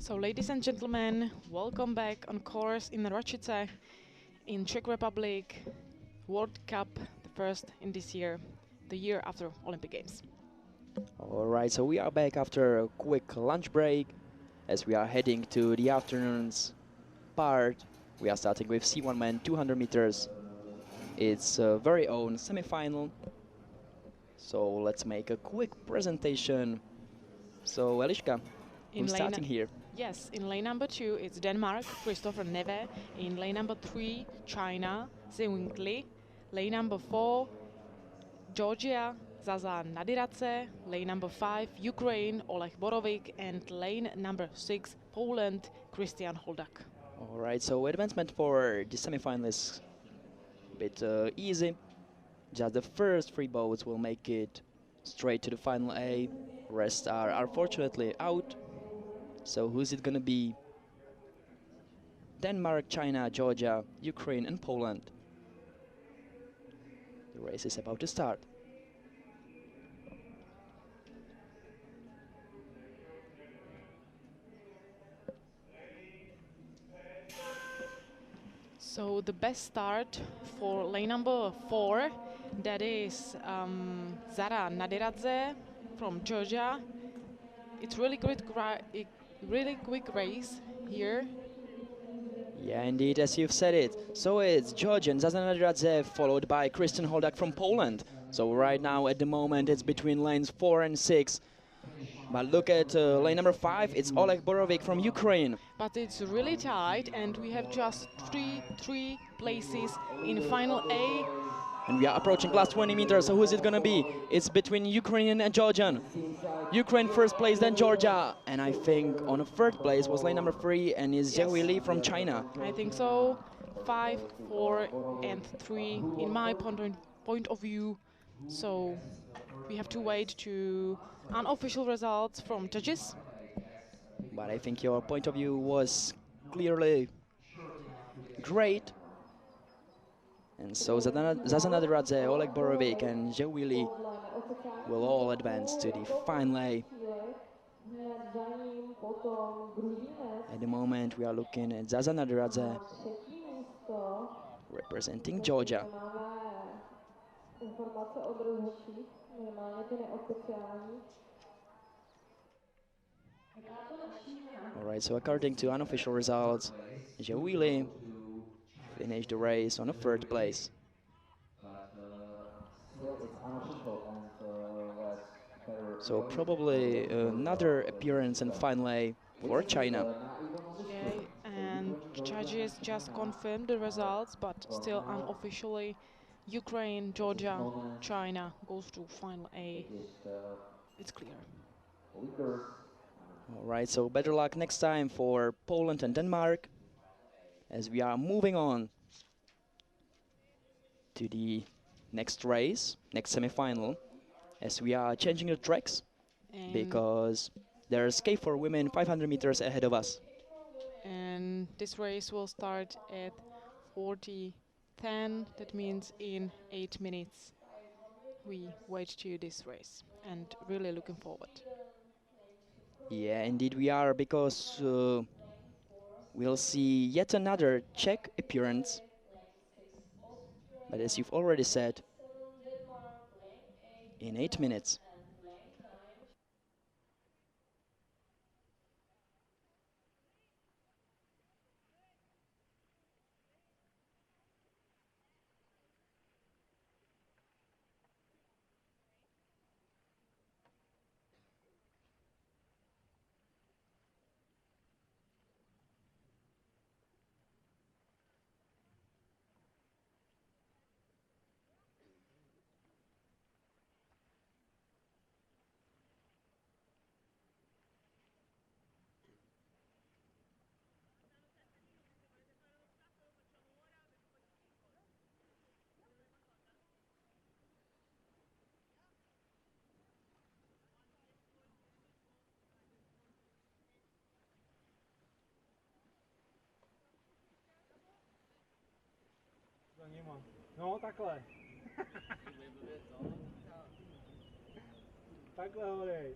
So, ladies and gentlemen, welcome back on course in Racice in Czech Republic, World Cup, the first in this year, the year after Olympic Games. Alright, so we are back after a quick lunch break as we are heading to the afternoon's part. We are starting with C1 men 200 meters. It's a very own semi-final. So let's make a quick presentation. So Eliška, who's starting here? Yes, in lane number 2 it's Denmark, Christopher Neve. In lane number 3, China, Zewing Li. Lane number 4, Georgia, Zaza Nadiradze. Lane number 5, Ukraine, Oleg Borovic. And lane number 6, Poland, Christian Holdak. Alright, so advancement for the semi-final is a bit easy. Just the first 3 boats will make it straight to the final A. Rest are unfortunately out. So who's it gonna be? Denmark, China, Georgia, Ukraine and Poland. The race is about to start. So the best start for lane number 4, that is Zara Nadiradze from Georgia. It's really really quick race here. Yeah, indeed, as you've said it. So it's Georgian Zazan Nadiradze followed by Christian Holdak from Poland. So right now at the moment it's between lanes 4 and 6. But look at lane number 5, it's Oleg Borovic from Ukraine. But it's really tight and we have just three places in final A. And we are approaching last 20 meters, so who's it gonna be? It's between Ukrainian and Georgian. Ukraine first place, then Georgia. And I think on a third place was lane number 3 and is Zhao Li from China. I think so. 5, 4 and 3 in my point of view. So we have to wait to unofficial results from judges. But I think your point of view was clearly great. And so Zazan Nadiradze, Oleg Borovic and Zhao Li will all advance to the final A. At the moment we are looking at Zazan Nadiradze representing Georgia. Alright, so according to unofficial results, Zhao Li finished the race on a third place. So probably another appearance in final A for China. Okay, and judges just confirmed the results, but still unofficially, Ukraine, Georgia, China goes to final A. It's clear. Alright, so better luck next time for Poland and Denmark as we are moving on to the next race, next semi-final, as we are changing the tracks because there's K4 women 500 meters ahead of us. And this race will start at 40:10. That means in 8 minutes we wait to this race, and really looking forward. Yeah, indeed we are, because we'll see yet another Czech appearance. But as you've already said, in 8 minutes. No, takhle. Takhle, horej.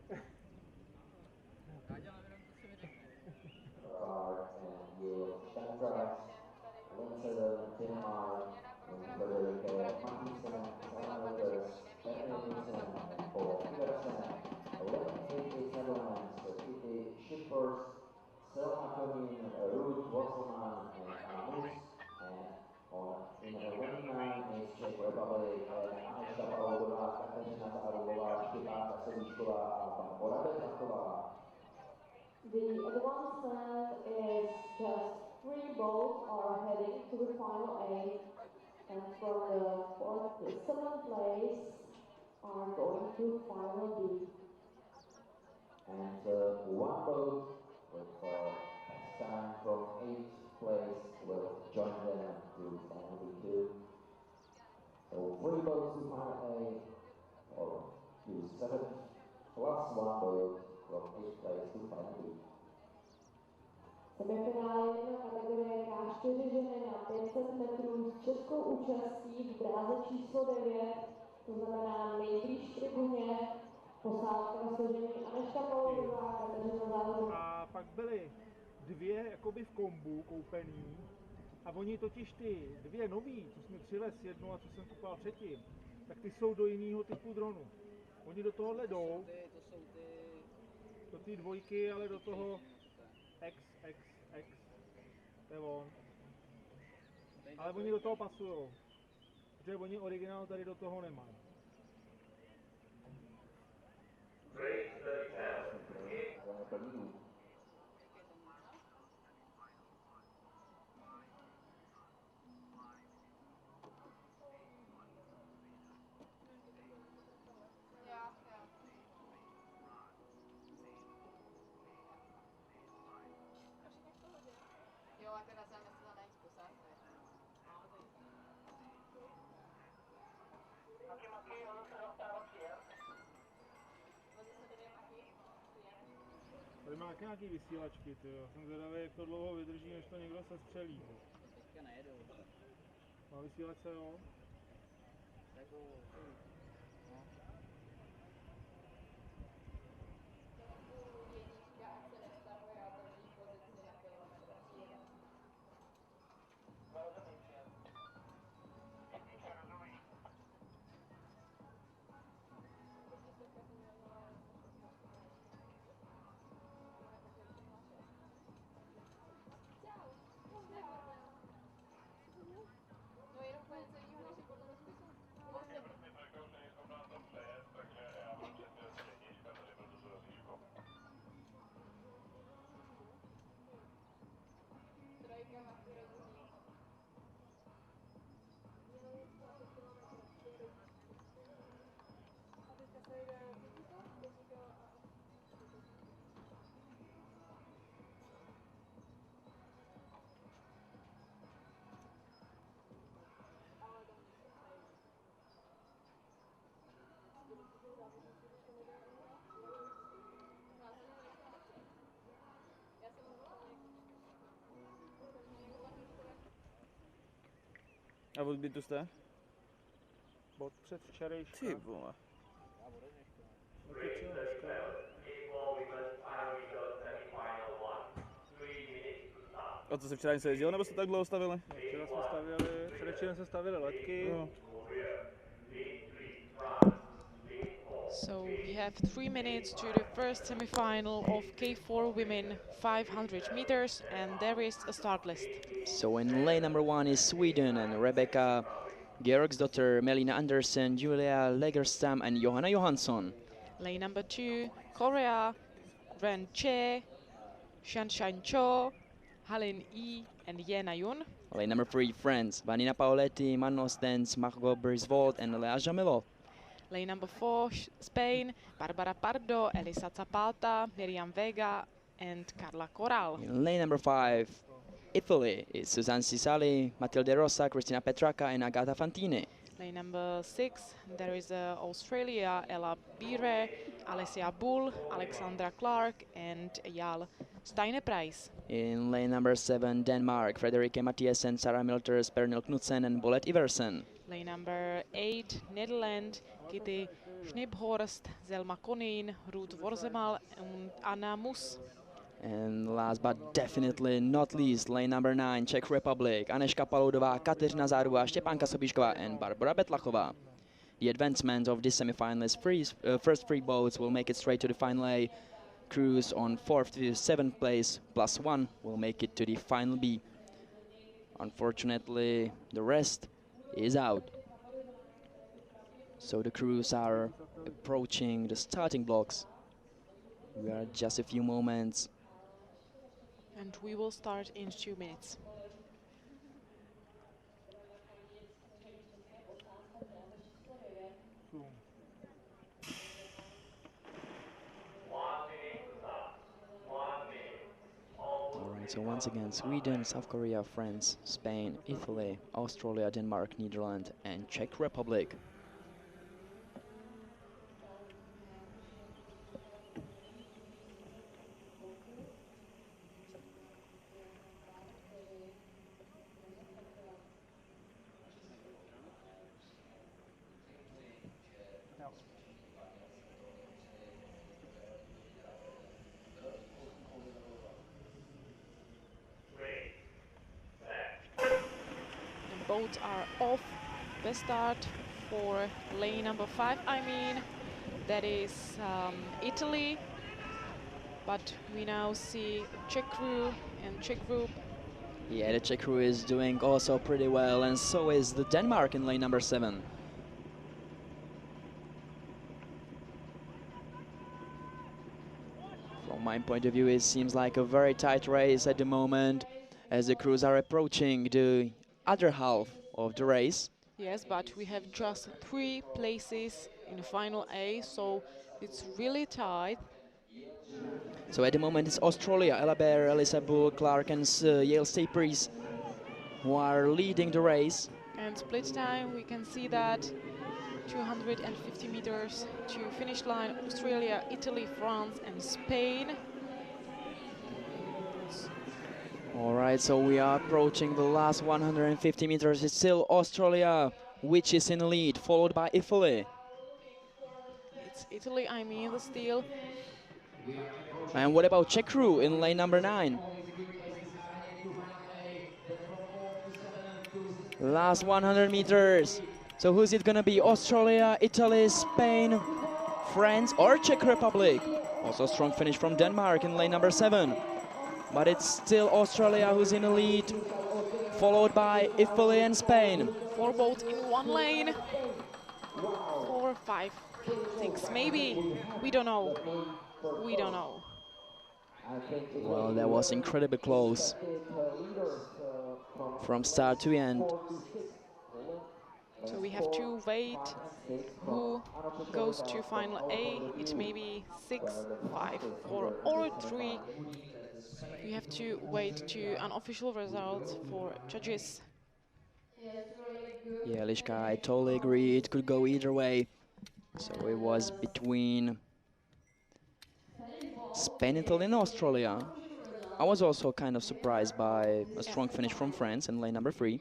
A pak byly dvě jakoby v kombu koupený a oni totiž ty dvě nový, co jsme přivez jednu a co jsem kupoval předtím, tak ty jsou do jiného typu dronu. Oni do tohohle jdou, do ty dvojky, ale do toho X, to je on. Ale oni do toho pasujou, protože oni originál tady do toho nemají. Tady má nějaký vysílačky, tyjo. Jsem zvědavý, jak to dlouho vydrží, než to někdo se střelí. Teďka nejedou. Má vysílače, jo? A odbyt to jste? Bod před včerejška. Ty vole. Natočil dneska. A to se včera něco jezdilo, nebo jste tak dlouho stavili? Včera jsme stavěli, předevčírem se stavěli letky. Jo. So we have 3 minutes to the first semi-final of K4 women 500 meters, and there is a start list. So in lane number 1 is Sweden and Rebecca Georgsdotter, Melina Andersen, Julia Lagerstam and Johanna Johansson. Lane number 2, Korea, Ren Che, Shanshan Cho, Halen Yi and Yena Yun. Lane number 3, France, Vanina Paoletti, Manos Dens, Margot Brisvold and Lea Jamilov. Lane number 4, Spain, Barbara Pardo, Elisa Zapata, Miriam Vega and Carla Corral. In lane number 5, Italy, is Suzanne Cisali, Matilde Rosa, Cristina Petracca and Agata Fantine. Lane number 6, there is Australia, Ella Bire, Alessia Bull, Alexandra Clark and Eyal Steinepreis. In lane number 7, Denmark, Frederike Mathiesen, Sarah Milters, Pernil Knudsen and Bolette Iversen. Lane number 8, Netherlands, Kitty Schnibhorst, Zelma Konin, Ruth Worzemal and Anna Mus. And last but definitely not least, lane number 9, Czech Republic, Anežka Paloudová, Kateřina Záruba, Štěpánka Sobíšková and Barbara Betlachová. The advancement of this semi-finalist first three boats will make it straight to the final A. Crews on 4th to 7th place plus 1 will make it to the final B. Unfortunately, the rest is out. So the crews are approaching the starting blocks. We are just a few moments. And we will start in 2 minutes. Alright, so once again, Sweden, South Korea, France, Spain, Italy, Australia, Denmark, Netherlands, and Czech Republic. The boats are off the start for lane number 5. I mean, that is Italy. But we now see Czech crew and Czech group. Yeah, the Czech crew is doing also pretty well, and so is the Denmark in lane number 7. From my point of view, it seems like a very tight race at the moment, as the crews are approaching the other half of the race. Yes, but we have just 3 places in the final A, so it's really tight. So at the moment it's Australia, Ella Bear, Elisa Bull, Clark and Yale Staples who are leading the race. And split time, we can see that 250 meters to finish line, Australia, Italy, France and Spain. All right, so we are approaching the last 150 meters. It's still Australia, which is in the lead, followed by Italy. It's Italy, I mean, the steel. And what about Czech crew in lane number 9? Last 100 meters. So who's it gonna be? Australia, Italy, Spain, France or Czech Republic? Also strong finish from Denmark in lane number 7. But it's still Australia who's in the lead, followed by Italy and Spain. 4 boats in 1 lane. 4, 5, 6, maybe. We don't know. We don't know. Well, that was incredibly close from start to end. So we have to wait who goes to final A. It may be 6, 5, 4 or 3. We have to wait to unofficial results for judges. Yeah, Liška, I totally agree. It could go either way. So it was between Spain, Italy and Australia. I was also kind of surprised by a strong finish from France in lane number 3.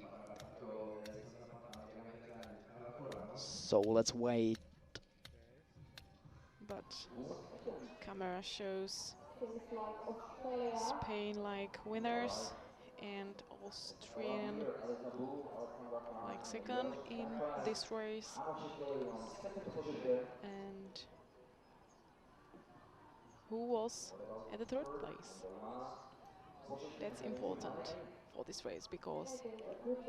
So let's wait. But camera shows Spain like winners and Austrian like second in this race. And who was at the 3rd place? That's important for this race because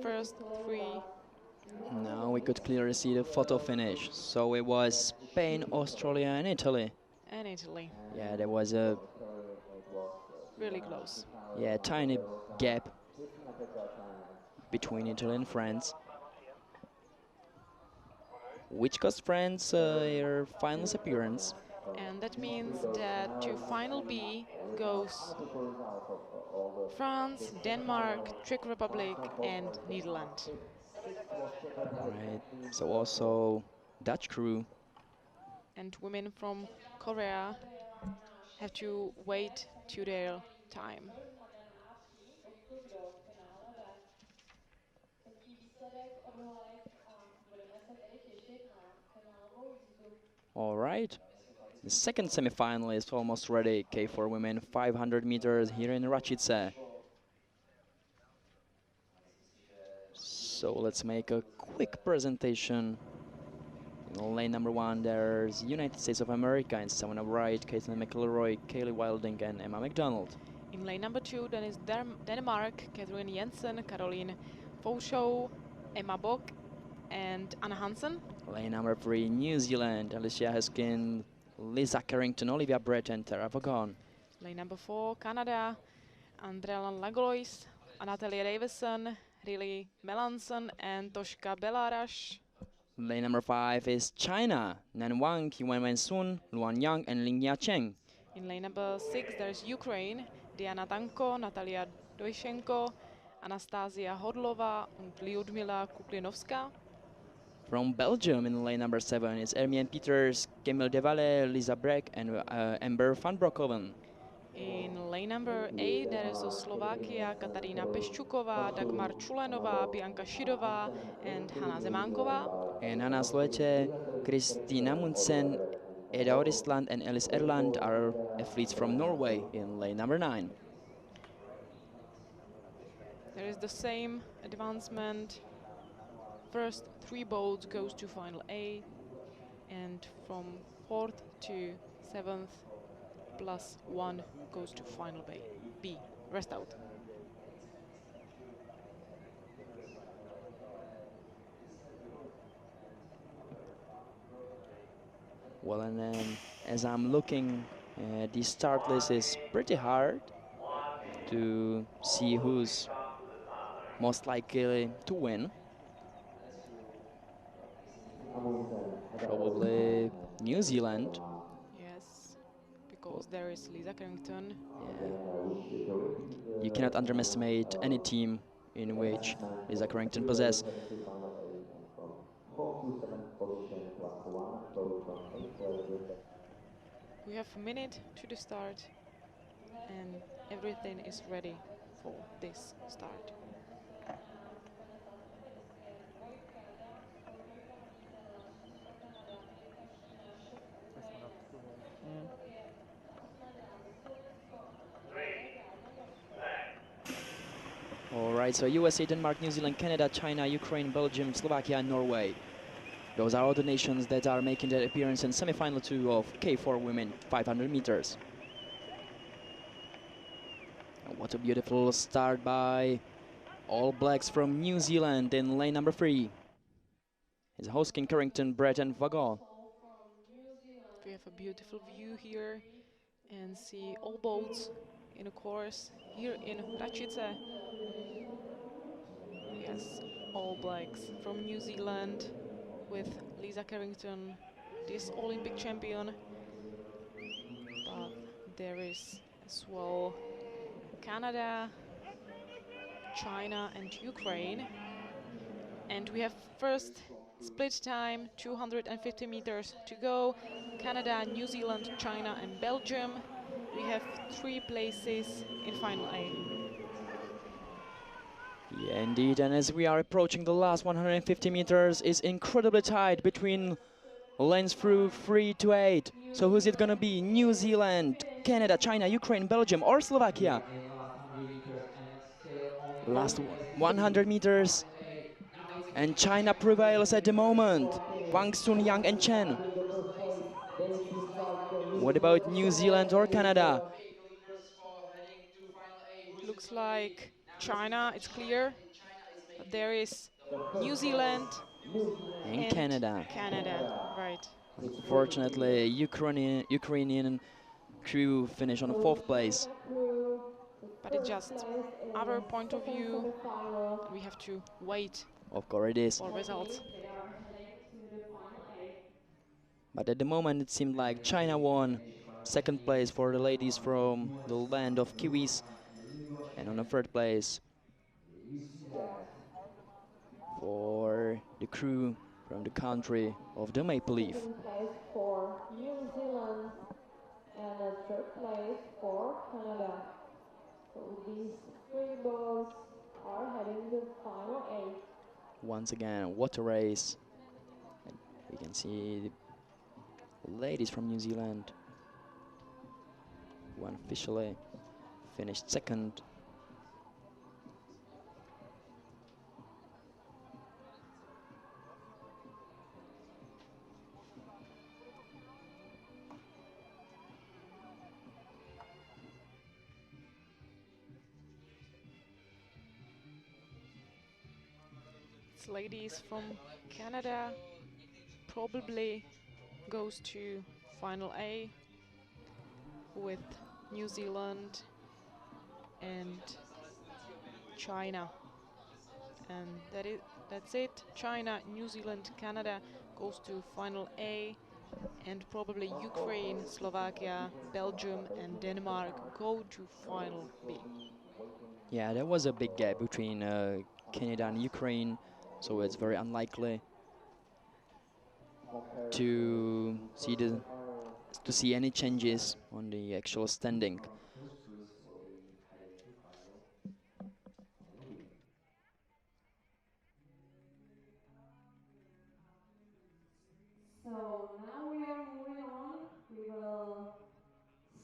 first 3. Now we could clearly see the photo finish. So it was Spain, Australia and Italy. And Italy. Yeah, there was a really close. Yeah, tiny gap between Italy and France, which cost France their finals appearance. And that means that to final B goes France, Denmark, Czech Republic and Netherlands. Right, so also Dutch crew. And women from Korea have to wait to their time. All right, The second semi-final is almost ready. K4 women 500 meters here in Racice. So let's make a quick presentation. In lane number 1, there's United States of America and Savannah Wright, Caitlin McElroy, Kaylee Wilding, and Emma McDonald. In lane number 2, then is Denmark, Catherine Jensen, Caroline Fouchot, Emma Bock, and Anna Hansen. Lane number 3, New Zealand, Alicia Heskin, Lisa Carrington, Olivia Brett, and Tara Vaughan. Lane number 4, Canada, Andrea Laglois, Natalia Davison, Riley Melanson, and Toshka Belarash. Lane number 5 is China, Nan Wang, Yuan Sun, Luan Yang, and Lingyia Cheng. In lane number 6, there's Ukraine, Diana Tanko, Natalia Doyshenko, Anastasia Hodlova, and Lyudmila Kuklinovska. From Belgium in lane number 7 is Ermien Peters, Camille Devalle, Lisa Breck, and Amber van Broekhoven. In lane number 8, there is Slovakia, Katarina Peščuková, Dagmar Čulenová, Bianca Šidová, and Hanna Zemánková. And Anna Sloete, Kristina Munsen, Eda Oristland, and Alice Erland are athletes from Norway in lane number 9. There is the same advancement. First 3 boats goes to final A, and from 4th to 7th plus 1 goes to final B. Rest out. Well, and then as I'm looking, the start list is pretty hard to see who's most likely to win. Probably New Zealand. Yes, because there is Lisa Carrington. Yeah. You cannot underestimate any team in which Lisa Carrington possesses. We have a minute to the start, and everything is ready for this start. All right, so USA, Denmark, New Zealand, Canada, China, Ukraine, Belgium, Slovakia, and Norway. Those are all the nations that are making their appearance in semi-final 2 of K4 women 500 meters. And what a beautiful start by All Blacks from New Zealand in lane number 3. It's Hoskin, Carrington, Brett, and Vaughan. We have a beautiful view here and see all boats in a course here in Racice. Yes, All Blacks from New Zealand with Lisa Carrington, this Olympic champion. But there is as well Canada, China, and Ukraine. And we have first split time, 250 meters to go. Canada, New Zealand, China, and Belgium. We have 3 places in final A. Yeah, indeed, and as we are approaching the last 150 meters, is incredibly tight between lanes through 3 to 8. So who's it gonna be? New Zealand, Canada, China, Ukraine, Belgium, or Slovakia? Last 100 meters, and China prevails at the moment. Wang Sun, Yang, and Chen. What about New Zealand or Canada? Looks like China, it's clear. But there is New Zealand And Canada. Canada, right. Unfortunately, Ukrainian crew finish on 4th place. But it's just our point of view. We have to wait Of course it is. for results. But at the moment it seemed like China won 2nd place for the ladies from the land of Kiwis, and on the 3rd place for the crew from the country of the Maple Leaf. Second place for New Zealand and a 3rd place for Canada. So these 3 boats are heading to final A. Once again, what a race. And we can see ladies from New Zealand, who unofficially finished second. It's ladies from Canada, probably goes to final A with New Zealand and China. And that's it. China, New Zealand, Canada goes to final A, and probably Ukraine, Slovakia, Belgium and Denmark go to final B. Yeah, there was a big gap between Canada and Ukraine, so it's very unlikely to see any changes on the actual standing. So now we are moving on. We will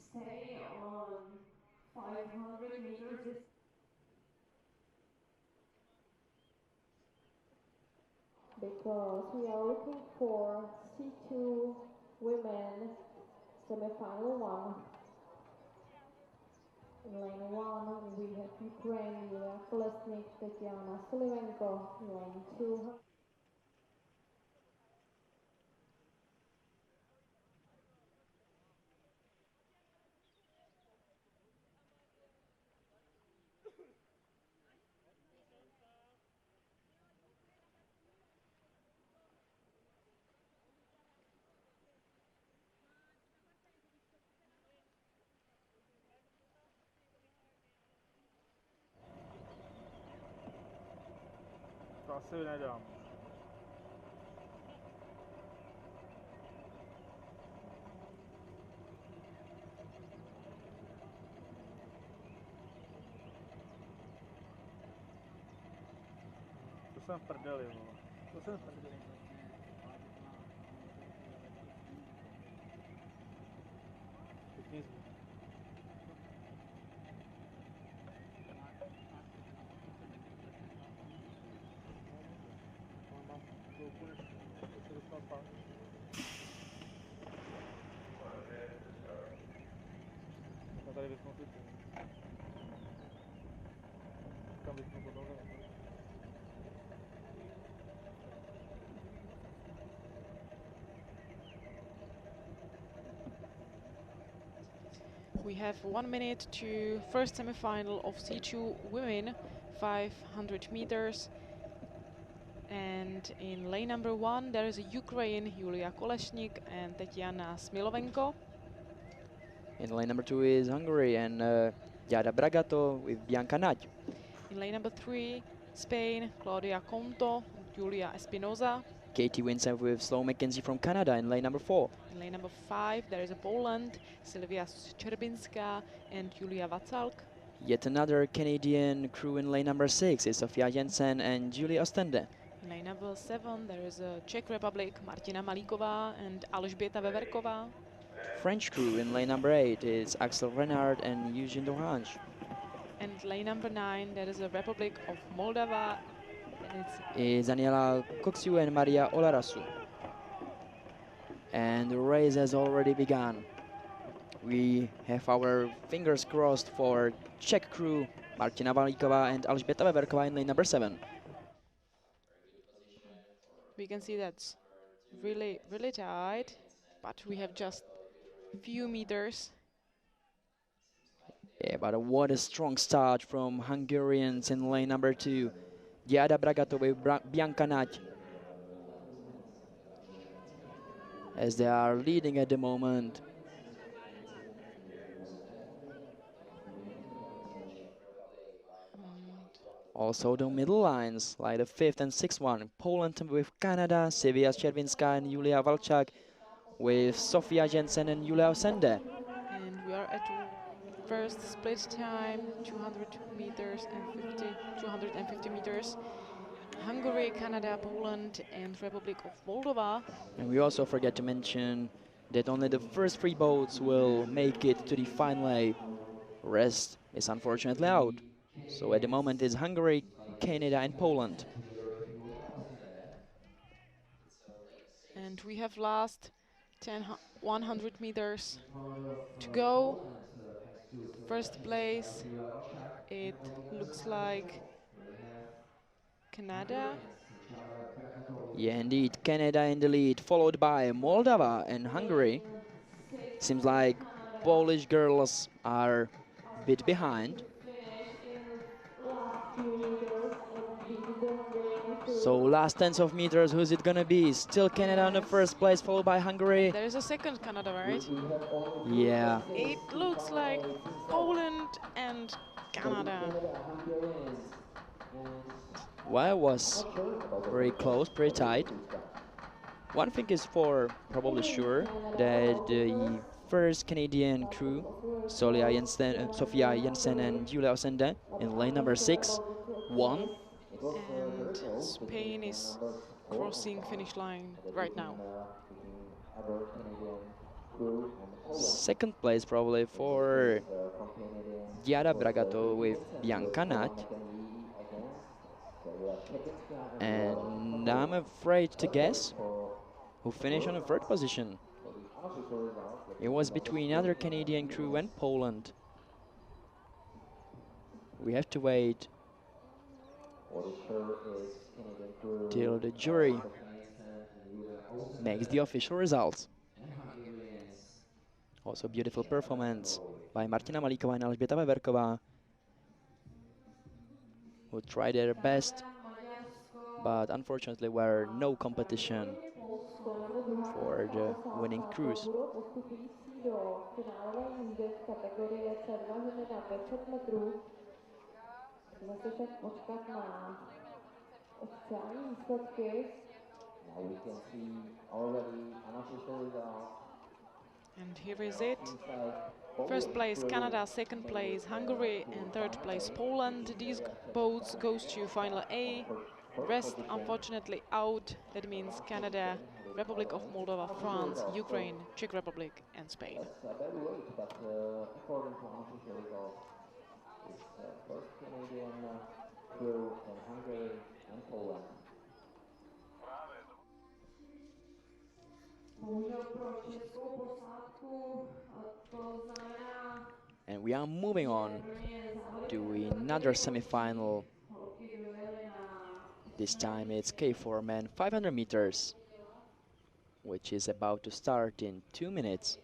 stay on 500 meters. Because we are looking for C2 women semi-final one. In lane 1 we have Ukraine, Julia Kolesnik, Tetiana Slivenko. In lane 2. To asi nedám. To jsem v prdeli, vole. To jsem v prdeli. Pěkný zvuk. Mám chvilku, než se dostal zpátky. Já tady vypnu tu. Tam vypnu potom. We have 1 minute to first semi-final of C2 women, 500 meters. And in lane number 1 there is a Ukraine, Julia Kolesnik and Tetiana Smilovenko. In lane number 2 is Hungary and Jada Bragato with Bianca Nagy. In lane number 3, Spain, Claudia Conto, Julia Espinoza. Katie Winsor with Slow McKenzie from Canada in lane number 4. In lane number 5 there is a Poland, Sylwia Szczerbinska and Julia Vacalk. Yet another Canadian crew in lane number 6 is Sofia Jensen and Julie Ostende. In lane number 7 there is a Czech Republic, Martina Malíková and Alžběta Veverková. French crew in lane number 8 is Axel Renard and Eugene Dorange. And lane number 9 there is a Republic of Moldova. And it's is Daniela Coxiu and Maria Olarasu. And the race has already begun. We have our fingers crossed for Czech crew, Martina Malíková and Alžběta Veverková in lane number 7. we can see that's really tight, but we have just few meters. Yeah, but what a strong start from Hungarians in lane number 2. Jada Bragato with Bianca Nagy, as they are leading at the moment. Also the middle lines, like the 5th and 6th one. Poland with Canada, Sylwia Czerwinska and Julia Walczak, with Sofia Jensen and Julia Osende. And we are at first split time, 200 meters and 250 meters. Hungary, Canada, Poland and Republic of Moldova. And we also forget to mention that only the first 3 boats will make it to the final A. Rest is unfortunately out. So at the moment it's Hungary, Canada and Poland. And we have last 100 meters to go. First place, it looks like Canada. Yeah, indeed, Canada in the lead, followed by Moldova and Hungary. Seems like Polish girls are a bit behind. So last tens of meters, who's it gonna be? Still Canada in the first place, followed by Hungary. There is a second Canada, right? Yeah. It looks like Poland and Canada. Well, it was very close, pretty tight. One thing is for probably sure that the first Canadian crew, Sofia Jensen and Julia Osende in lane number 6, won. And Spain is crossing finish line right now. Second place probably for Diara Bragato with Bianca Nat. And I'm afraid to guess who finished on the third position. It was between other Canadian crew and Poland. We have to wait till the jury makes the official results. Also beautiful performance by Martina Malíková and Alžběta Veverková, who tried their best, but unfortunately were no competition for the winning crews. And here is it. First place Canada, second place Hungary, and third place Poland. These boats goes to final A. Rest unfortunately out. That means Canada, Republic of Moldova, France, Ukraine, Czech Republic and Spain. And we are moving on to another semi-final. This time it's K4 men 500 meters, which is about to start in 2 minutes.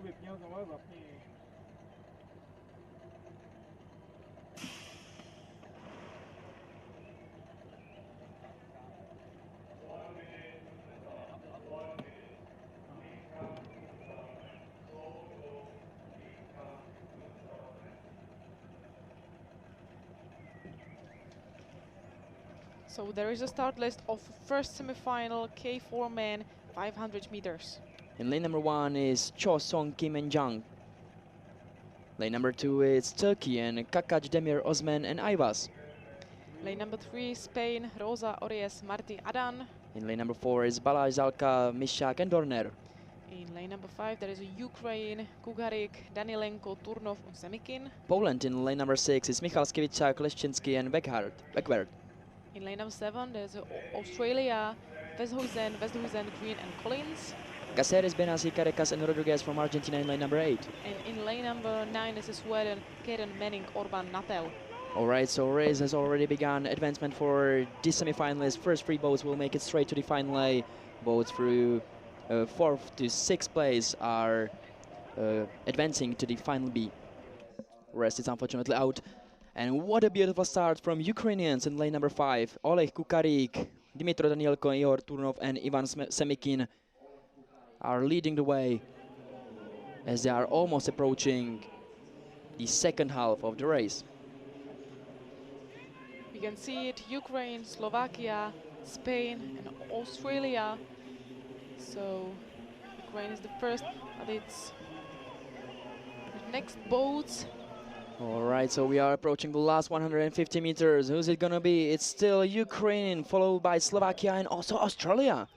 Vypněl tohle zapni. So there is a start list of first semi-final K4 men 500 meters. In lane number 1 is Cho Song Kim and Jang. Lane number 2 is Turkey and Kakac Demir Osman and Ivas. Lane number 3 Spain, Rosa Ories Marti Adan. In lane number 4 is Balázs Zalka, Mishak and Dorner. In lane number 5 there is a Ukraine, Kugarik, Danilenko, Turnov and Semikin. Poland in lane number 6 is Michalskiewicz, Leszczynski and Beckwert. In lane number 7 there's Australia, Westhuizen, Green and Collins. Caceres, Benassi, Carecas and Rodriguez from Argentina in lane number 8. And in lane number 9 is Sweden, Keren Menning, Orban, Natel. Alright, so race has already begun. Advancement for this semi-finalists. First 3 boats will make it straight to the final A. Boats through 4th to 6th place are advancing to the final B. Rest is unfortunately out. And what a beautiful start from Ukrainians in lane number 5. Oleg Kukarik, Dmitro Danielko, Ihor Turnov and Ivan Semikin are leading the way as they are almost approaching the second half of the race. We can see it, Ukraine, Slovakia, Spain and Australia. So Ukraine is the first, but it's the next boats. All right, so we are approaching the last 150 meters. Who's it gonna be? It's still Ukraine, followed by Slovakia and also Australia.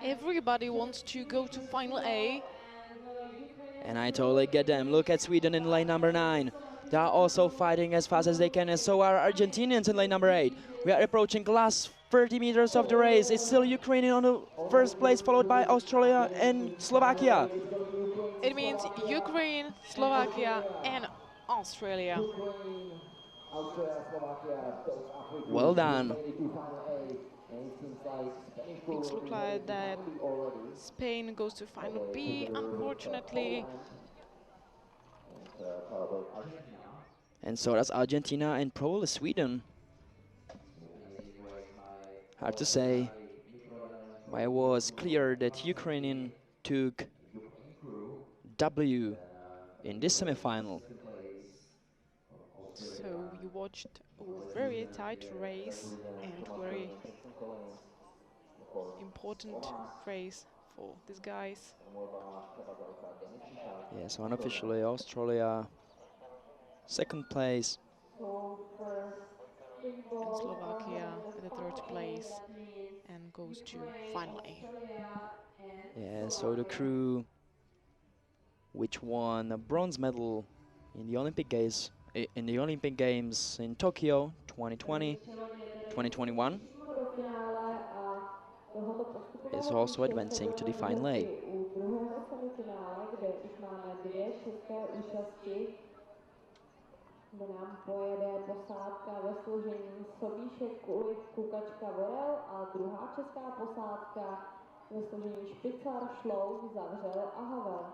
Everybody wants to go to final A. And I totally get them. Look at Sweden in lane number 9. They are also fighting as fast as they can, and so are Argentinians in lane number 8. We are approaching the last 30 meters of the race. It's still Ukraine on the first place, followed by Australia and Slovakia. It means Ukraine, Slovakia and Australia. Well done. Things look like that Spain goes to final B, unfortunately. And so does Argentina and probably Sweden. Hard to say. But it was clear that Ukrainian took W in this semi-final. So you watched a very tight race and very important race for these guys. Yes, unofficially Australia second place. And Slovakia at the third place and goes to final A. Yeah, so the crew which won a bronze medal in the Olympic Games in Tokyo 2020, 2021 is also advancing to the final A. Kde nám pojede posádka ve složení Sobíšek, Uliv, Kukačka, Vorel a druhá česká posádka ve složení Špicar, Šlouk, Zavřel a Havel.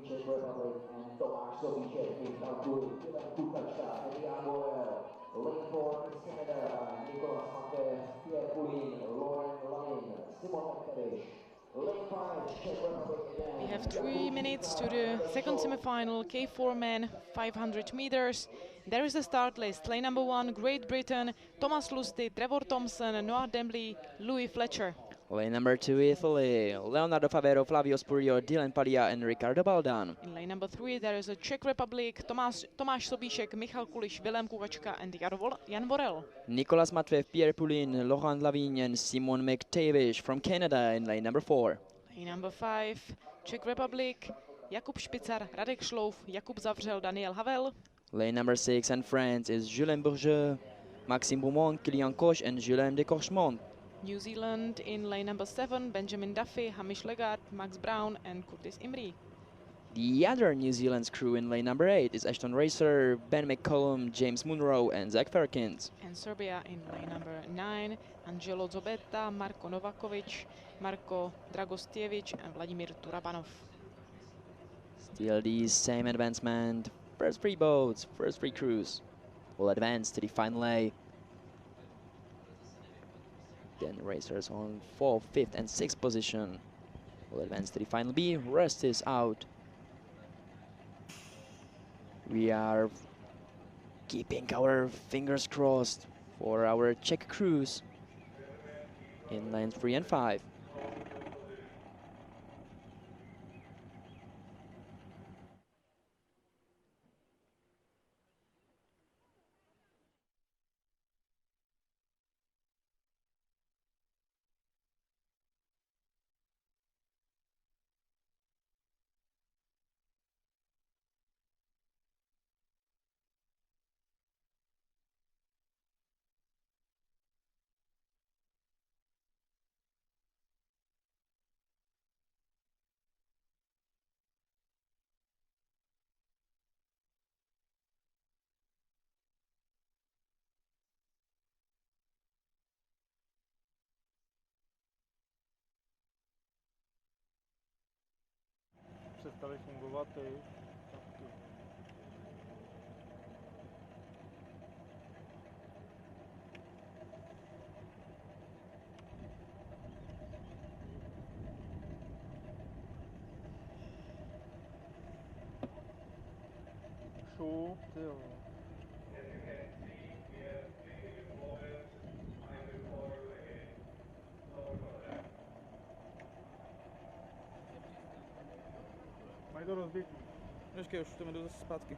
Czech Republic and Tomáš Sobíšek, Michal Kulik, Ivan Kukačka, Adrian Borel, lane 4 Canada, Nicolas Maté, Pierre Poulin, Lauren Lane, Simon Mekteriš, lane 5 Czech Republic again. We have 3 minutes to the second semi-final, K4 men, 500 meters. There is a start list. Lane number 1, Great Britain, Thomas Lusty, Trevor Thompson, Noah Dembly, Louis Fletcher. Lane number 2, Italy, Leonardo Favero, Flavio Spurio, Dylan Padilla and Ricardo Baldan. In lane number 3, there is a Czech Republic, Tomáš Sobíšek, Michal Kuliš, Vilém Kukačka and Jan Vorel. Nicolas Matveev, Pierre Poulin, Laurent Lavigne and Simon McTavish from Canada in lane number 4. Lane number 5, Czech Republic, Jakub Špicar, Radek Šlouf, Jakub Zavřel, Daniel Havel. Lane number 6 and France is Julien Bourgeois, Maxime Beaumont, Kylian Koch and Julien de Corchemont. New Zealand in lane number 7, Benjamin Duffy, Hamish Legard, Max Brown and Curtis Imrie. The other New Zealand's crew in lane number 8 is Ashton Racer, Ben McCollum, James Munro and Zach Ferkins. And Serbia in lane number 9, Angelo Zobeta, Marko Novakovic, Marko Dragostievic and Vladimir Turabanov. Still the same advancement. First 3 boats, first 3 crews will advance to the final A. Then racers on 4th, 5th and 6th position will advance to the final B. Rest is out. We are keeping our fingers crossed for our Czech crews in lanes 3 and 5. přestaly fungovat ty čapky. Šup, tyjo. Mají to rozbitý. Počkej, už to jdu zase zpátky.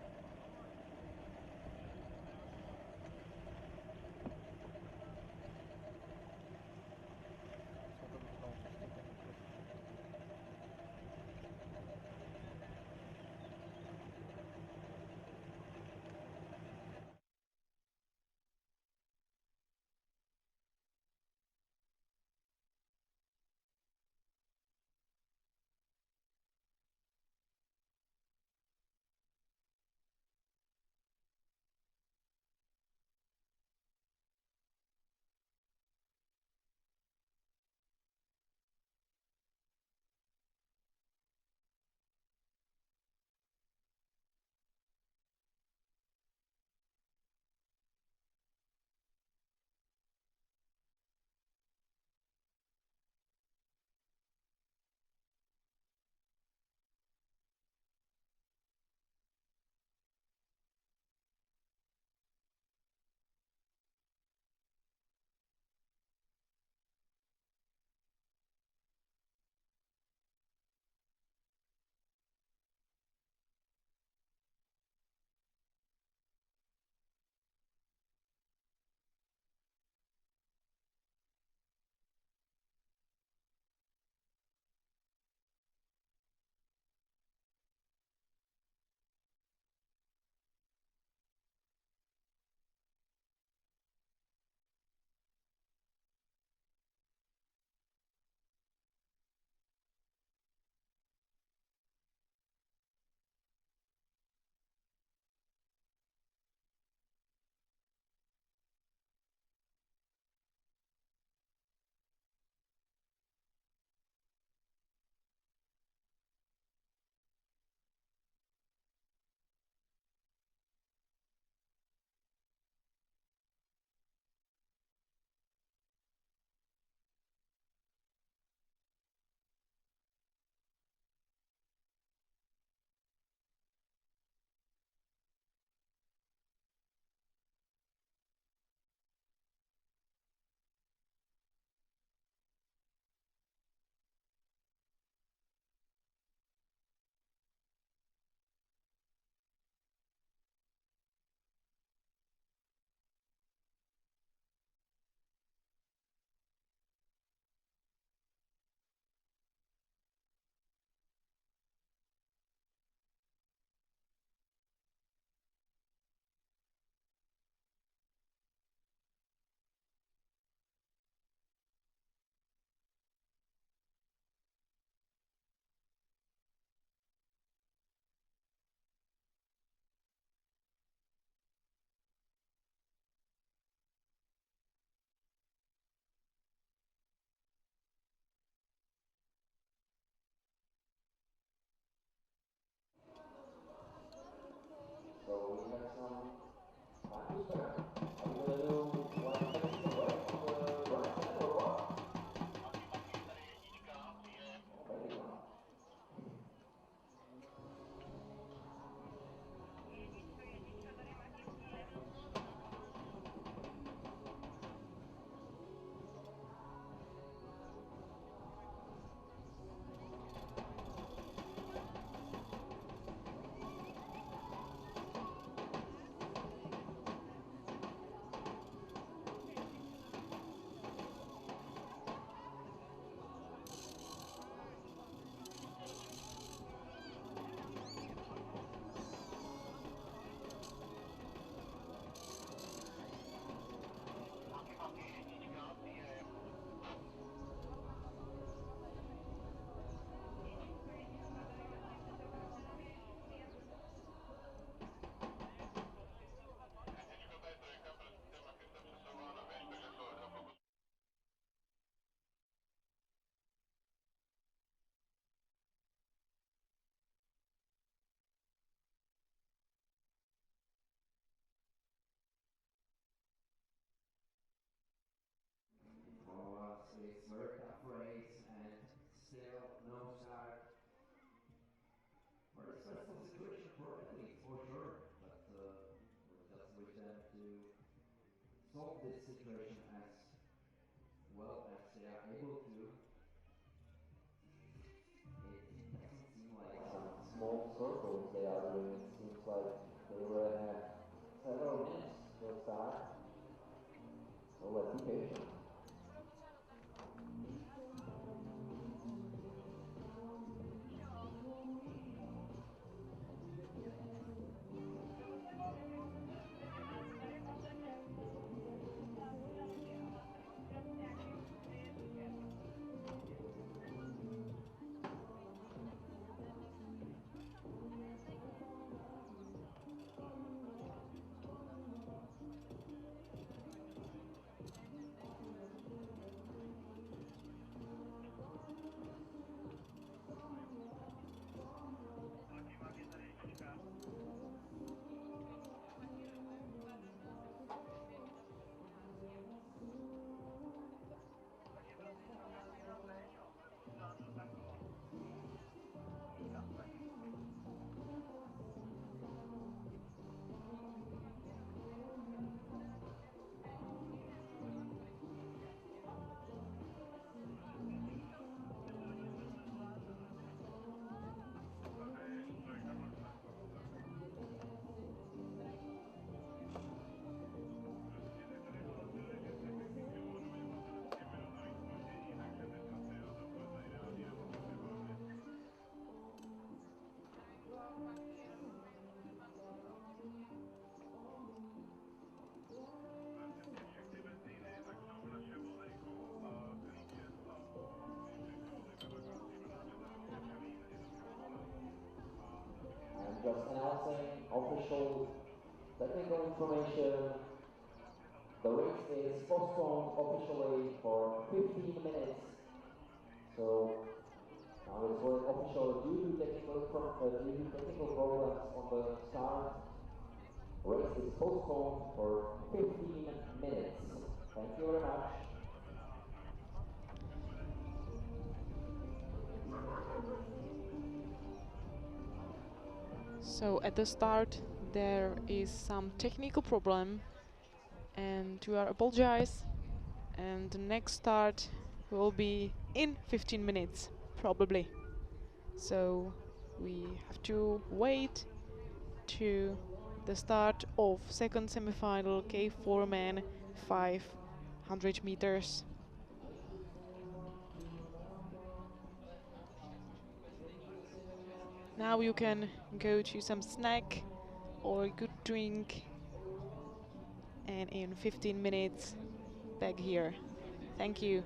solve this situation as well as they are able to. It doesn't seem like some small circles they are doing. It seems like they will have several minutes to start. So let's be patient. Just announcing official technical information. The race is postponed officially for 15 minutes. So now it's official due to technical problems on the start. Race is postponed for 15 minutes. Thank you very much. So at the start there is some technical problem and we are apologize, and the next start will be in 15 minutes probably. So we have to wait to the start of second semi-final K4 men 500 meters. Now you can go to some snack or a good drink, and in 15 minutes back here. Thank you.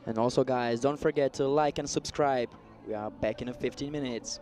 And also, guys, don't forget to like and subscribe. We are back in 15 minutes.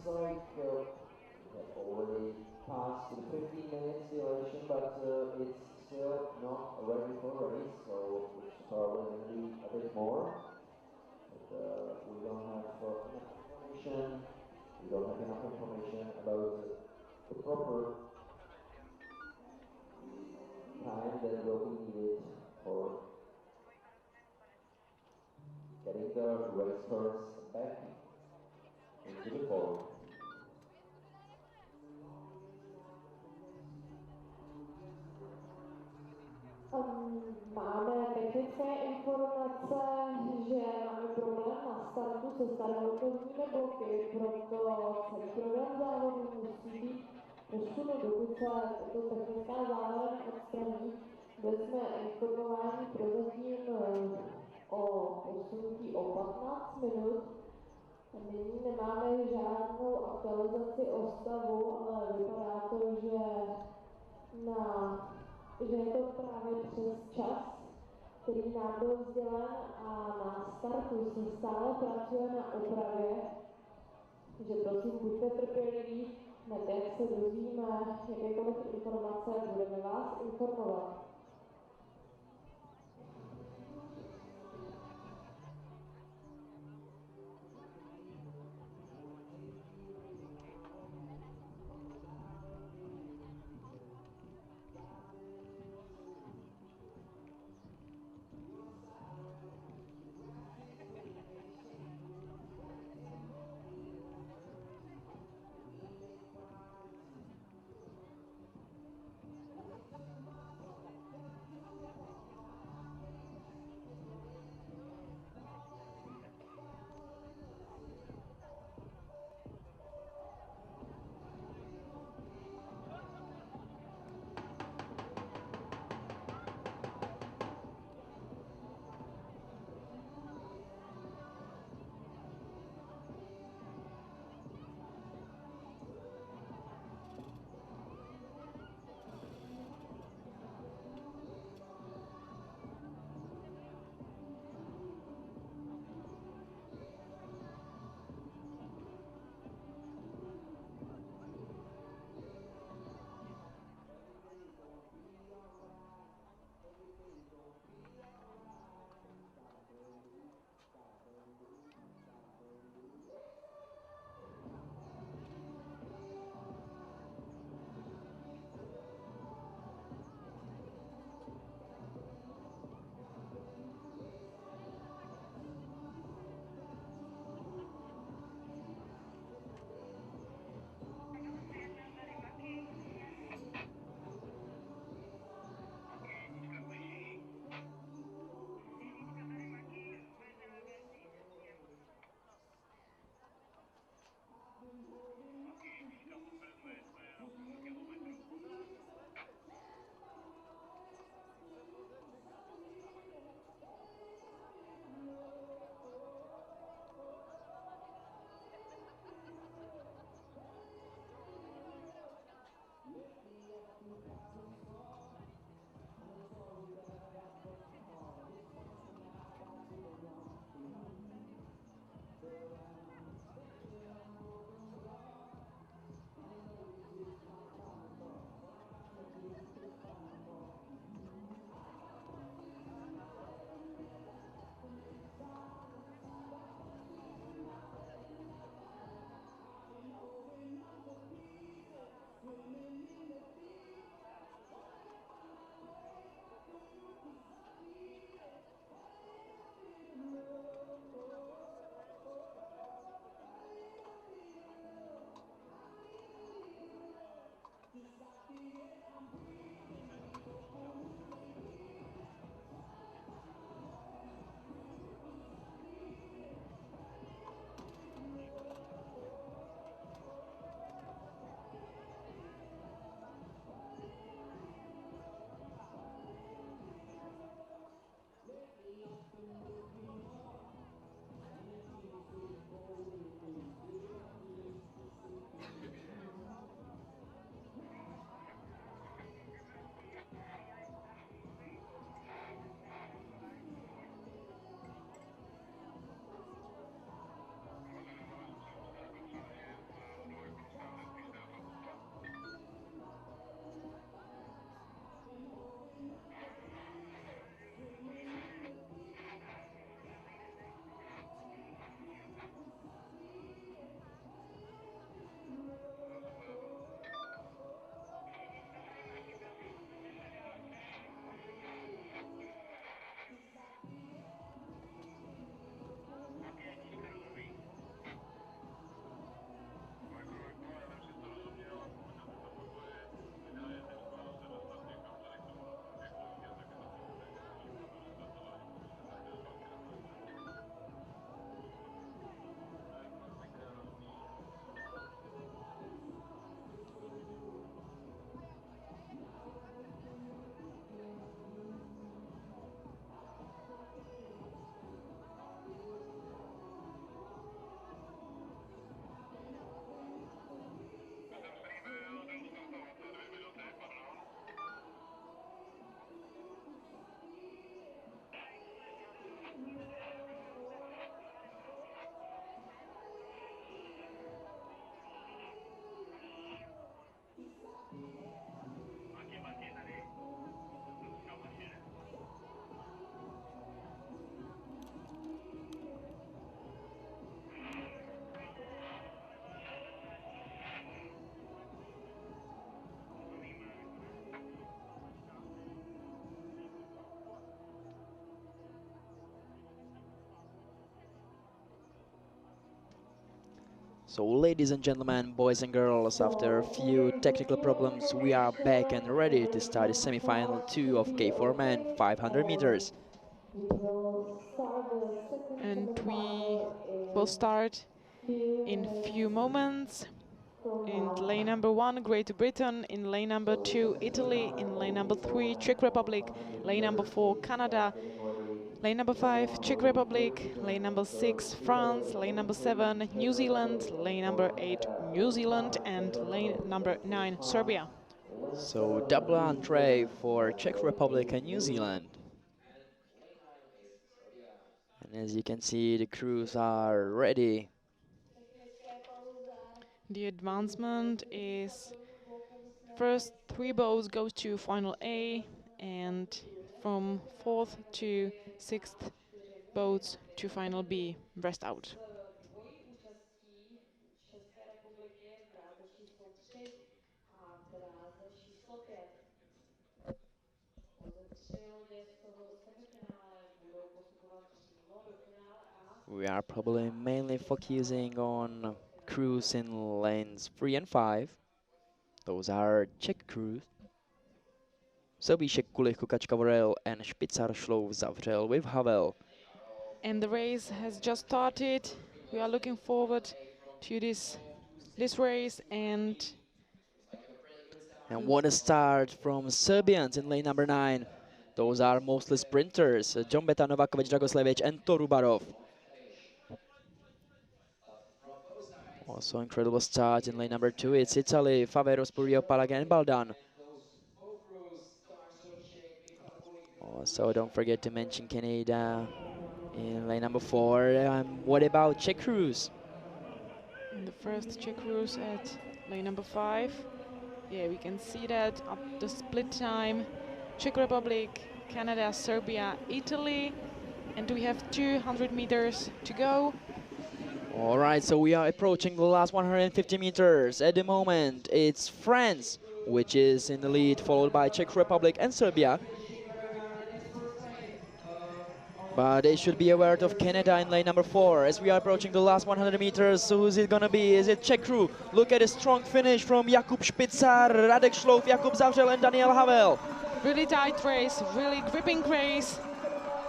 like we have already passed the 15 minutes duration, but it's still not ready for race, so it's probably going to be a bit more. But we don't have enough information. We don't have enough information about the proper time that will be needed for getting the race horse back into the fold. Máme technické informace, že máme problém na startu se startovními bloky, proto celý program závodu musí být posunut, dokud se tato technická závada neodstraní. Byli jsme informováni prozatím o posunutí o 15 minut. Nyní nemáme žádnou aktualizaci o stavu, ale vypadá to, že je to právě přes čas, který nám byl sdělen, a na startu se stále pracuje na opravě, takže prosím buďte trpěliví, hned jak se dozvíme jakékoliv informace, budeme vás informovat. So ladies and gentlemen, boys and girls, after a few technical problems, we are back and ready to start the semi-final 2 of K4 men 500 meters. And we will start in few moments. In lane number 1, Great Britain. In lane number 2, Italy. In lane number 3, Czech Republic. Lane number 4, Canada. Lane number 5, Czech Republic. Lane number 6, France. Lane number 7, New Zealand. Lane number 8, New Zealand. And lane number 9, Serbia. So double entree for Czech Republic and New Zealand. And as you can see, the crews are ready. The advancement is first 3 boats goes to final A, and from 4th to 6th boats to final B, rest out. We are probably mainly focusing on crews in lanes 3 and 5. Those are Czech crews. Sobíšek, Kulich, Kukačka, Vorel and Špicar Šlou Zavřel with Havel. And the race has just started. We are looking forward to this race, and what a start from Serbians in lane number 9. Those are mostly sprinters, Džombeta, Novakovic, Dragoslevic and Torubarov. Also incredible start in lane number 2, it's Italy, Favero, Spurio, Palagan and Baldan. Also don't forget to mention Canada in lane number 4. What about Czech crews? the first Czech crews at lane number 5. Yeah, we can see that up the split time. Czech Republic, Canada, Serbia, Italy. And we have 200 meters to go. All right, so we are approaching the last 150 meters. At the moment, it's France, which is in the lead, followed by Czech Republic and Serbia. But they should be aware of Canada in lane number 4 as we are approaching the last 100 meters. So who's it gonna be? Is it Czech crew? Look at a strong finish from Jakub Špicar, Radek Šlouf, Jakub Zavřel and Daniel Havel. Really tight race, really gripping race.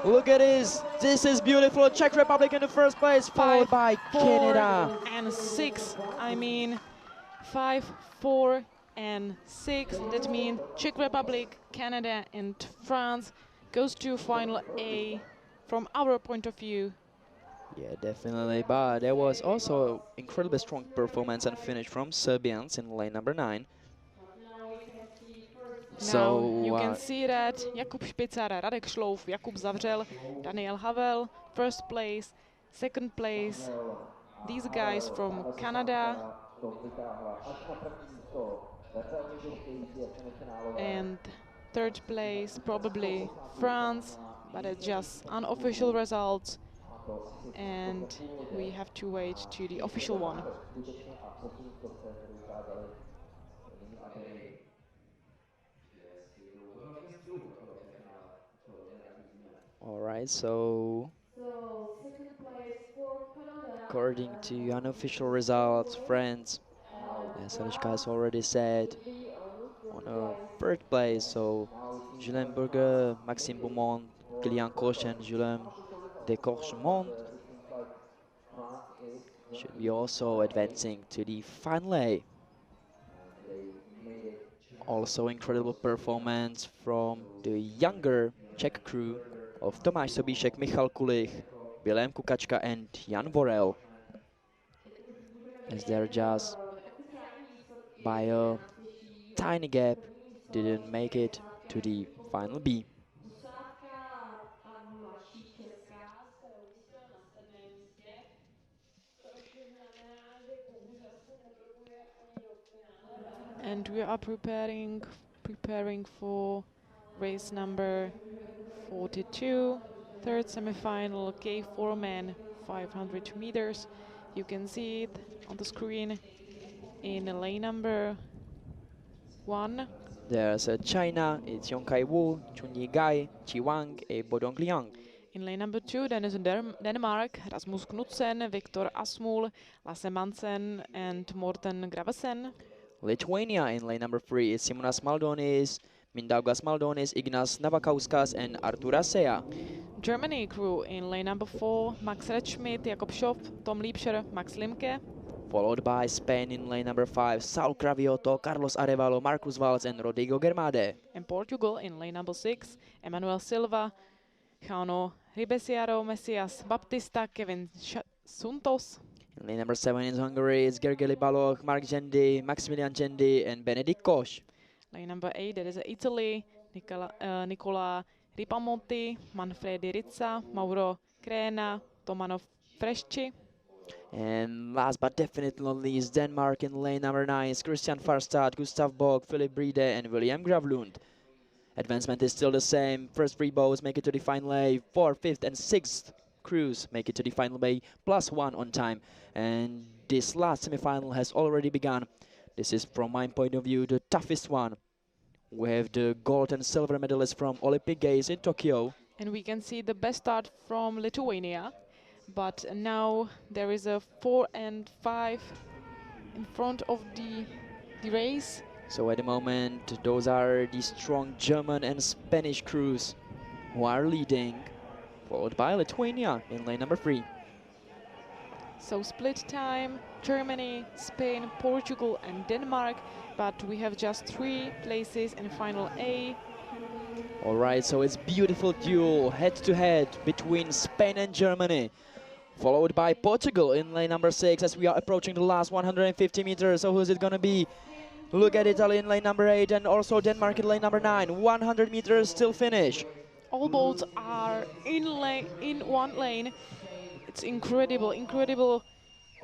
Look at this. This is beautiful. Czech Republic in the first place, followed by 5, 4 Canada. and 6. I mean, 5, 4 and 6. That means Czech Republic, Canada and France goes to final A from our point of view. Yeah, definitely. But there was also incredibly strong performance and finish from Serbians in lane number 9. Now you can see that Jakub Špicar, Radek Šlouf, Jakub Zavřel, Daniel Havel, first place, second place. These guys from Canada. And third place, probably France, but it's just unofficial results. And we have to wait to the official one. All right, so according to unofficial results, France, as Eliška has already said, on a third place, so Julien Berger, Maxime Beaumont, Kilian Koch and Julien de Corchemont should be also advancing to the final A. Also incredible performance from the younger Czech crew of Tomáš Sobíšek, Michal Kulich, Vilém Kukačka and Jan Vorel, as they're just by a tiny gap didn't make it to the final B. And we are preparing for race number 42, third semi-final K4 men 500 meters. You can see it on the screen in lane number 1. There's China, it's Yongkai Wu, Chunyi Gai, Chi Wang and Bodong Liang. In lane number 2, then is Denmark, Rasmus Knudsen, Viktor Asmul, Lasse Mansen, and Morten Gravesen. Lithuania in lane number 3 is Simonas Maldonis, Mindaugas Maldonis, Ignas Navakauskas, and Arturas Sea. Germany crew in lane number 4, Max Redschmidt, Jakob Schoff, Tom Liebscher, Max Limke. Followed by Spain in lane number 5, Saul Cravioto, Carlos Arevalo, Marcus Valls, and Rodrigo Germade. And Portugal in lane number 6, Emmanuel Silva, Jano Ribesiaro, Messias Baptista, Kevin Suntos. In lane number 7 in Hungary is Gergely Balogh, Mark Gendi, Maximilian Gendi, and Benedikt Koch. Lane number 8, that is Italy, Nicola Ripamonti, Manfredi Rizza, Mauro Crena, Tomanov Fresci. And last but definitely not least, Denmark in lane number 9 is Christian Farstad, Gustav Bog, Philip Bride, and William Gravlund. Advancement is still the same. First 3 boats make it to the final lay. 4th, 5th, and 6th crews make it to the final bay, +1 on time. And this last semi-final has already begun. This is, from my point of view, the toughest one. We have the gold and silver medalists from Olympic Games in Tokyo. And we can see the best start from Lithuania. But now there is a 4 and 5 in front of the race. So at the moment, those are the strong German and Spanish crews who are leading, followed by Lithuania in lane number 3. So split time, Germany, Spain, Portugal and Denmark, but we have just 3 places in final A. Alright, so it's beautiful duel head-to-head between Spain and Germany, followed by Portugal in lane number 6 as we are approaching the last 150 meters. So who's it gonna be? Look at Italy in lane number 8 and also Denmark in lane number 9. 100 meters till finish. All boats are in one lane. It's incredible.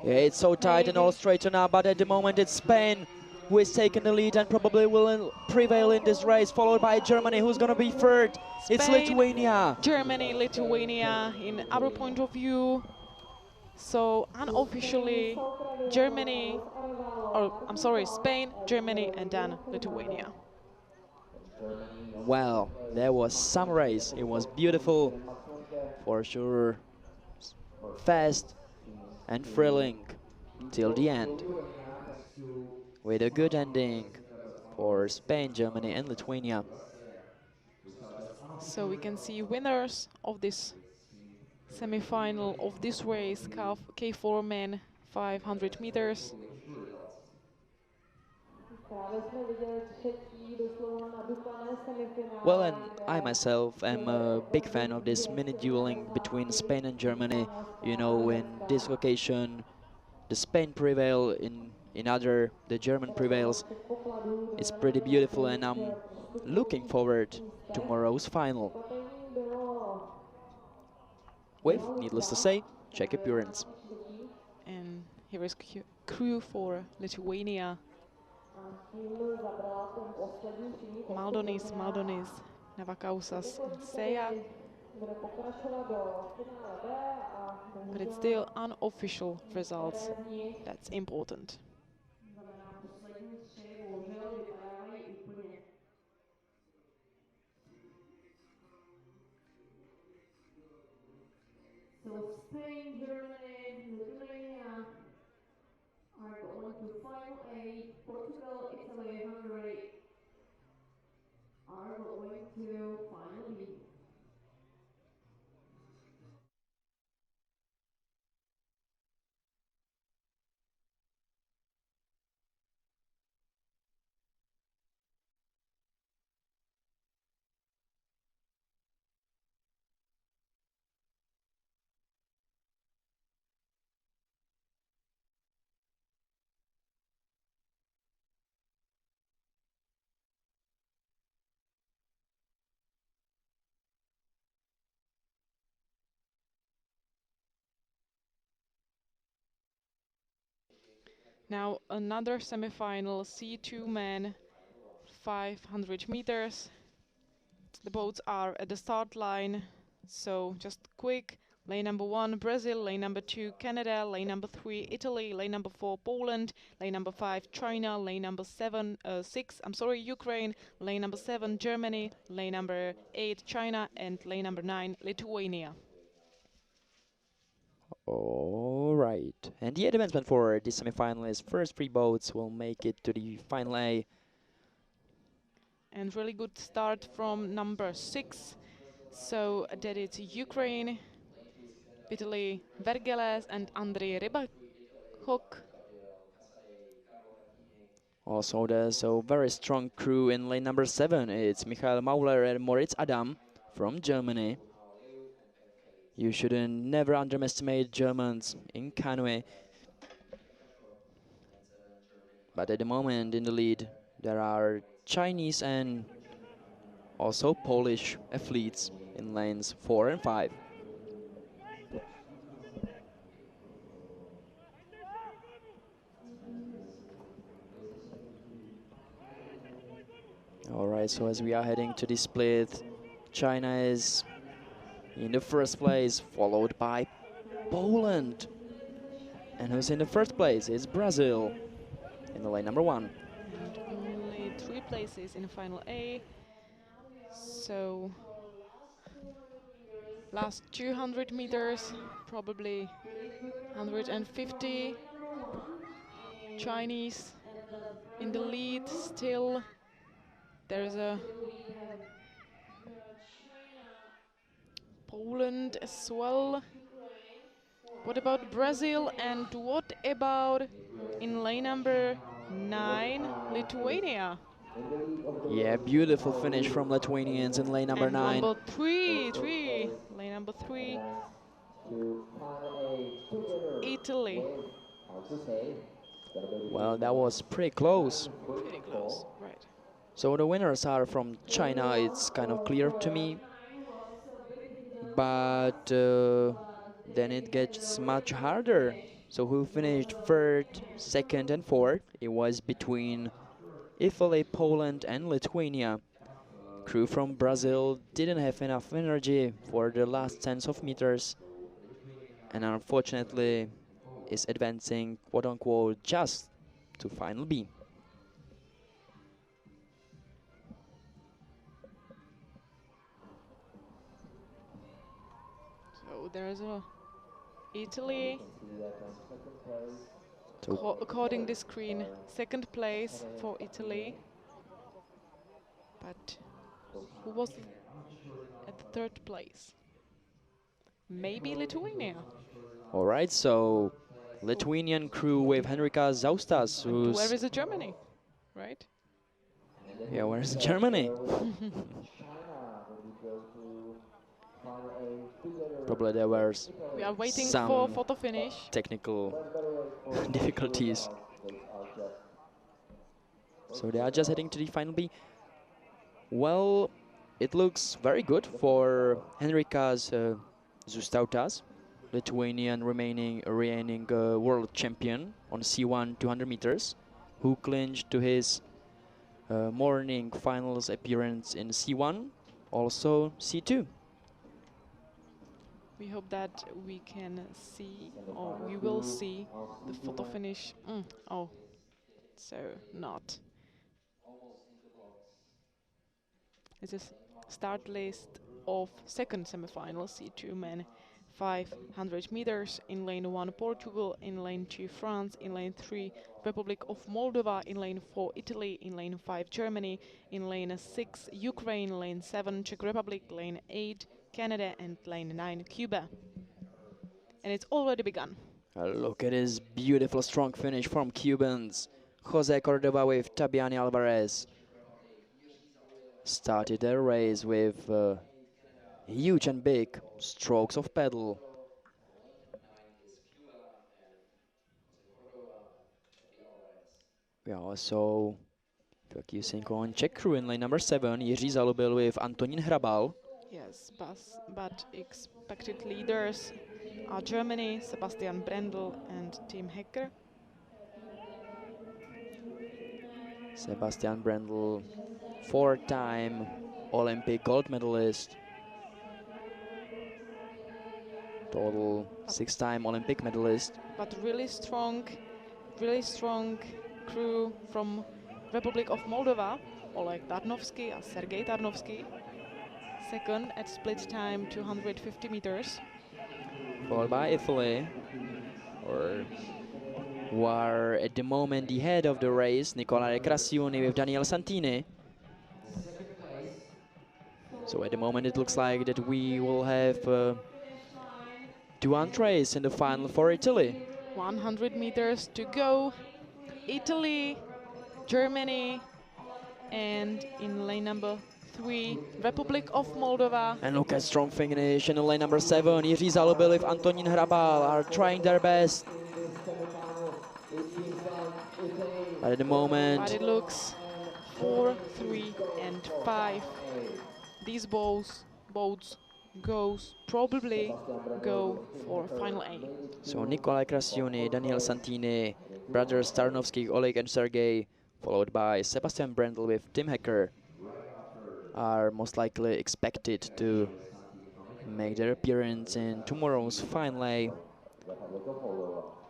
Yeah, it's so tight and all straight now, but at the moment it's Spain who is taking the lead and probably will prevail in this race, followed by Germany, who's gonna be third. It's Spain, Lithuania. Germany, Lithuania in our point of view. So unofficially Germany, or I'm sorry, Spain, Germany and then Lithuania. Well, there was some race. It was beautiful, for sure, fast and thrilling till the end, with a good ending for Spain, Germany and Lithuania. So we can see winners of this semi-final of this race, K4 men 500 meters. Well, and I myself am a big fan of this mini dueling between Spain and Germany. You know, in this location, the Spain prevail, in other, the German prevails. It's pretty beautiful and I'm looking forward to tomorrow's final. With, needless to say, Czech appearance. And here is crew for Lithuania. Maldonis, Navakauskas and Seja. But it's still unofficial results. That's important. So Spain, Germany, Lithuania are going to final A. Portugal, Italy, Hungary are going to final B. Now another semi-final C2 men 500 meters. The boats are at the start line, so just quick Lane number 1, Brazil. Lane number 2, Canada. Lane number 3, Italy. Lane number 4, Poland. Lane number 5, China. Lane number 6, Ukraine. Lane number 7, Germany. Lane number 8, China. And lane number 9, Lithuania. All right. And the advancement for the semifinalists. First 3 boats will make it to the final A. And really good start from number 6. So that is Ukraine, Vitaly Vergeles and Andrei Rybakok. Also, there's a very strong crew in lane number 7. It's Michael Mauler and Moritz Adam from Germany. You shouldn't never underestimate Germans in canoe. But at the moment in the lead, there are Chinese and also Polish athletes in lanes 4 and 5. Alright, so as we are heading to the split, China is in the first place, followed by Poland. And who's in the first place? It's Brazil in the lane number 1. And only 3 places in final A. So last 200 meters, probably 150. Chinese in the lead still. There's a Poland as well. What about Brazil, and what about in lane number 9, Lithuania? Yeah, beautiful finish from Lithuanians in lane number and 9. Number 3, lane number 3, Italy. Well, that was pretty close. Pretty close, right. So the winners are from China, it's kind of clear to me. But then it gets much harder. So who finished 3rd, 2nd and 4th? It was between Italy, Poland and Lithuania. Crew from Brazil didn't have enough energy for the last tens of meters and unfortunately is advancing quote-unquote just to final B. So there's a Italy, So according to the screen, 2nd place for Italy. But who was at the 3rd place? Maybe Lithuania. all right, so Lithuanian crew with Henrika Zaustas, And where who's is Germany, right? yeah, where's Germany? Probably there were We are waiting some for photo finish. technical difficulties. So they are just heading to the final B. Well, it looks very good for Henrikas Zustautas, Lithuanian reigning world champion on C1 200 meters, who clinched to his morning finals appearance in C1, also C2. We hope that we can see, or we will see, the photo finish. Oh, so not. It's a start list of 2nd semifinal C2 men, 500 meters. In lane 1 Portugal, in lane 2 France, in lane 3 Republic of Moldova, in lane 4 Italy, in lane 5 Germany, in lane 6 Ukraine, lane 7 Czech Republic, lane 8 Canada and lane 9 Cuba. And it's already begun. Look at this beautiful strong finish from Cubans. Jose Cordova with Tabiani Alvarez started their race with huge and big strokes of pedal. We are also focusing on Czech crew in lane number 7, Jiří Zalubil with Antonín Hrabal. Yes, but expected leaders are Germany, Sebastian Brendel and Tim Hecker. Sebastian Brendel, 4-time Olympic gold medalist. total 6-time Olympic medalist. But really strong crew from Republic of Moldova, Oleg Tarnovsky and Sergei Tarnovsky. Second at split time 250 meters. Followed by Italy, who are at the moment the head of the race, Nicolare Crassioni with Daniele Santini. So at the moment it looks like that we will have two entrees in the final for Italy. 100 meters to go. Italy, Germany, and in lane number 3, Republic of Moldova. And look at strong finish in lane number 7. Jiří Zalubil with Antonín Hrabal are trying their best. But at the moment... But it looks 4, 3 and 5. These boats probably go for final A. So Nicolai Crassioni, Daniele Santini, brothers Tarnovsky, Oleg and Sergei, followed by Sebastian Brendel with Tim Hecker, are most likely expected to make their appearance in tomorrow's final A.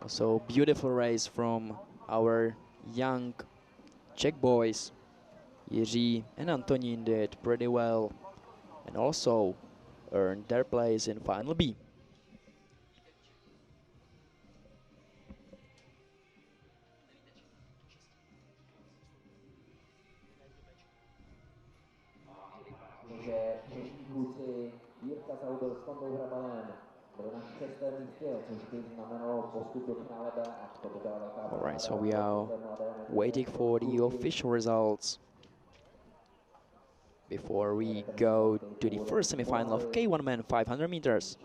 Also beautiful race from our young Czech boys. Jiří and Antonín did pretty well and also earned their place in final B. Alright, so we are waiting for the official results before we go to the first semi-final of K1 men 500 meters.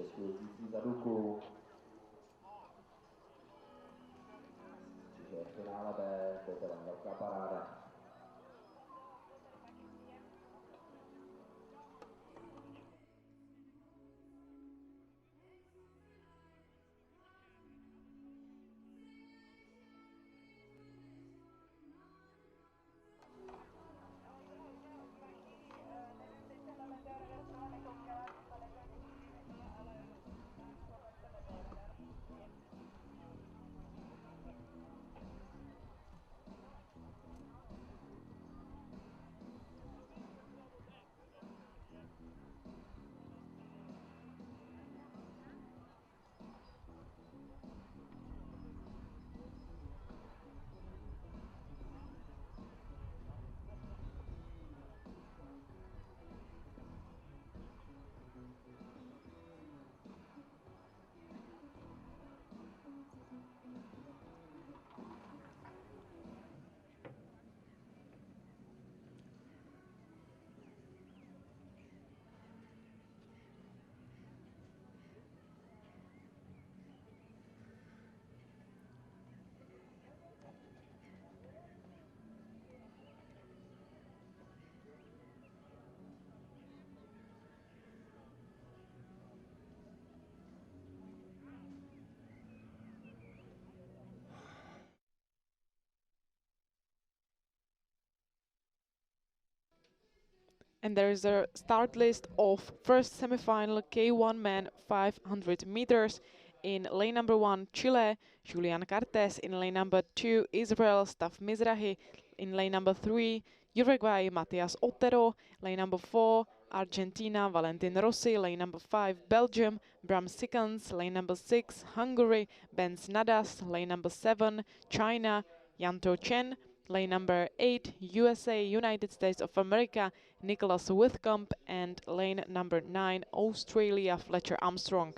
And there is a start list of first semi-final K1 men 500 meters. In lane number 1, Chile, Julian Cartes. In lane number 2, Israel, Stav Mizrahi. In lane number 3, Uruguay, Matias Otero. Lane number 4, Argentina, Valentin Rossi. Lane number 5, Belgium, Bram Sikans. Lane number 6, Hungary, Ben Snadas. Lane number 7, China, Yanto Chen. Lane number 8, USA, United States of America, Nicholas Whitcomb, and lane number 9, Australia, Fletcher Armstrong.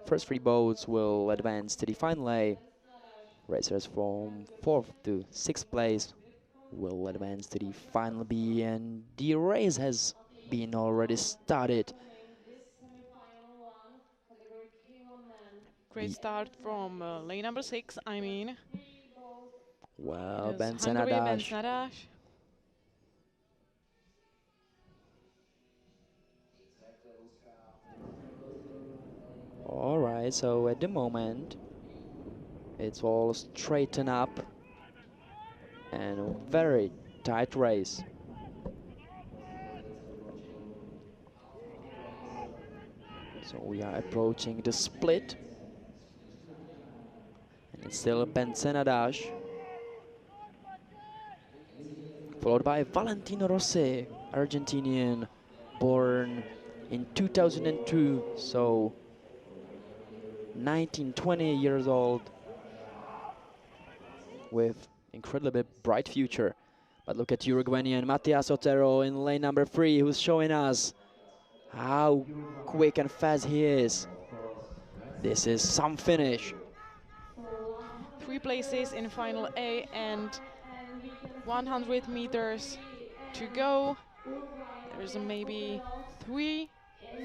First 3 boats will advance to the final A. Racers from 4th to 6th place will advance to the final B, and the race has been already started. Great start from lane number 6, I mean. Well, Yes, Ben Hungary, Ben Senadash. Snadas. Alright, so at the moment it's all straightened up and very tight race. So we are approaching the split. And it's still Benzenadash, followed by Valentino Rossi, Argentinian, born in 2002, so 19, 20 years old, with incredibly bright future. But look at Uruguayan Matias Otero in lane number 3, who's showing us how quick and fast he is. This is some finish. 3 places in final A and 100 meters to go. There is maybe 3,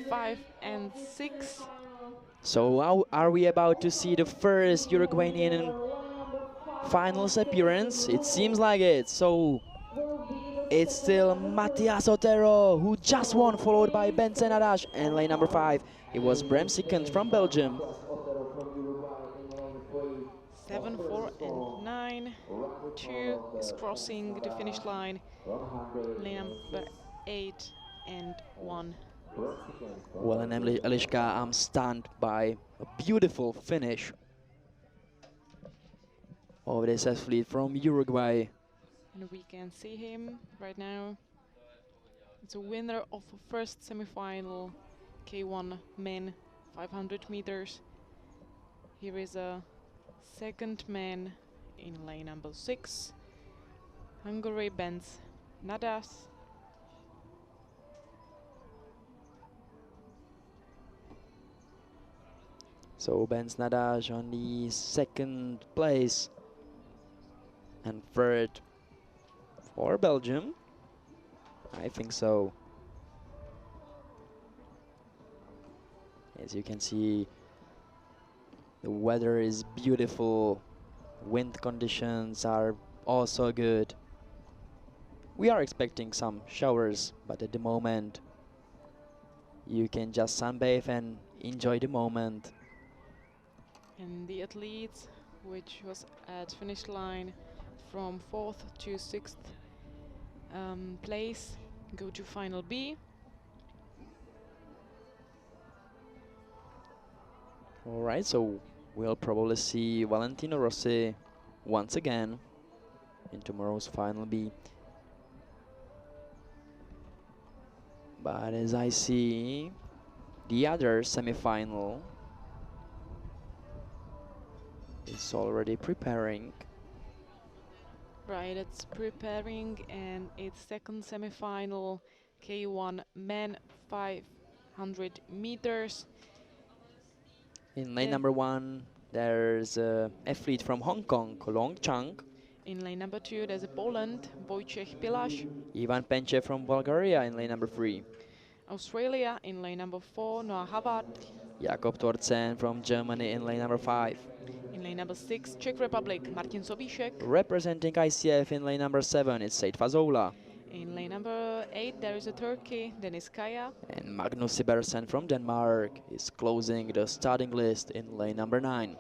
5 and 6. So how are we about to see the first Uruguayan finals appearance? It seems like it. So it's still Matias Otero, who just won, followed by Benzenadash. And lane number 5, it was Bram Sikant from Belgium. 7, 4 and 9. 2 is crossing the finish line. Lane number 8 and 1. Well, and Eliška, I'm stunned by a beautiful finish of this athlete from Uruguay. And we can see him right now. It's a winner of first semi-final K1 men 500 meters. Here is a second man in lane number 6. Hungary Benz Nadas. So Benzenadash on the second place, and third for Belgium. I think so. As you can see, the weather is beautiful. Wind conditions are also good. We are expecting some showers, but at the moment you can just sunbathe and enjoy the moment. And the athletes, which was at finish line from 4th to 6th place, go to final B. All right, so we'll probably see Valentino Rossi once again in tomorrow's final B. But as I see the other semi-final is already preparing. Right, it's preparing, and it's second semi-final K1 men 500 meters. In lane number 1, there's an athlete from Hong Kong, Long Chang. In lane number 2, there's a Poland, Wojciech Pilasz. Ivan Penche from Bulgaria in lane number 3. Australia in lane number 4, Noah Havard. Jakob Tortzen from Germany in lane number 5. In lane number 6, Czech Republic, Martin Sobíšek. Representing ICF in lane number 7, it's Sejt Fazola. In lane number 8, there is a Turkey, Denis Kaya. And Magnus Sibersen from Denmark is closing the starting list in lane number 9.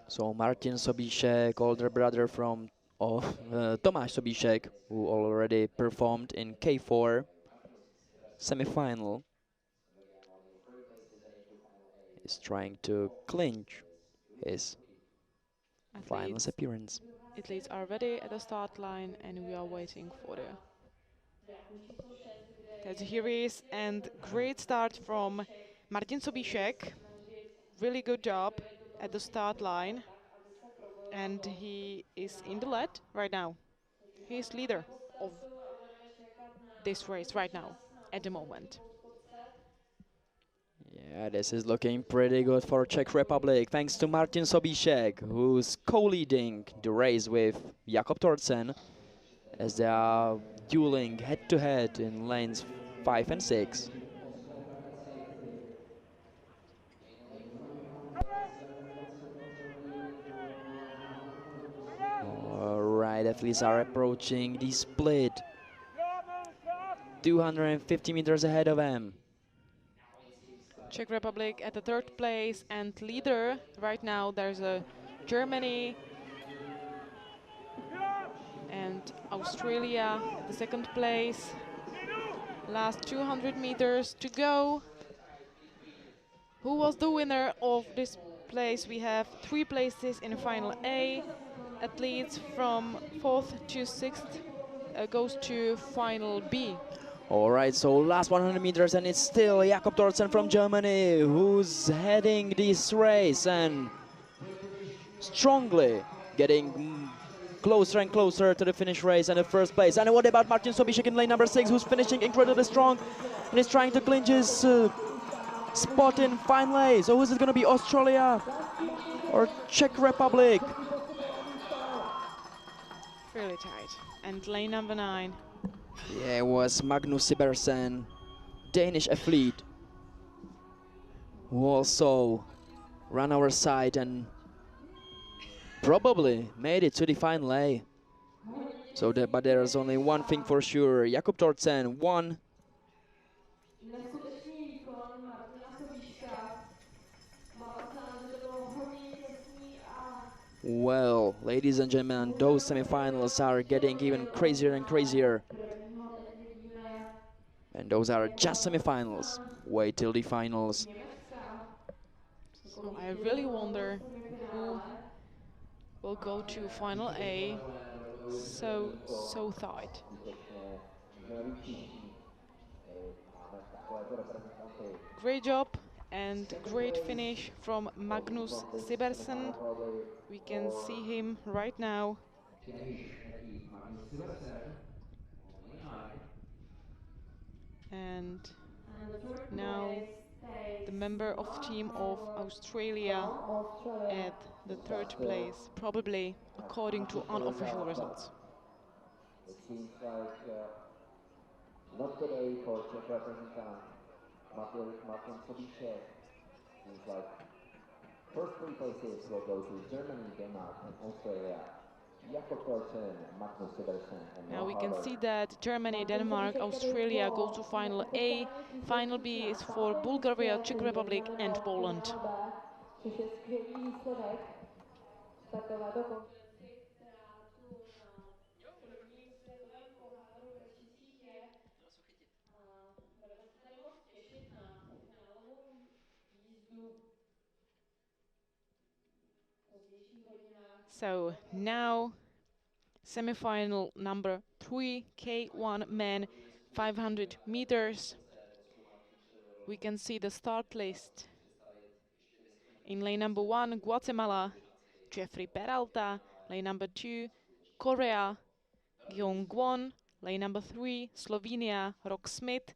So Martin Sobíšek, older brother from Tomáš Sobíšek, who already performed in K4 semi-final, is trying to clinch his finals appearance. Athletes are ready at the start line, and we are waiting for the... Here he is, and great start from Martin Sobíšek. Really good job at the start line, and he is in the lead right now. He is leader of this race right now, at the moment. Yeah, this is looking pretty good for Czech Republic, thanks to Martin Sobíšek, who's co-leading the race with Jakob Tortzen, as they are dueling head-to-head in lanes 5 and 6. All right, athletes are approaching the split. 250 meters ahead of him. Czech Republic at the third place and leader. Right now there's a Germany and Australia at the second place. Last 200 meters to go. Who was the winner of this place? We have 3 places in final A. Athletes from 4th to 6th goes to final B. All right, so last 100 meters, and it's still Jakob Thorsen from Germany who's heading this race and strongly getting closer and closer to the finish race and the first place. And what about Martin Sobíšek in lane number 6, who's finishing incredibly strong and is trying to clinch his spot in final A. So who's it going to be, Australia or Czech Republic? Really tight. And lane number 9. Yeah, it was Magnus Sibersen, Danish athlete, who also ran our side and probably made it to the final A. So, but there's only one thing for sure: Jakob Thorsen won. Well, ladies and gentlemen, those semifinals are getting even crazier and crazier. And those are just semifinals. Wait till the finals. So I really wonder who will go to final A. So tight. Great job and great finish from Magnus Sibersen. We can see him right now. And now the member of team of Australia at the third place, probably according to unofficial results. It seems like not today for Czech representant Martin Sobíšek. Seems like first 3 places will go to Germany, Denmark, and Australia. Jakob Thorsen, Magnus Sibersen, and now we can see that Germany, Denmark, Australia go to final A. Final B is for Bulgaria, Czech Republic, and Poland. So now semi-final number 3, K1 men 500 meters. We can see the start list. In lane number 1, Guatemala, Jeffrey Peralta. Lane number 2, Korea, Gyeong-gwon. Lane number 3, Slovenia, Rock Smith.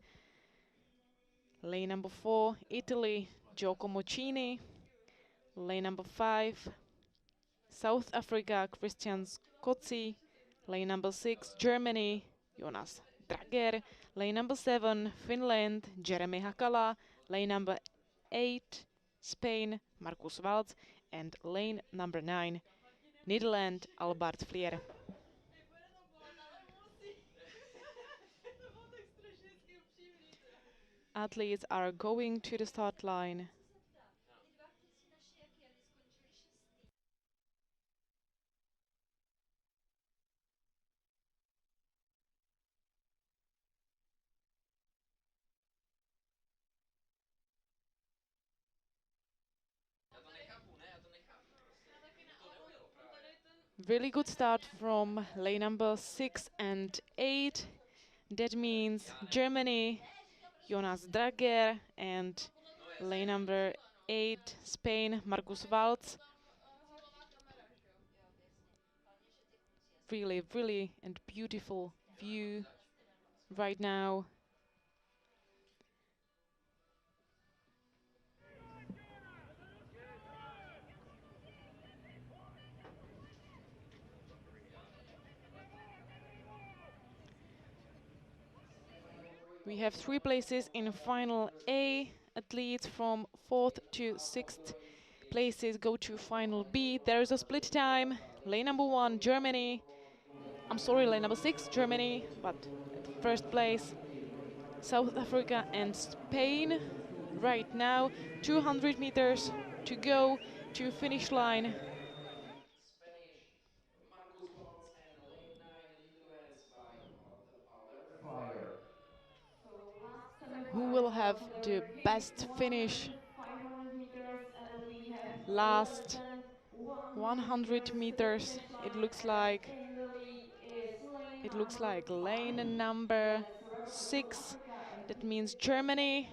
Lane number 4, Italy, Giacomo Cini. Lane number 5, South Africa, Christian Skotsi. Lane number 6, Germany, Jonas Drager. Lane number 7, Finland, Jeremy Hakala. Lane number 8, Spain, Markus Waltz. And lane number 9, Netherlands, Albert Vlier. Athletes are going to the start line. Really good start from lane number 6 and 8. That means Germany, Jonas Drager, and lane number 8, Spain, Markus Waltz. Really and beautiful view right now. We have 3 places in final A. Athletes from 4th to 6th places go to final B. There is a split time. Lane number 1, Germany. I'm sorry, lane number 6, Germany, but at first place. South Africa and Spain. Right now, 200 meters to go to finish line. Who will have the best finish? 500 meters and we have less Last than 100 100 meters to the meters. finish It line, looks and like in the lead is lane it looks number like 5. lane number That's representing 6. Africa and That Italy means Germany.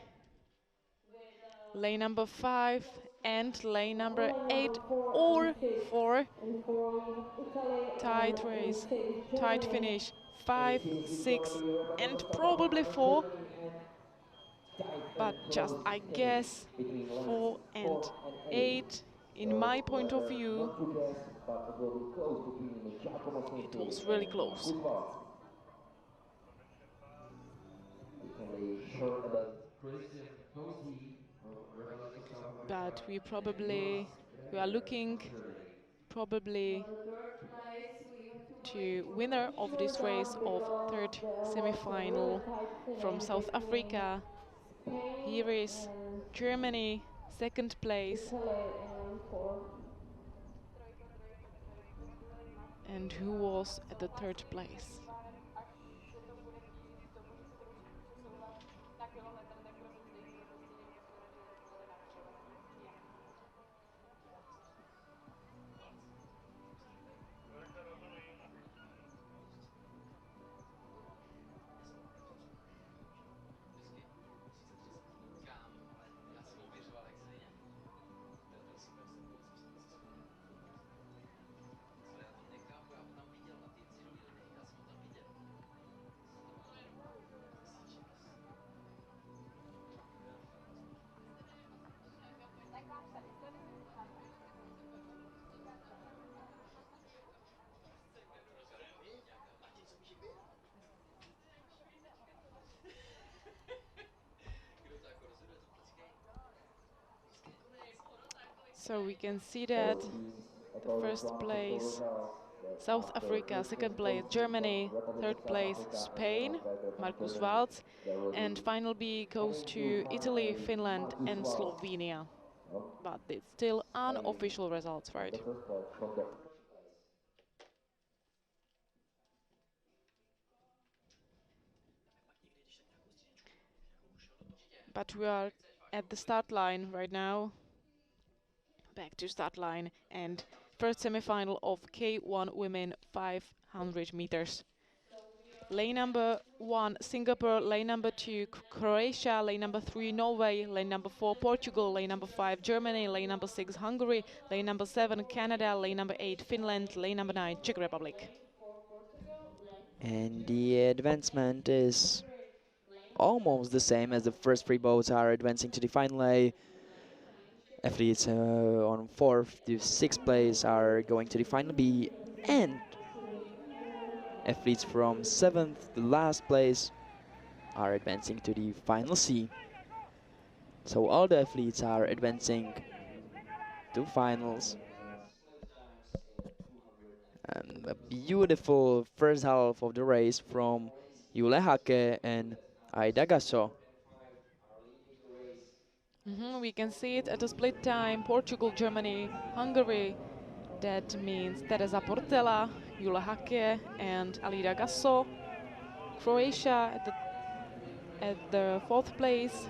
Lane number 5 and lane number lane 8 number 4 and or 6. 4. And 4 we have Italy and Tight in race, 6 tight Germany. finish. 5, 6 and probably 4. But just I guess 4 and 8 in my point of view. It was really close. But we are looking probably On the third place we have to wait to for winner the of official this race results of because third there was a really semi-final tight from finish South between Africa. Spain Here is and Germany, second place. Italy in lane 4. And who was at the third place? So we can see that the first place South Africa, second place Germany, third place Spain, Markus Waltz, and final B goes to Italy, Finland and Slovenia. But it's still unofficial results, right? But we are at the start line right now. Back to start line and first semi-final of K1 women 500 meters. Lane number 1 Singapore, lane number 2 Croatia, lane number 3 Norway, lane number 4 Portugal, lane number 5 Germany, lane number 6 Hungary, lane number 7 Canada, lane number 8 Finland, lane number 9 Czech Republic. And the advancement is almost the same as the first three boats are advancing to the final A. Athletes on 4th to 6th place are going to the final B, and athletes from 7th to last place are advancing to the final C. So all the athletes are advancing to finals. And a beautiful first half of the race from Jule Hake and Aida Gasso. We can see it at a split time, Portugal, Germany, Hungary. That means Teresa Portela, Jule Hake and Alida Gasso. Croatia at the 4th place.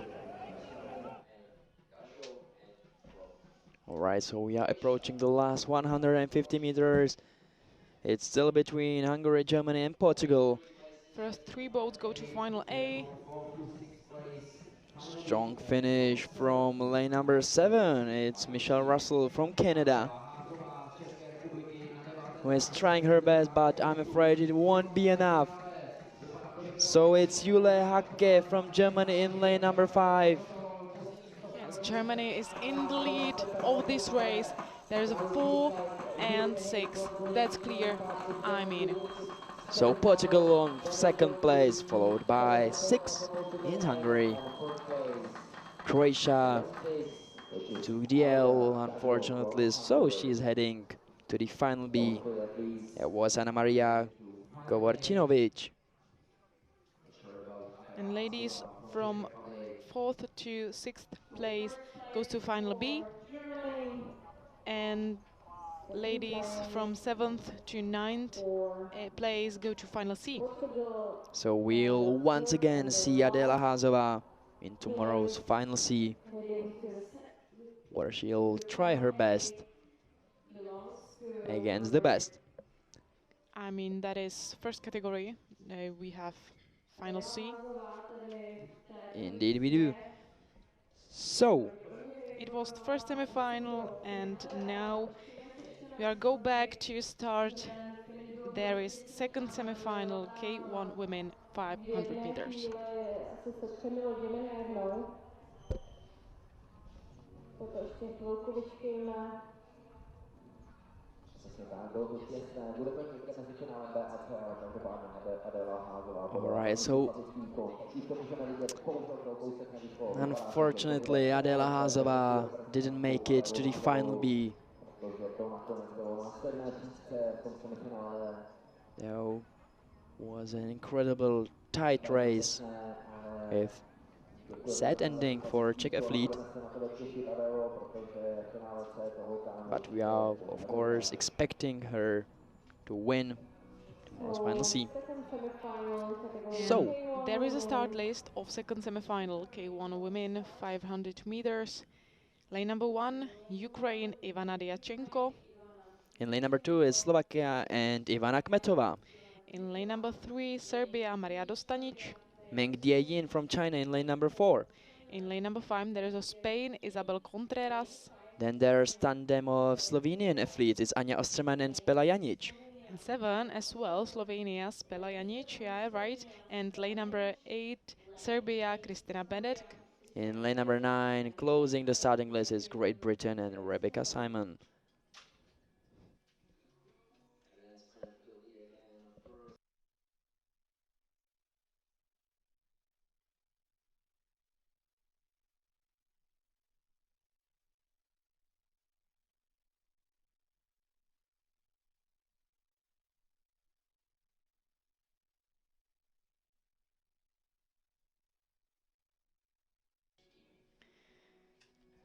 All right, so we are approaching the last 150 meters. It's still between Hungary, Germany and Portugal. First 3 boats go to final A. Strong finish from lane number 7. It's Michelle Russell from Canada, who is trying her best, but I'm afraid it won't be enough. So it's Jule Hacke from Germany in lane number 5. Yes, Germany is in the lead of this race. There's a 4 and 6. That's clear. I mean, So Portugal on 2nd place, followed by 6 in Hungary. Croatia to the L, unfortunately, so she's heading to the final B. It was Anna Maria Govorčinović. and ladies from 4th to 6th place goes to final B, and ladies from 7th to 9th place go to final C. So we'll once again see Adela Hazova in tomorrow's final C, where she'll try her best against the best. I mean, that is first category. We have final C. Indeed we do. So, It was the first semi-final, and now we are go back to start. There is second semi-final K1 women 500 meters. Toto ještě chvilku vyčkejme. Přesně tak, bylo to těsné. Bude to někde mezi finálem B a C, ale každopádně Adela Házová. alright, so unfortunately Adela Hazova didn't make it to the final B. There was an incredible tight race with sad ending for Czech athlete, but we are of course expecting her to win tomorrow's final C. So there is a start list of second semi-final K1 women 500 meters. Lane number 1, Ukraine, Ivana Diachenko. in lane number 2 is Slovakia and Ivana Kmetova. In lane number 3, Serbia, Maria Dostanic. Meng Diayin from China in lane number 4. In lane number 5, there is a Spain, Isabel Contreras. Then there's tandem of Slovenian athletes, it's Anja Osterman and Spela Janic. And 7 as well, Slovenia, Spela Janic, yeah, right. And lane number 8, Serbia, Kristina Benedek. In lane number 9, closing the starting list is Great Britain and Rebecca Simon.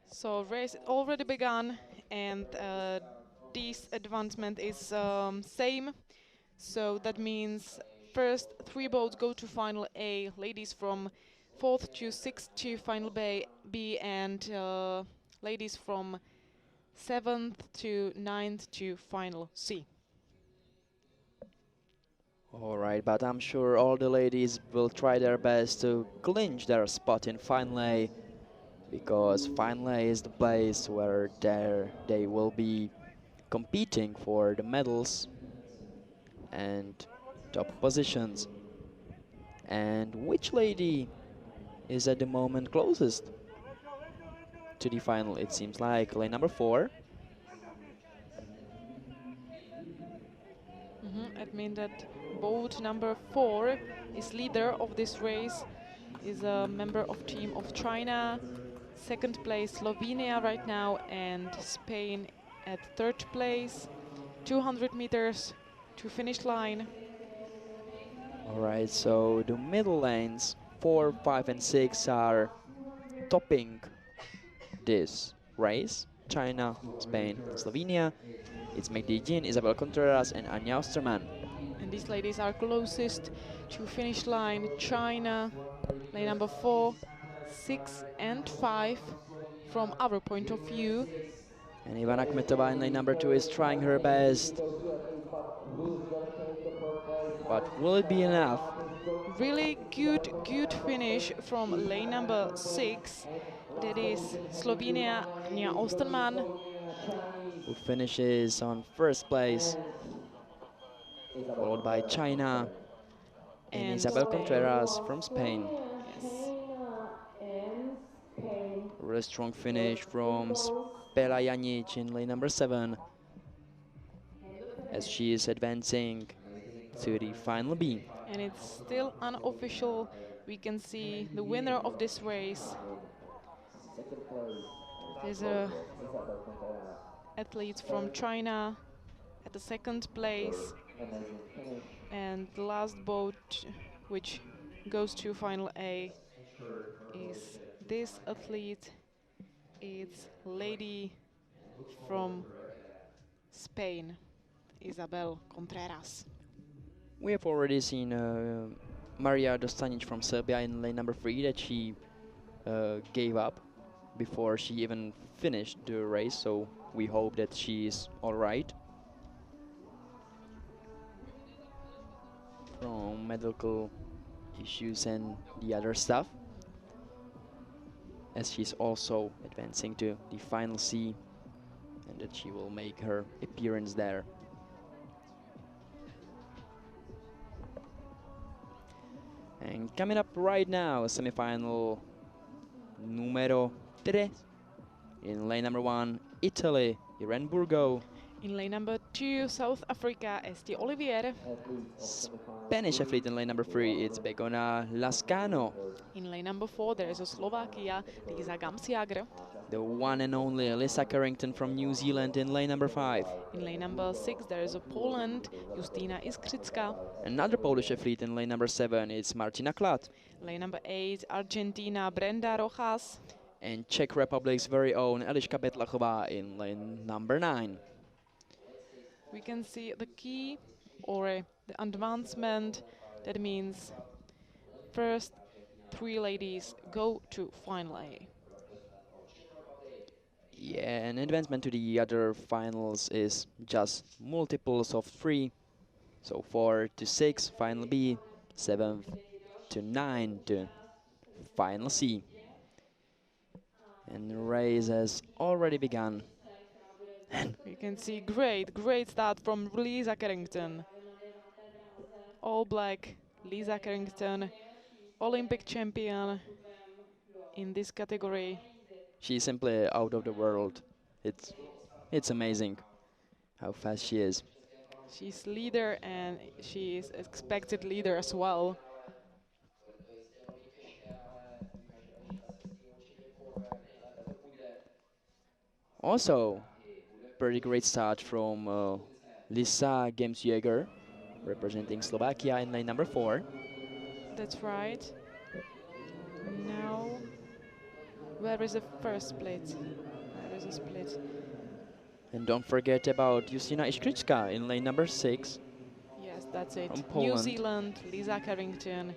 So race already begun, and this advancement is same. So that means first 3 boats go to final A, ladies from 4th to 6th to final B, and ladies from 7th to 9th to final C. Alright, but I'm sure all the ladies will try their best to clinch their spot in final A, because final A is the place where they will be competing for the medals and top positions. And which lady is at the moment closest to the final? It seems like lane number 4. It means that boat number 4 is leader of this race, is a member of team of China. Second place Slovenia right now, and Spain at 3rd place. 200 meters to finish line. Alright, so the middle lanes 4, 5 and 6 are topping this race. China, Spain, Slovenia. It's Megdijin, Isabel Contreras and Anja Osterman. And these ladies are closest to finish line. China, lane number 4, 6 and 5 from our point of view. And Ivana Kmetova in lane number 2 is trying her best. But will it be enough? Really good finish from lane number 6. That is Slovenia, Anja Osterman. Who finishes on 1st place, followed by China and Isabel Spain. Contreras from Spain. Yes. Really strong finish from Spela Janic in lane number 7, as she is advancing to the final B. And it's still unofficial. We can see the winner of this race. There's a athlete from China at the 2nd place, and the last boat which goes to final A is this athlete. It's lady from Spain, Isabel Contreras. We have already seen Maria Dostanic from Serbia in lane number 3 that she gave up before she even finished the race, so we hope that she is alright from medical issues and the other stuff, as she's also advancing to the final C, and that she will make her appearance there. And coming up right now, semi-final numero 3 in lane number 1, Italy, Irene Burgo. In lane number 2, South Africa, Esti Olivier. Spanish athlete in lane number 3, it's Begona Lascano. In lane number 4, there is a Slovakia, Lisa Gamsiager. The one and only Alyssa Carrington from New Zealand in lane number 5. In lane number 6, there is a Poland, Justyna Iskrycka. Another Polish athlete in lane number 7, it's Martina Klad. Lane number 8, Argentina, Brenda Rojas. And Czech Republic's very own Eliška Betlachová in lane number 9. We can see the key or the advancement. That means first 3 ladies go to final A. Yeah, and advancement to the other finals is just multiples of 3. So 4 to 6, final B, 7 to 9 to final C. And the race has already begun. You can see great start from Lisa Carrington. All black, Lisa Carrington, Olympic champion in this category. She's simply out of the world. It's amazing how fast she is. She's leader and she is expected leader as well. Also, pretty great start from Lisa Gemsjäger, representing Slovakia in lane number 4. That's right. Now, where is the first split? There is a split. And don't forget about Justyna Iskrycka in lane number 6. Yes, that's it. From New Poland. Zealand, Lisa Carrington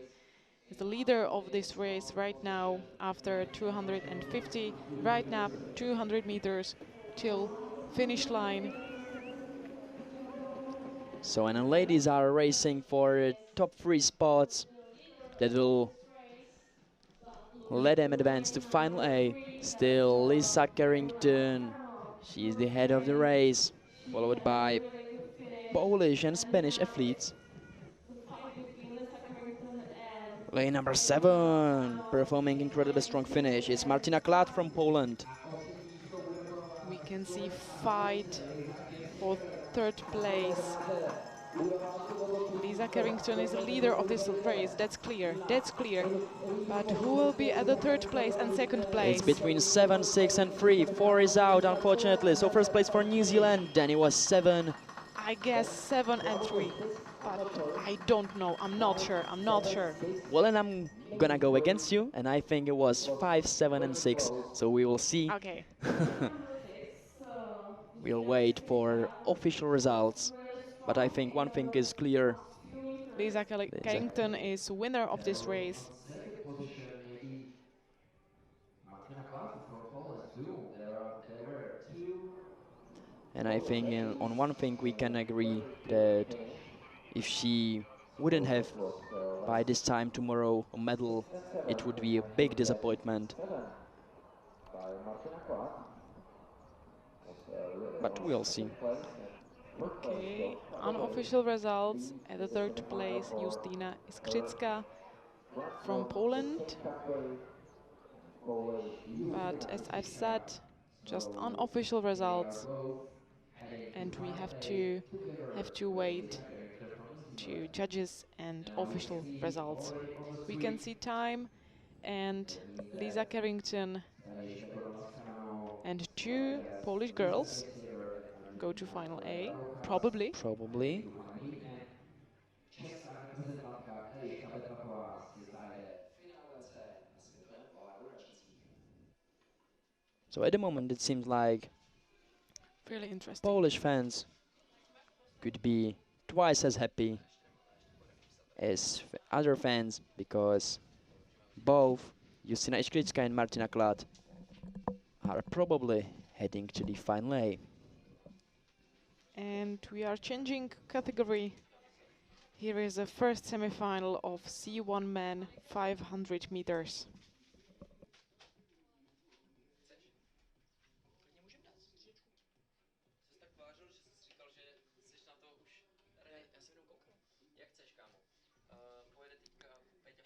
is the leader of this race right now after 250. Right now, 200 meters till finish line. So, and the ladies are racing for top 3 spots that will let them advance to final A. Still Lisa Carrington, she is the head of the race, followed by Polish and Spanish athletes. Lane number 7, performing incredibly strong finish, it's Martina Klad from Poland. We can see fight for third place. Lisa Carrington is the leader of this race, that's clear. But who will be at the third place and second place? It's between 7, 6 and 3. 4 is out, unfortunately. So first place for New Zealand, then it was 7. I guess 7 and 3, but I don't know, I'm not sure. Well, and I'm gonna go against you, and I think it was 5, 7 and 6. So we will see. Okay. We'll wait for official results. But I think one thing is clear. Lisa Carrington is winner of this race. And I think on one thing we can agree, that if she wouldn't have by this time tomorrow a medal, it would be a big disappointment. But we'll see. Okay, unofficial results. At the third place, Justyna Iskrycka from Poland. But as I've said, just unofficial results, and we have to wait to judges and official results. We can see time, and Lisa Carrington and 2 Polish girls go to final A, probably. So at the moment it seems like Really interesting. Polish fans could be twice as happy as other fans, because both Justyna Iskrycka and Martina Klad are probably heading to the final A. And we are changing category. Here is the first semi-final of C1 men 500 meters.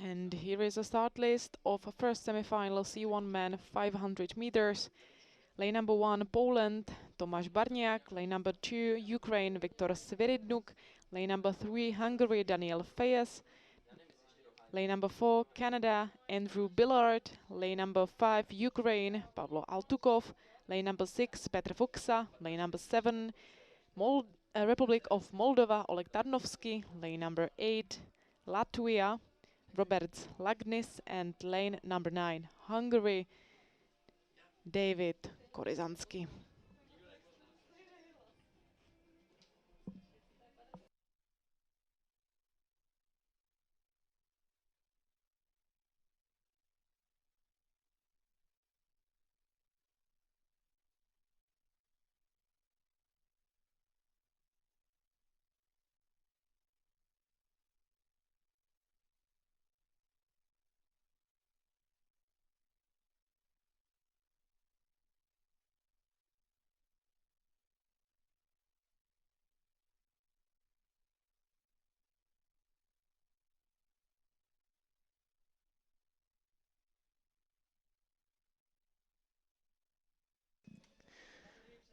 And here is a start list of a first semi-final C1 men 500 meters. Lane number 1, Poland, Tomáš Barniak. Lane number 2, Ukraine, Viktor Sviridnuk. Lane number 3, Hungary, Daniel Fayes. Lane number 4, Canada, Andrew Billard. Lane number 5, Ukraine, Pavlo Altukov. Lane number 6, Petr Fuchsa. Lane number 7, Republic of Moldova, Oleg Tarnovsky. Lane number 8, Latvia, Robert Lagnis. And lane number 9, Hungary, David Koryzanski.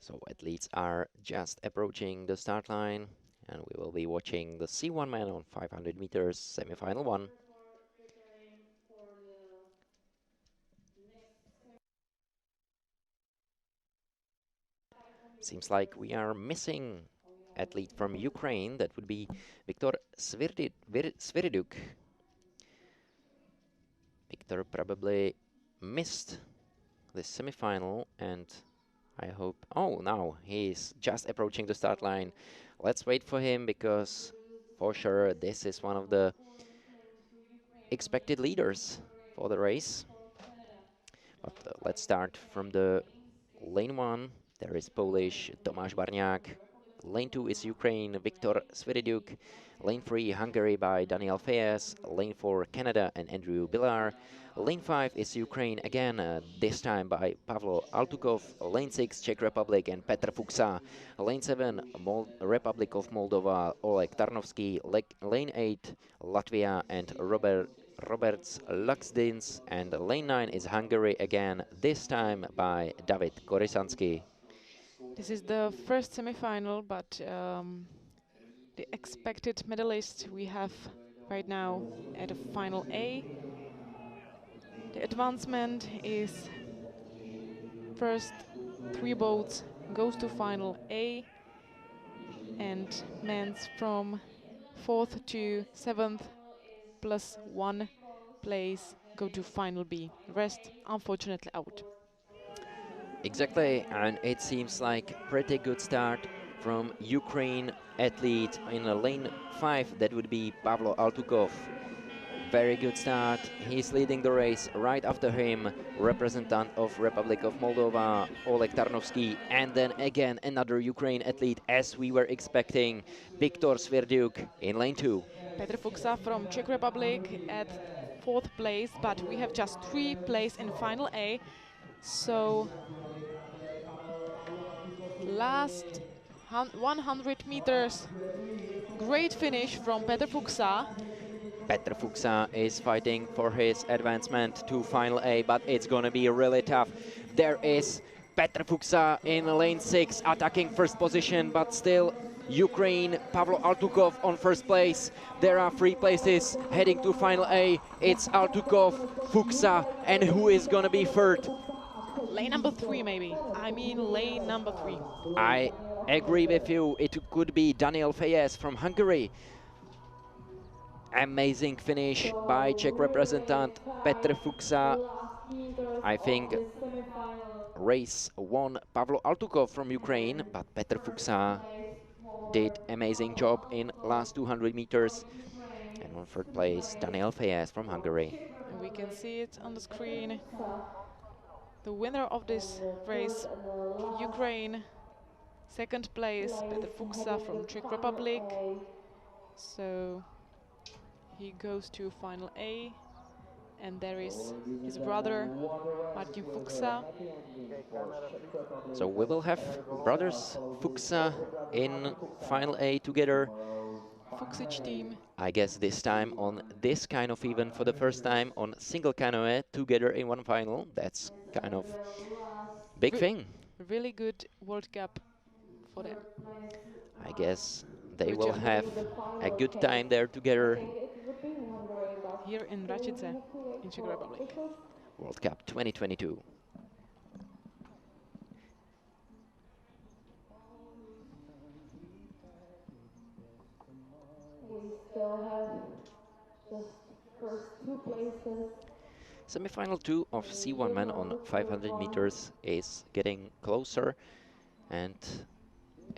So athletes are just approaching the start line, and we will be watching the C1 man on 500 meters semi-final 1. Seems like we are missing athlete from Ukraine. That would be Viktor Sviriduk. Viktor probably missed the semi-final, and I hope... Oh, now he's just approaching the start line. Let's wait for him, because for sure this is one of the expected leaders for the race. But let's start from the lane 1. There is Polish Tomáš Barniak. Lane 2 is Ukraine, Viktor Sviriduk. Lane 3, Hungary by Daniel Fayes. Lane 4, Canada and Andrew Billar. Lane 5 is Ukraine again, this time by Pavlo Altukov. Lane 6, Czech Republic and Petr Fuchsa. Lane 7, Republic of Moldova, Oleg Tarnovsky. Lane 8, Latvia and Roberts Luxdins, and lane 9 is Hungary again, this time by David Koryzanski. This is the first semi-final, but the expected medalist we have right now at a final A. The advancement is first 3 boats goes to final A, and men's from 4th to 7th plus 1 place go to final B. Rest unfortunately out. Exactly, and it seems like pretty good start from Ukraine athlete in lane 5. That would be Pavlo Altukov. Very good start. He's leading the race. Right after him, representative of Republic of Moldova, Oleg Tarnovsky, and then again another Ukraine athlete, as we were expecting, Viktor Svirduk in lane 2. Petr Fuchsa from Czech Republic at 4th place, but we have just 3 places in final A. So last 100 meters, great finish from Petr Fuchsa. Petr Fuchsa is fighting for his advancement to final A, but it's going to be really tough. There is Petr Fuchsa in lane 6 attacking first position, but still Ukraine, Pavlo Altukov on first place. There are 3 places heading to final A. It's Altukov, Fuchsa, and who is going to be third? Lane number 3 maybe. I mean lane number 3. I agree with you. It could be Daniel Fayes from Hungary. Amazing finish by Czech representant Petr Fuchsa. I think race won Pavlo Altukov from Ukraine, but Petr Fuchsa did amazing job in last 200 meters. And on third place, Daniel Fejes from Hungary. And we can see it on the screen. The winner of this race, Ukraine. Second place, Petr Fuchsa from Czech Republic. So he goes to final A. And there is his brother, Martin Fuchsa. So we will have brothers Fuchsa in final A together. Fuchsic team. I guess this time on this kind of event for the first time on single canoe together in one final. That's kind of big thing. Really good World Cup for them. I guess they Good will job. have a good time there together. Here in Racice, in Czech Republic. World Cup 2022. We still have just first two places. Semi-final 2 of C1 men on 500 meters is getting closer, and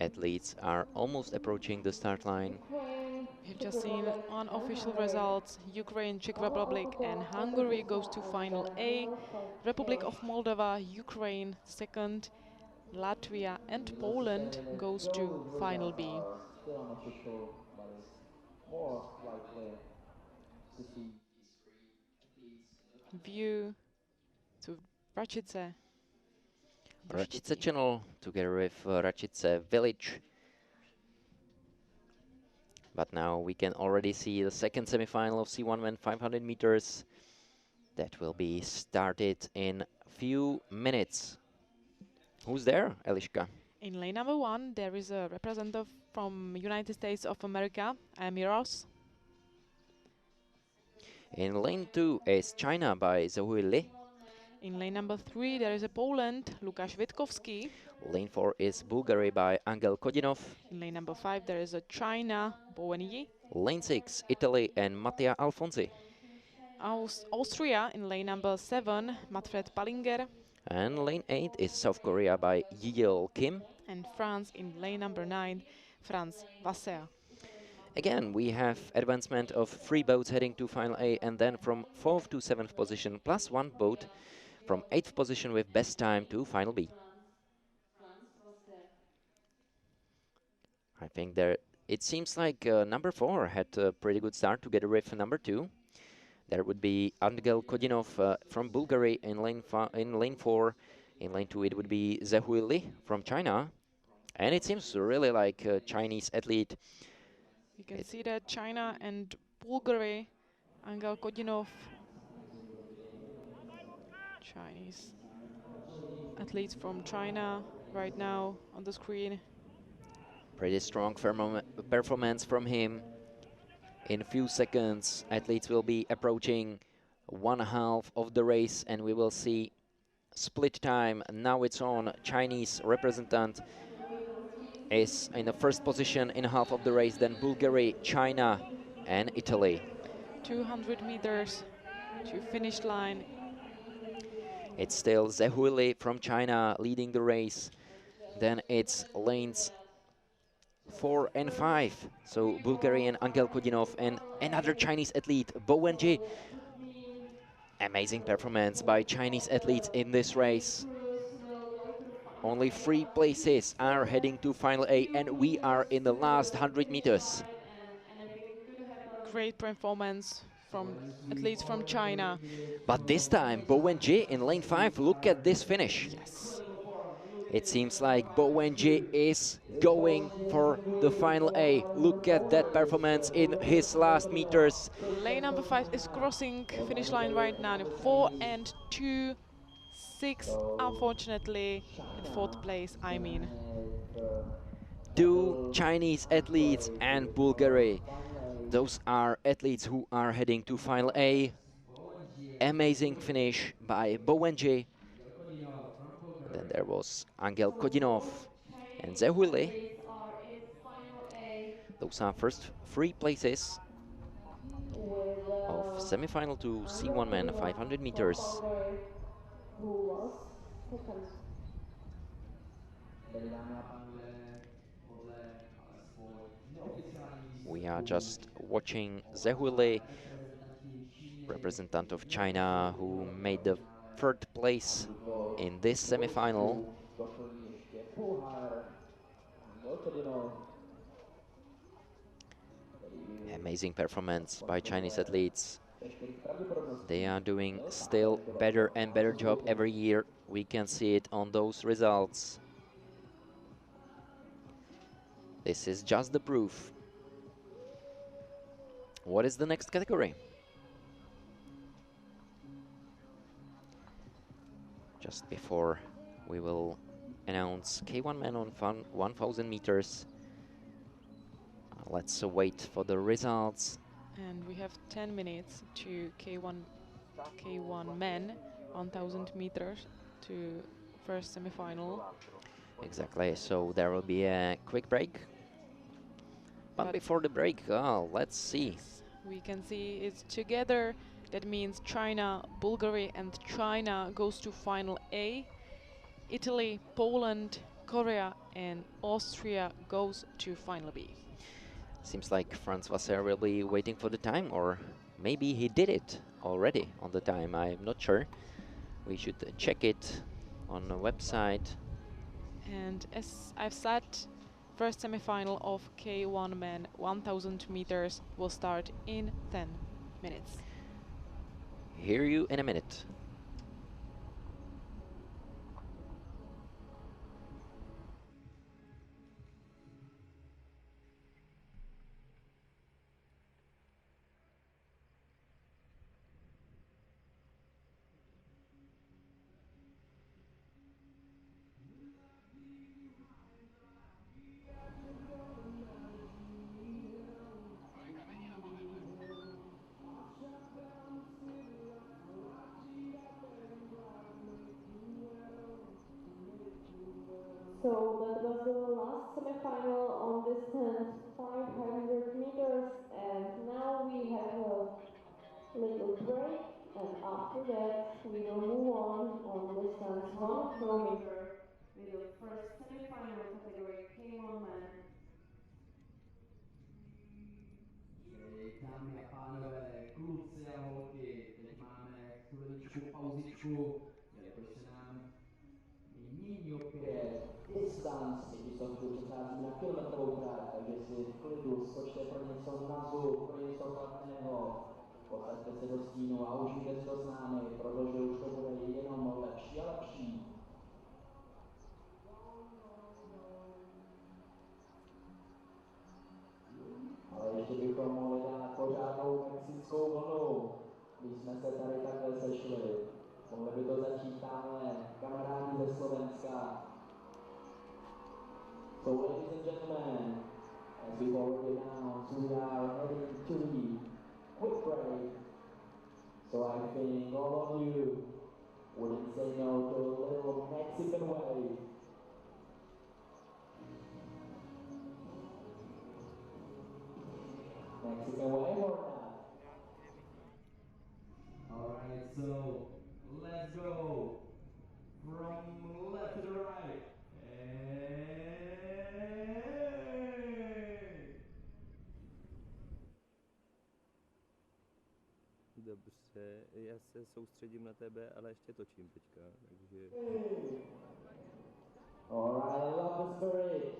athletes are almost approaching the start line. We've just seen unofficial results. Ukraine, Czech Republic and Hungary goes to final A. Republic of Moldova, Ukraine second. Latvia and Poland goes to final B. Still unofficial, but it's more likely to see. View to Racice. Racice channel together with Racice village. But now we can already see the second semi-final of C1 men 500 meters. That will be started in few minutes. Who's there, Eliška? In lane number 1 there is a representative from United States of America, Amiros. In lane 2 is China by Zhuhui Li. In lane number 3 there is a Poland, Lukáš Witkowski. Lane 4 is Bulgaria by Angel Kodinov. In lane number 5 there is a China, Bowen Yi. Lane 6, Italy and Mattia Alfonsi. Austria in lane number 7, Manfred Pallinger. And lane 8 is South Korea by Yil Kim. And France in lane number 9, Franz Wasser. Again, we have advancement of 3 boats heading to final A, and then from 4th to 7th position, plus 1 boat from 8th position with best time to final B. I think there, it seems like number 4 had a pretty good start together with number 2. There would be Angel Kodinov from Bulgaria in lane 4. In lane 2 it would be Zhuhui Li from China. And it seems really like a Chinese athlete. You can see that China and Bulgaria, Angel Kodinov, Chinese athletes from China right now on the screen. Pretty strong performance from him. In a few seconds, athletes will be approaching 1/2 of the race, and we will see split time. Now it's on. Chinese representant is in the first position in half of the race, then Bulgaria, China, and Italy. 200 meters to finish line. It's still Zhuhui Li from China leading the race. Then it's lanes 4 and 5. So Bulgarian Angel Kodinov and another Chinese athlete, Bowen Ji. Amazing performance by Chinese athletes in this race. Only 3 places are heading to final A, and we are in the last 100 meters. Great performance from athletes from China. But this time, Bowen Ji in lane 5, look at this finish. Yes. It seems like Bowen Ji is going for the final A. Look at that performance in his last meters. Lane number 5 is crossing finish line right now. 4 and 2, 6, unfortunately, in 4th place, I mean. 2 Chinese athletes and Bulgaria. Those are athletes who are heading to final A. Amazing finish by Bowen Ji. Then there was Angel Kodinov and Zhuhui Li. Those are first 3 places of semi-final to C1 men 500 meters. Who was second. We are just watching Zehuli, representant of China, who made the third place in this semi-final. Amazing performance by Chinese athletes. They are doing still better and better job every year. We can see it on those results. This is just the proof. What is the next category? Just before we will announce K1 men on 1000 meters. Let's wait for the results. And we have 10 minutes to K1 men 1000 meters to first semi-final. Exactly, so there will be a quick break. But before the break, let's see. Yes, we can see it's together. That means China, Bulgaria and China goes to final A. Italy, Poland, Korea and Austria goes to final B. Seems like Franz Wasser will be waiting for the time, or maybe he did it already on the time. I'm not sure. We should check it on the website. And as I've said, first semi-final of K1 men 1000 meters will start in 10 minutes. Hear you in a minute. So that was the last semi-final on distance 500 meters, and now we have a little break, and after that we will move on distance 1 kilometer with the first semi-final category K1 men. Dámy a pánové, kluci a holky, teď máme chviličku pauzičku, jelikož se nám mění opět distanc, pětistovku přechází na kilometrovou trať, takže si v klidu skočte pro něco na zub, pro něco chladného, posaďte se do stínu a užijte si to s námi, protože už to bude jenom lepší a lepší. Ale ještě bychom mohli dát pořádnou mexickou vlnu, když jsme se tady takhle sešli. Mohli by to začít tamhle kamarádi ze Slovenska. So ladies and gentlemen, as we've already announced, we are heading to the quick break. So I think all of you wouldn't say no to a little Mexican wave. Mexican wave or not? Alright, so let's go from left to the right. Dobře, já se soustředím na tebe, ale ještě točím teďka, takže... Alright, I love the spirit.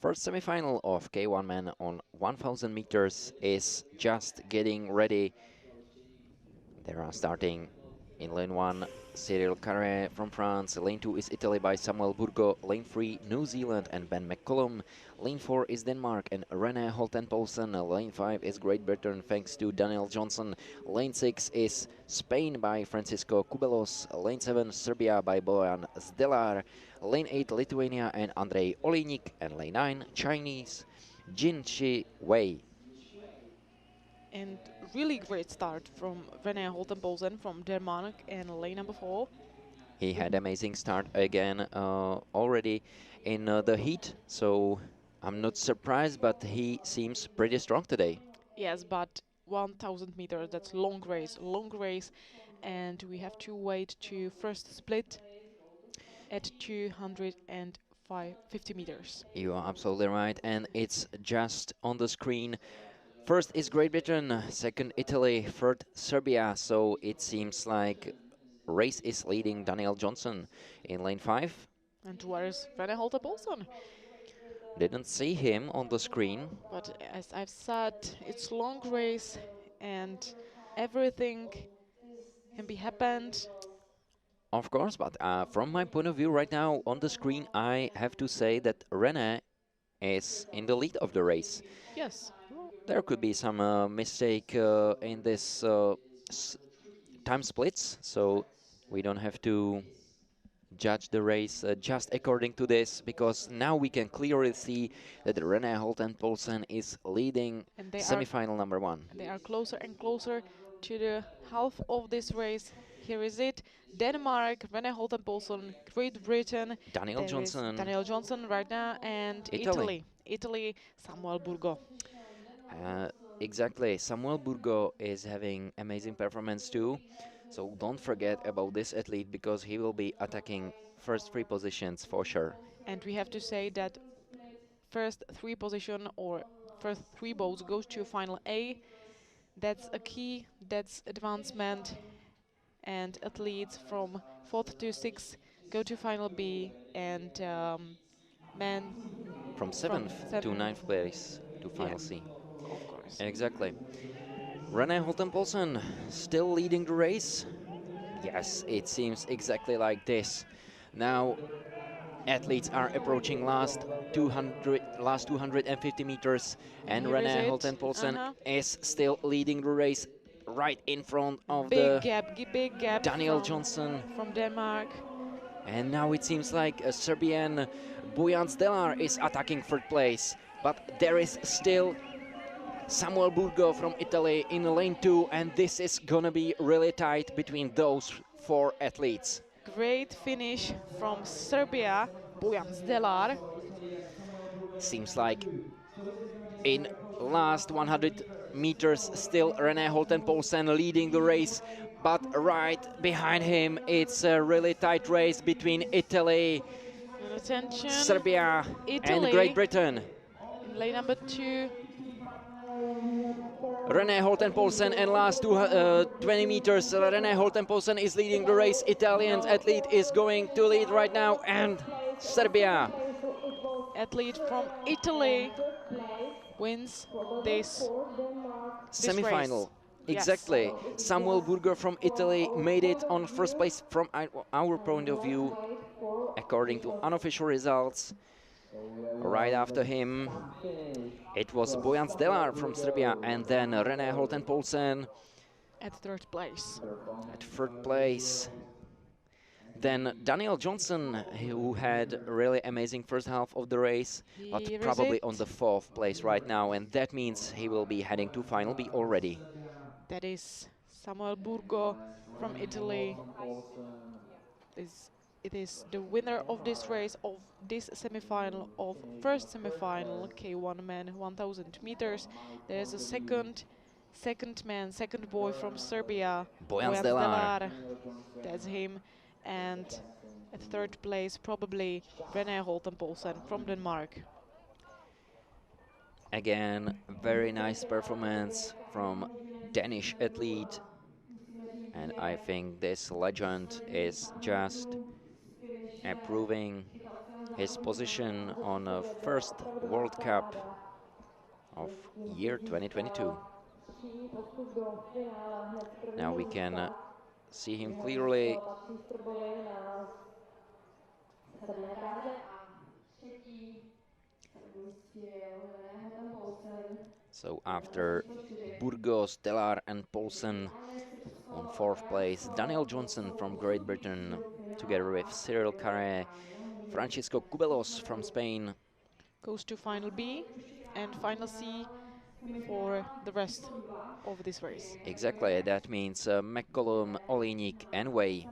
First semifinal of K1 men on 1000 meters is just getting ready. They are starting in lane 1, Cyril Carré from France. Lane 2 is Italy by Samuel Burgo. Lane 3, New Zealand and Ben McCollum. Lane 4 is Denmark and René Holten-Poulsen. Lane 5 is Great Britain thanks to Daniel Johnson. Lane 6 is Spain by Francisco Cubelos. Lane 7, Serbia by Bojan Zdelar. Lane 8, Lithuania and Andrei Olejnik. And lane 9, Chinese Jin Chi Wei. And really great start from René Holten-Poulsen from Denmark and lane number 4. He had amazing start again already in the heat, so I'm not surprised, but he seems pretty strong today. Yes, but 1000 meters, that's long race, and we have to wait to first split at 250 meters. You are absolutely right, and it's just on the screen. First is Great Britain, second Italy, third Serbia, so it seems like race is leading Daniel Johnson in lane 5. And where is René Holten-Poulsen? Didn't see him on the screen. But as I've said, it's long race and everything can be happened. Of course, but from my point of view right now on the screen, I have to say that René is in the lead of the race. Yes. There could be some mistake in this time splits, so we don't have to judge the race just according to this, because now we can clearly see that René Holten-Poulsen is leading And semifinal number 1. They are closer and closer to the half of this race. Here is it. Denmark, René Holten-Poulsen, Great Britain, Daniel Johnson. Daniel Johnson right now, and Italy, Samuel Burgo. Exactly, Samuel Burgo is having amazing performance too, so don't forget about this athlete because he will be attacking first 3 positions for sure. And we have to say that first 3 position or first 3 boats goes to final A. That's a key, that's advancement, and athletes from 4th to 6th go to final B, and men From 7th to 9th place to final C. Of course. Exactly. René Holten-Poulsen still leading the race. Yes, it seems exactly like this. Now athletes are approaching last 250 meters, and René Holten-Poulsen is still leading the race right in front of big gap Daniel Johnson from Denmark. And now it seems like a Serbian Bojan Zdelar is attacking 3rd place, but there is still Samuel Burgo from Italy in lane 2, and this is gonna be really tight between those 4 athletes. Great finish from Serbia, Bojan Zdelar. Seems like in last 100 meters still René Holten-Poulsen leading the race, but right behind him it's a really tight race between Italy, Serbia and Great Britain. In lane number 2. René Holten-Poulsen and last 20 meters. René Holten-Poulsen is leading the race. Italian athlete is going to lead right now, and Serbia. Athlete from Italy wins this semifinal. This Exactly. Yes. Samuel Burgo from Italy made it on 1st place from our point of view, according to unofficial results. Right after him, it was Bojan Zdelar from Serbia, and then René Holten-Poulsen at 3rd place. At 3rd place. Then Daniel Johnson, who had a really amazing first half of the race, but probably on the 4th place right now, and that means he will be heading to final B already. That is Samuel Burgo from Italy. It is the winner of this race, of this semifinal, of first semifinal K1 men 1000 meters. There is a second boy from Serbia, Bojan Zdelar. That's him. And at 3rd place probably René Holten-Poulsen from Denmark. Again, very nice performance from Danish athlete, and I think this legend is just proving his position on a first World Cup of year 2022. Now we can see him clearly. So after Burgos, Delar and Poulsen on fourth place, Daniel Johnson from Great Britain together with Cyril Carré, Francisco Cubelos from Spain goes to final B and final C for the rest of this race. Exactly, that means McCollum, Olejnik and Way.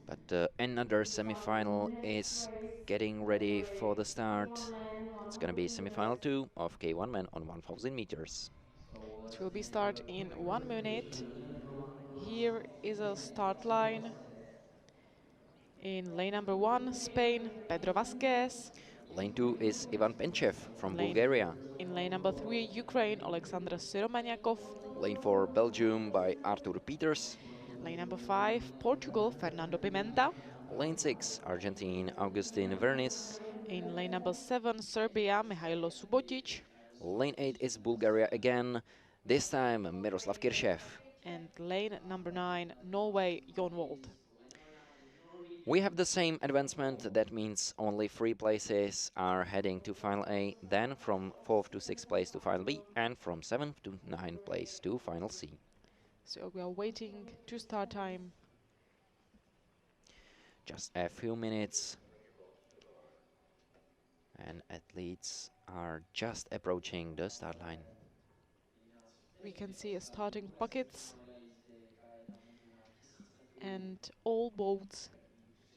But another semi-final is getting ready for the start. It's gonna be semi-final 2 of K1 men on 1000 meters. It will be start in 1 minute. Here is a start line. In lane number 1, Spain, Pedro Vázquez. Lane 2 is Ivan Penchev from Lane Bulgaria. In lane number 3, Ukraine, Alexander Siromaniakov. Lane 4, Belgium by Artur Peters. Lane number 5, Portugal, Fernando Pimenta. Lane 6, Argentine, Agustin Vernis. In lane number 7, Serbia, Mihailo Subotic. Lane 8 is Bulgaria again, this time Miroslav Kirchev. And lane number 9, Norway, Jon Wold. We have the same advancement, that means only 3 places are heading to Final A, then from 4th to 6th place to Final B, and from 7th to 9th place to Final C. So we are waiting to start time. Just a few minutes, and athletes are just approaching the start line. We can see starting pockets and all boats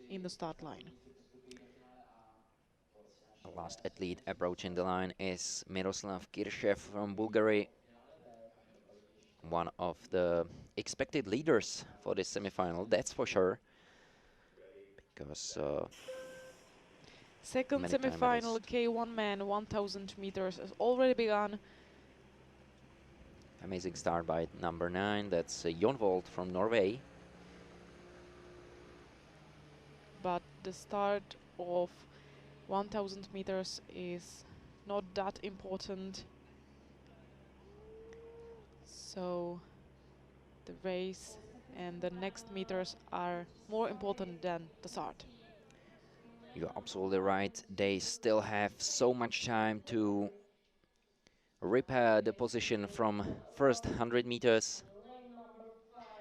in the start line. The last athlete approaching the line is Miroslav Kirchev from Bulgaria, one of the expected leaders for this semi-final, that's for sure, because second semi-final K1 man 1000 meters has already begun. Amazing start by number 9, that's Jon Wold from Norway. But the start of 1000 meters is not that important. So the race and the next meters are more important than the start. You're absolutely right. They still have so much time to repair the position from first 100 meters.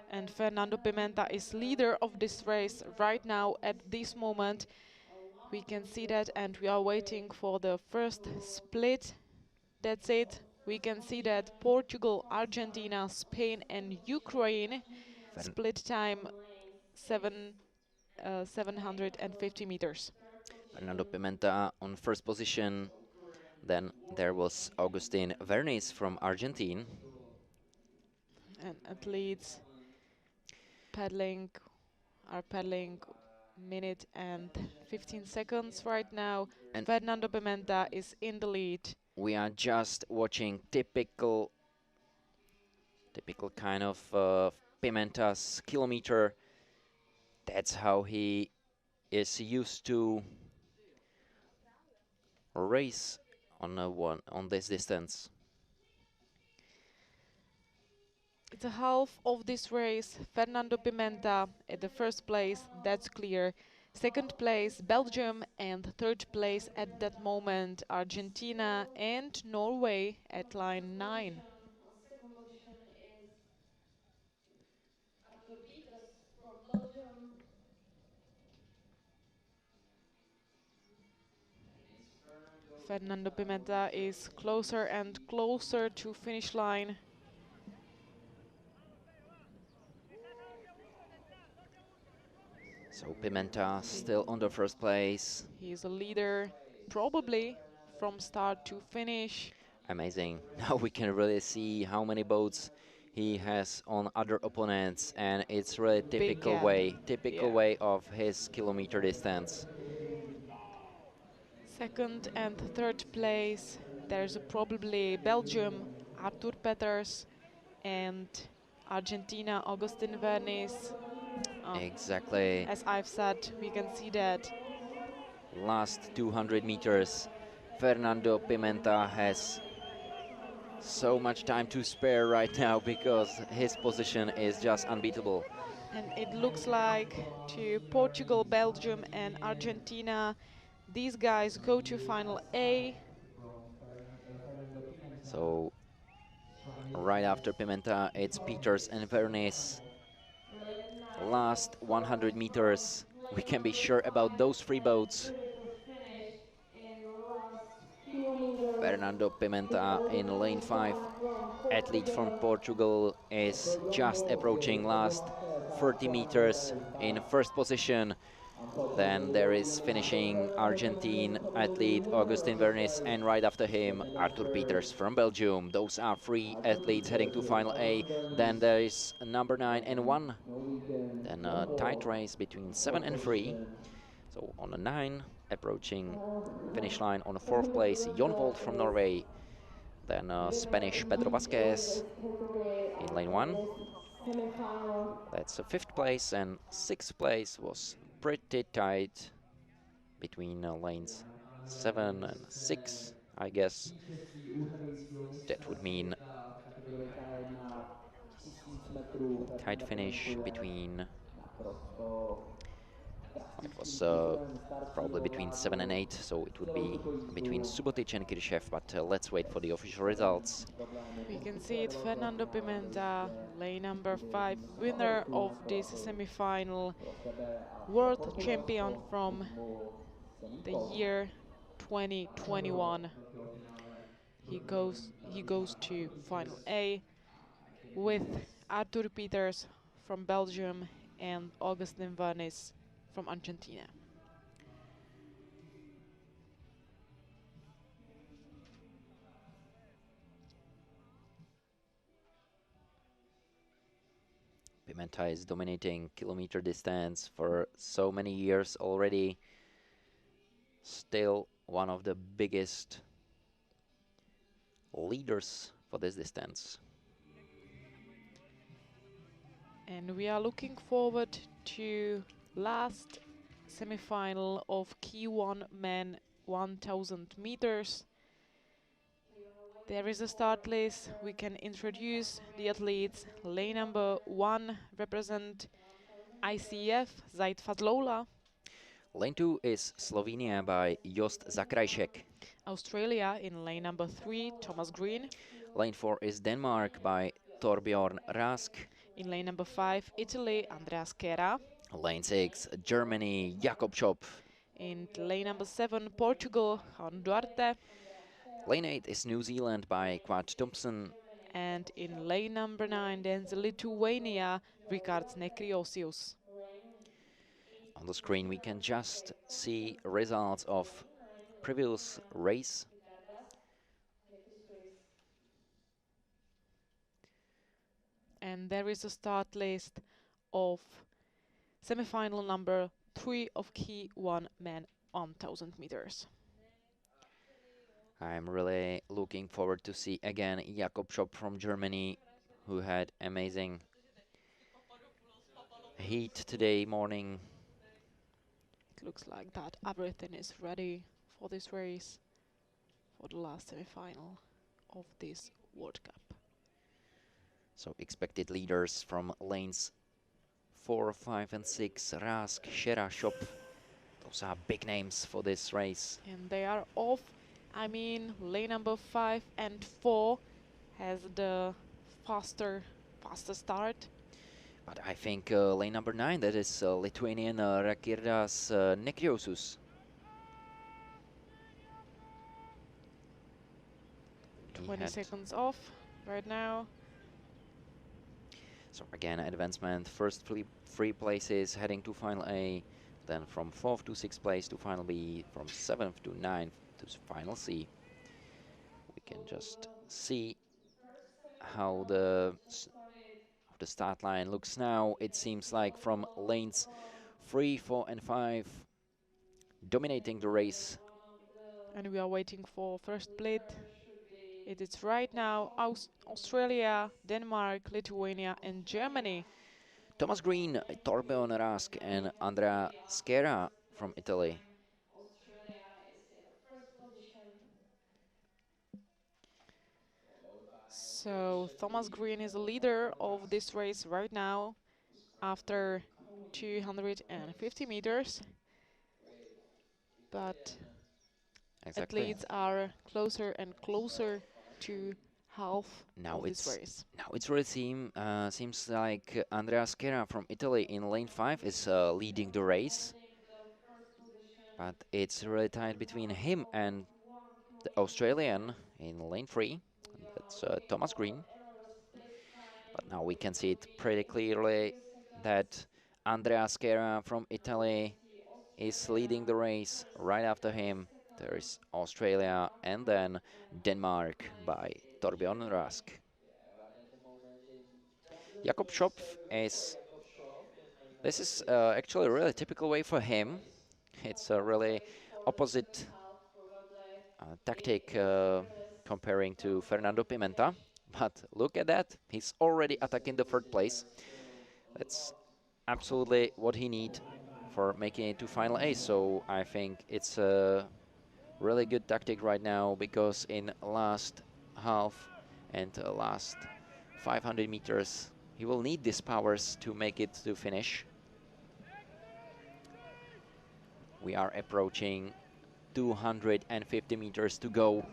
And Fernando Pimenta is leader of this race right now at this moment. We can see that, and we are waiting for the first split. That's it. We can see that Portugal, Argentina, Spain and Ukraine split time 750 meters. Fernando Pimenta on first position. Then there was Agustin Vernis from Argentina. And athletes are paddling minute and 15 seconds right now. And Fernando Pimenta is in the lead. We are just watching typical kind of Pimenta's kilometer. That's how he is used to race on this distance. It's a half of this race. Fernando Pimenta at the first place, that's clear. Second place, Belgium, and third place at that moment, Argentina and Norway at line 9. Fernando Pimenta is closer and closer to finish line. So Pimenta still on the first place. He is a leader, probably from start to finish. Amazing. Now we can really see how many boats he has on other opponents, and it's really typical way of his kilometer distance. Second and third place, there's probably Belgium, Artur Peters and Argentina, Augustin Vernis. Exactly. As I've said, we can see that Last 200 meters, Fernando Pimenta has so much time to spare right now because his position is just unbeatable. and it looks like to Portugal, Belgium and Argentina, these guys go to final A. So right after Pimenta, it's Peters and Vernis. Last 100 meters, we can be sure about those three boats. Fernando Pimenta in lane 5, athlete from Portugal, is just approaching last 30 meters in first position. Then there is finishing Argentine athlete Augustin Vernis, and right after him Arthur Peters from Belgium. Those are three athletes heading to final A. Then there is number 9 and 1. Then a tight race between 7 and 3. So on a 9, approaching finish line on a 4th place, Jon Volt from Norway. Then Spanish Pedro Vasquez in lane 1. That's a 5th place, and 6th place was pretty tight between lanes 7 and 6, I guess. That would mean tight finish between, it was probably between 7 and 8, so it would be between Subotic and Kirchev, but let's wait for the official results. We can see it, Fernando Pimenta, lane number 5, winner of this semi-final, world champion from the year 2021. He goes to final A with Arthur Peters from Belgium and Augustin Vernis from Argentina. Pimenta is dominating kilometer distance for so many years already. Still one of the biggest leaders for this distance. And we are looking forward to last semi-final of Key 1 men 1000 meters. There is a start list. We can introduce the athletes. Lane number 1 represent ICF, Zaid Fadloula. Lane 2 is Slovenia by Jost Zakrajšek. Australia in lane number 3, Thomas Green. Lane 4 is Denmark by Torbjorn Rask. In lane number 5, Italy, Andreas Kera. Lane 6, Germany, Jakob Schop. In lane number 7, Portugal, Juan Duarte. Lane 8 is New Zealand by Quad Thompson. And in lane number 9, then Lithuania, Rikards Nekriosius. On the screen we can just see results of previous race. And there is a start list of semi-final number 3 of Key 1 men 1000 meters. I'm really looking forward to see again Jakob Schop from Germany, who had amazing heat today morning. It looks like that everything is ready for this race, for the last semi-final of this World Cup. So expected leaders from lanes 4, 5 and 6, Rask, Schera, Schop. Those are big names for this race. And they are off. I mean, lane number 5 and 4 has the faster start. But I think lane number 9, that is Lithuanian Rakirdas Nekriosius. 20 seconds off right now. So again, advancement, first three places heading to final A, then from 4th to 6th place to final B, from 7th to 9th to final C. We can just see how the start line looks now. It seems like from lanes 3, 4 and 5 dominating the race. And we are waiting for first split. It is right now Australia, Denmark, Lithuania, and Germany. Thomas Green, Torbjörn Rask, and Andrea Schera from Italy. So Thomas Green is the leader of this race right now after 250 meters. But Exactly. athletes are closer and closer to half Now of this it's race. now it's really seems like Andrea Schera from Italy in lane 5 is leading the race, but it's really tight between him and the Australian in lane 3. That's Thomas Green. But now we can see it pretty clearly that Andrea Schera from Italy is leading the race. Right after him, there is Australia and then Denmark by Torbjörn Rask. Jakob Schopf is. This is actually a really typical way for him. It's a really opposite tactic comparing to Fernando Pimenta. But look at that, he's already attacking the third place. That's absolutely what he needs for making it to final A. So I think it's a really good tactic right now, because in last half and last 500 meters, he will need these powers to make it to finish. We are approaching 250 meters to go,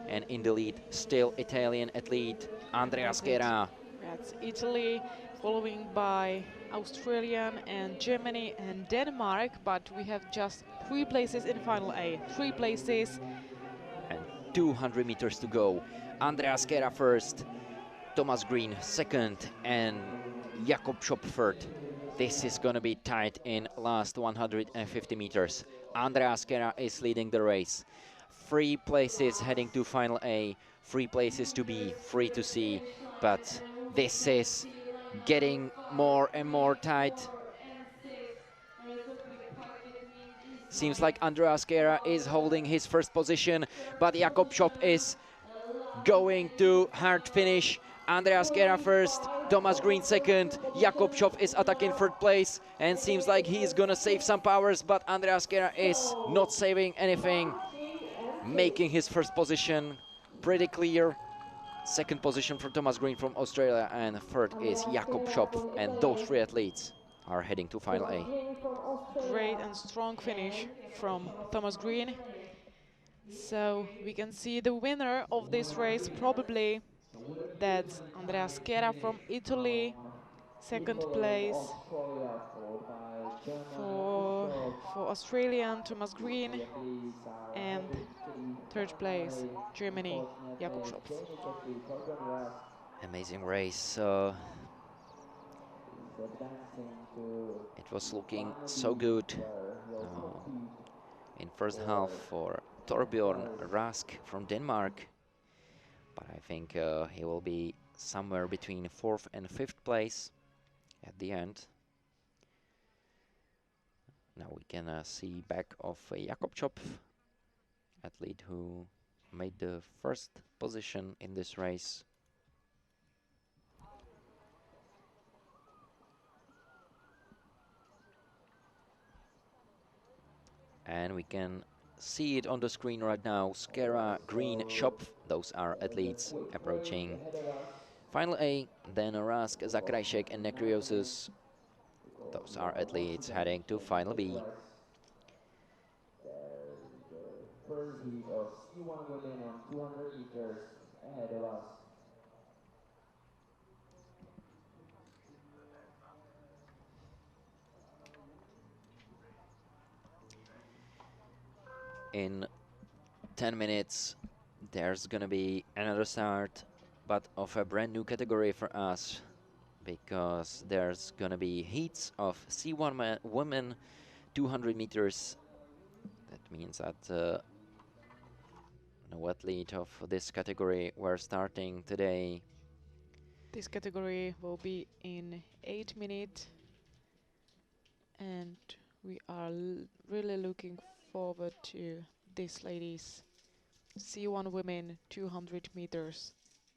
and in the lead, still Italian athlete Andrea Schera. That's Italy, following by Australian and Germany and Denmark, but we have just 3 places in final A. 3 places. And 200 meters to go. Andrea Schera first, Thomas Green second, and Jakob Schopf third. This is going to be tight in last 150 meters. Andrea Schera is leading the race. 3 places heading to final A, 3 places to B, 3 to C, but this is getting more and more tight. Seems like Andrea Schera is holding his first position, but Jakob Schopf is going to hard finish. Andrea Schera first, Thomas Green second, Jakob Schopf is attacking third place, and seems like he is gonna save some powers, but Andrea Schera is not saving anything, making his first position pretty clear. Second position for Thomas Green from Australia, and third is Jakob Schopf, and those 3 athletes are heading to final A. Great and strong finish from Thomas Green. So we can see the winner of this race probably. That's Andrea Schera from Italy, second place for Australian Thomas Green, and third place Germany Jakob Schopf. Amazing race. It was looking so good in first half for Torbjörn Rask from Denmark, but I think he will be somewhere between 4th and 5th place at the end. Now we can see back of Jakob Schopf, athlete who made the first position in this race. And we can see it on the screen right now. Schera, Green, Schopf, those are athletes approaching final A. Then Rask, Zakrajšek, and Nekriosus, those are athletes heading to final B. First heat of C1 women on 200 meters ahead of us. In 10 minutes, there's gonna be another start, but of a brand new category for us, because there's gonna be heats of C1 women 200 meters. That means that no athlete of this category were starting today. This category will be in 8 minutes, and we are really looking forward to these ladies C1 women 200 meters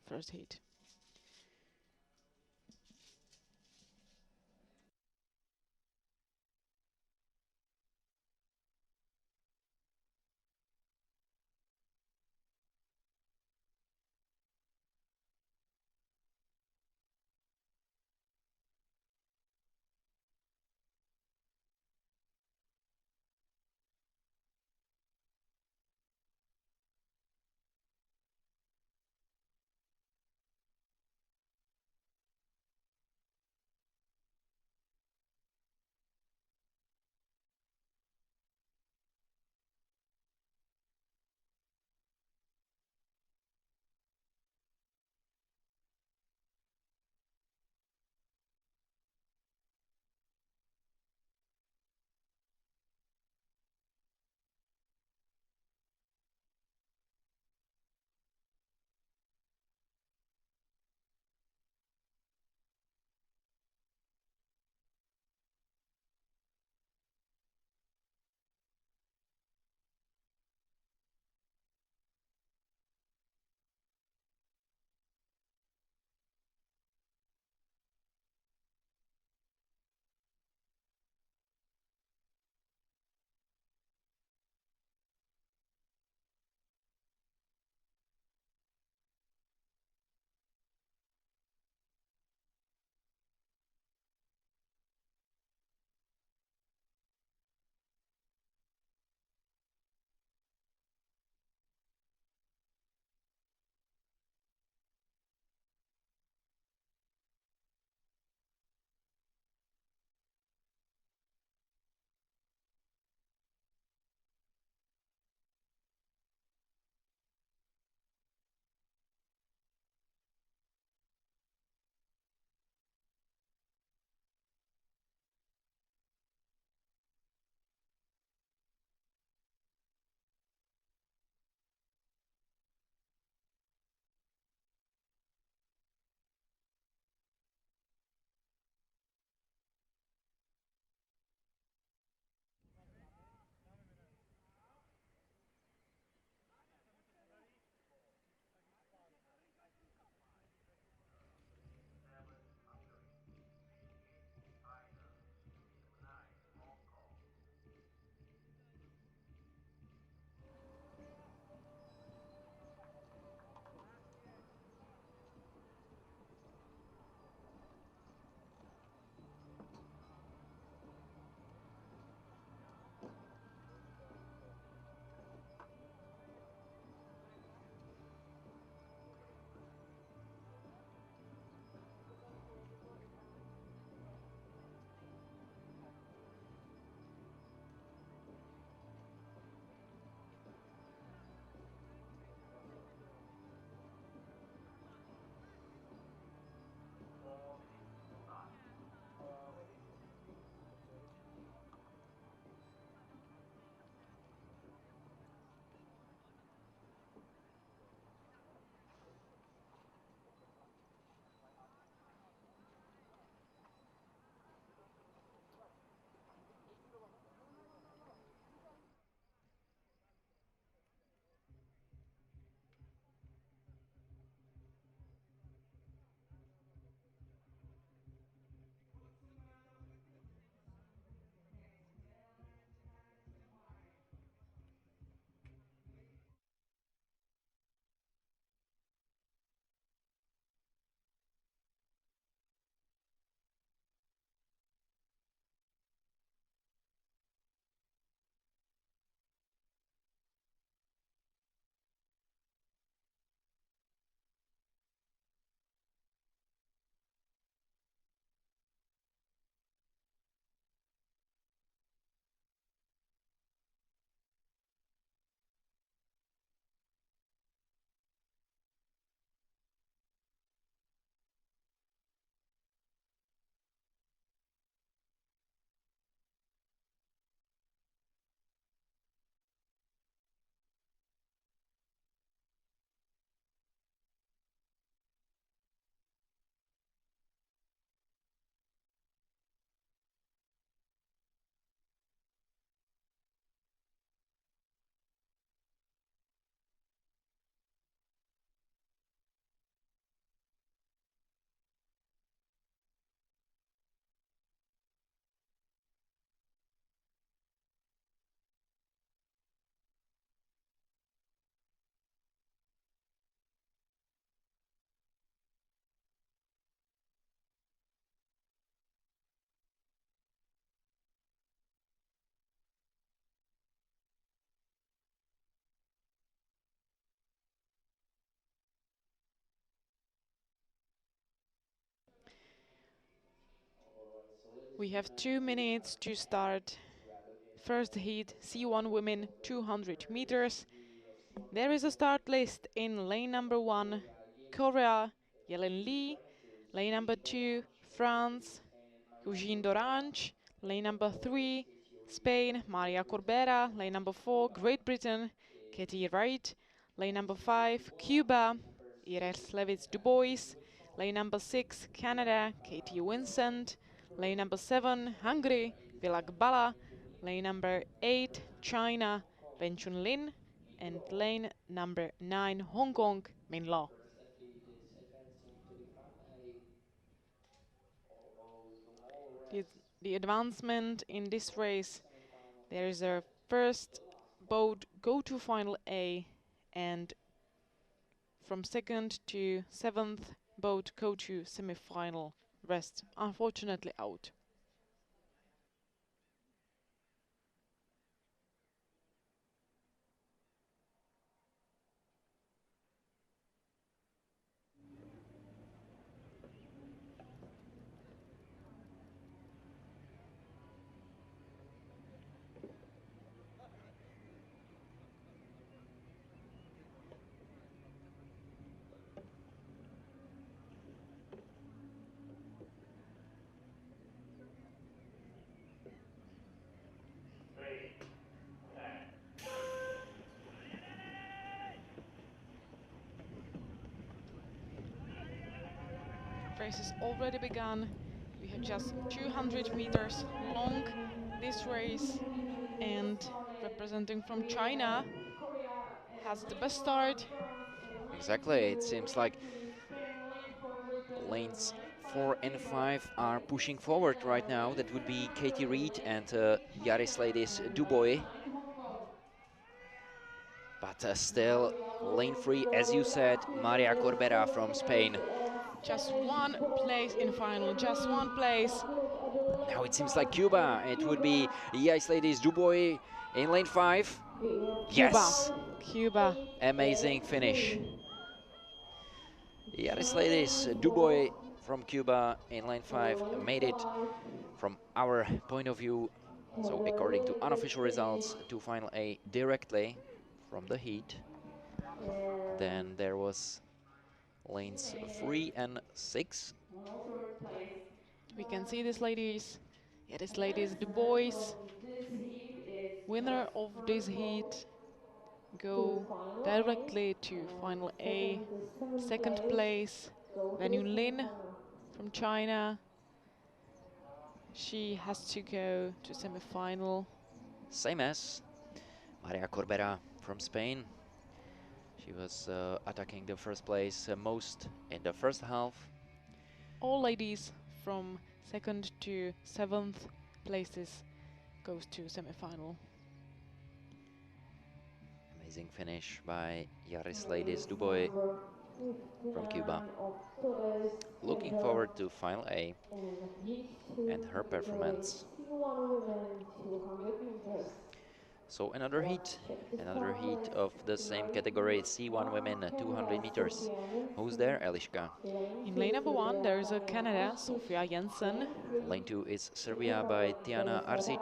first heat. We have 2 minutes to start first heat C1 women 200 meters. There is a start list in lane number 1, Korea, Yelen Lee, lane number 2, France, Eugene Dorange, lane number 3, Spain, Maria Corbera, lane number 4, Great Britain, Katie Wright, lane number 5, Cuba, Iris Levitz Dubois, lane number 6, Canada, Katie Vincent, lane number 7, Hungary, Vilak Bala, lane number 8, China, Wen Chun Lin, and lane number 9, Hong Kong, Min Lo. The, the advancement in this race, there is a first boat go to final A, and from second to seventh boat go to semi-final. Rest unfortunately out. Race has already begun. We have just 200 meters long this race, and representing from China has the best start. Exactly, it seems like lanes 4 and 5 are pushing forward right now. That would be Katie Reed and Yaris Dubois. But still, lane 3, as you said, Maria Corbera from Spain. Just one place in final, just one place. Now it seems like Cuba. It would be Yaris Dubois in lane 5. Cuba. Yes! Cuba. Amazing finish. Yaris Dubois from Cuba in lane 5 made it from our point of view. So according to unofficial results, to final A directly from the heat. Then there was lanes 3 and 6. We can see this ladies. Yeah, this ladies Du Bois, winner of this heat, go directly to final A. Second place, Wen Yun Lin from China. She has to go to semi-final. Same as Maria Corbera from Spain. She was attacking the first place most in the first half. All ladies from second to seventh places goes to semi-final. Amazing finish by Yaris Dubois from Cuba. Looking forward to final A and her performance. So another heat of the same category, C1 women, 200 meters. Who's there, Eliška? In lane number 1, there is a Canada, Sofia Jensen. Lane 2 is Serbia by Tiana Arsic.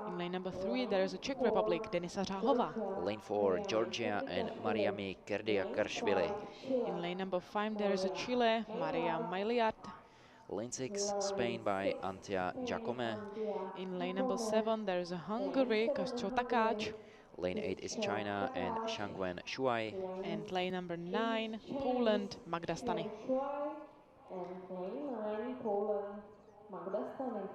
In lane number 3, there is a Czech Republic, Denisa Řahova. Lane 4, Georgia and Mariami Kerdiakarshvili. In lane number 5, there is a Chile, Maria Mailiat. Lane 6, Spain by Antia Giacome. In lane number 7, there is a Hungary, Kostyo Takács. Lane 8 is China and Shangwen Shuai. And lane number 9, Poland, Magda Stany. And lane 9, Poland, Magda Stany.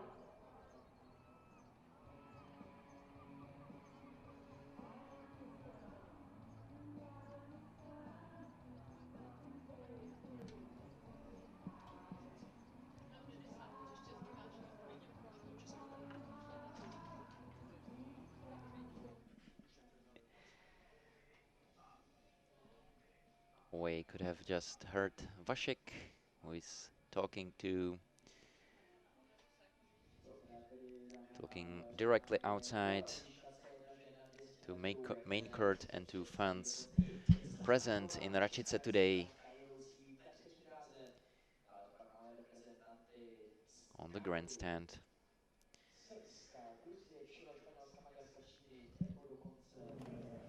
We could have just heard Vasek, who is talking directly outside to main court and to fans present in Racice today on the grandstand.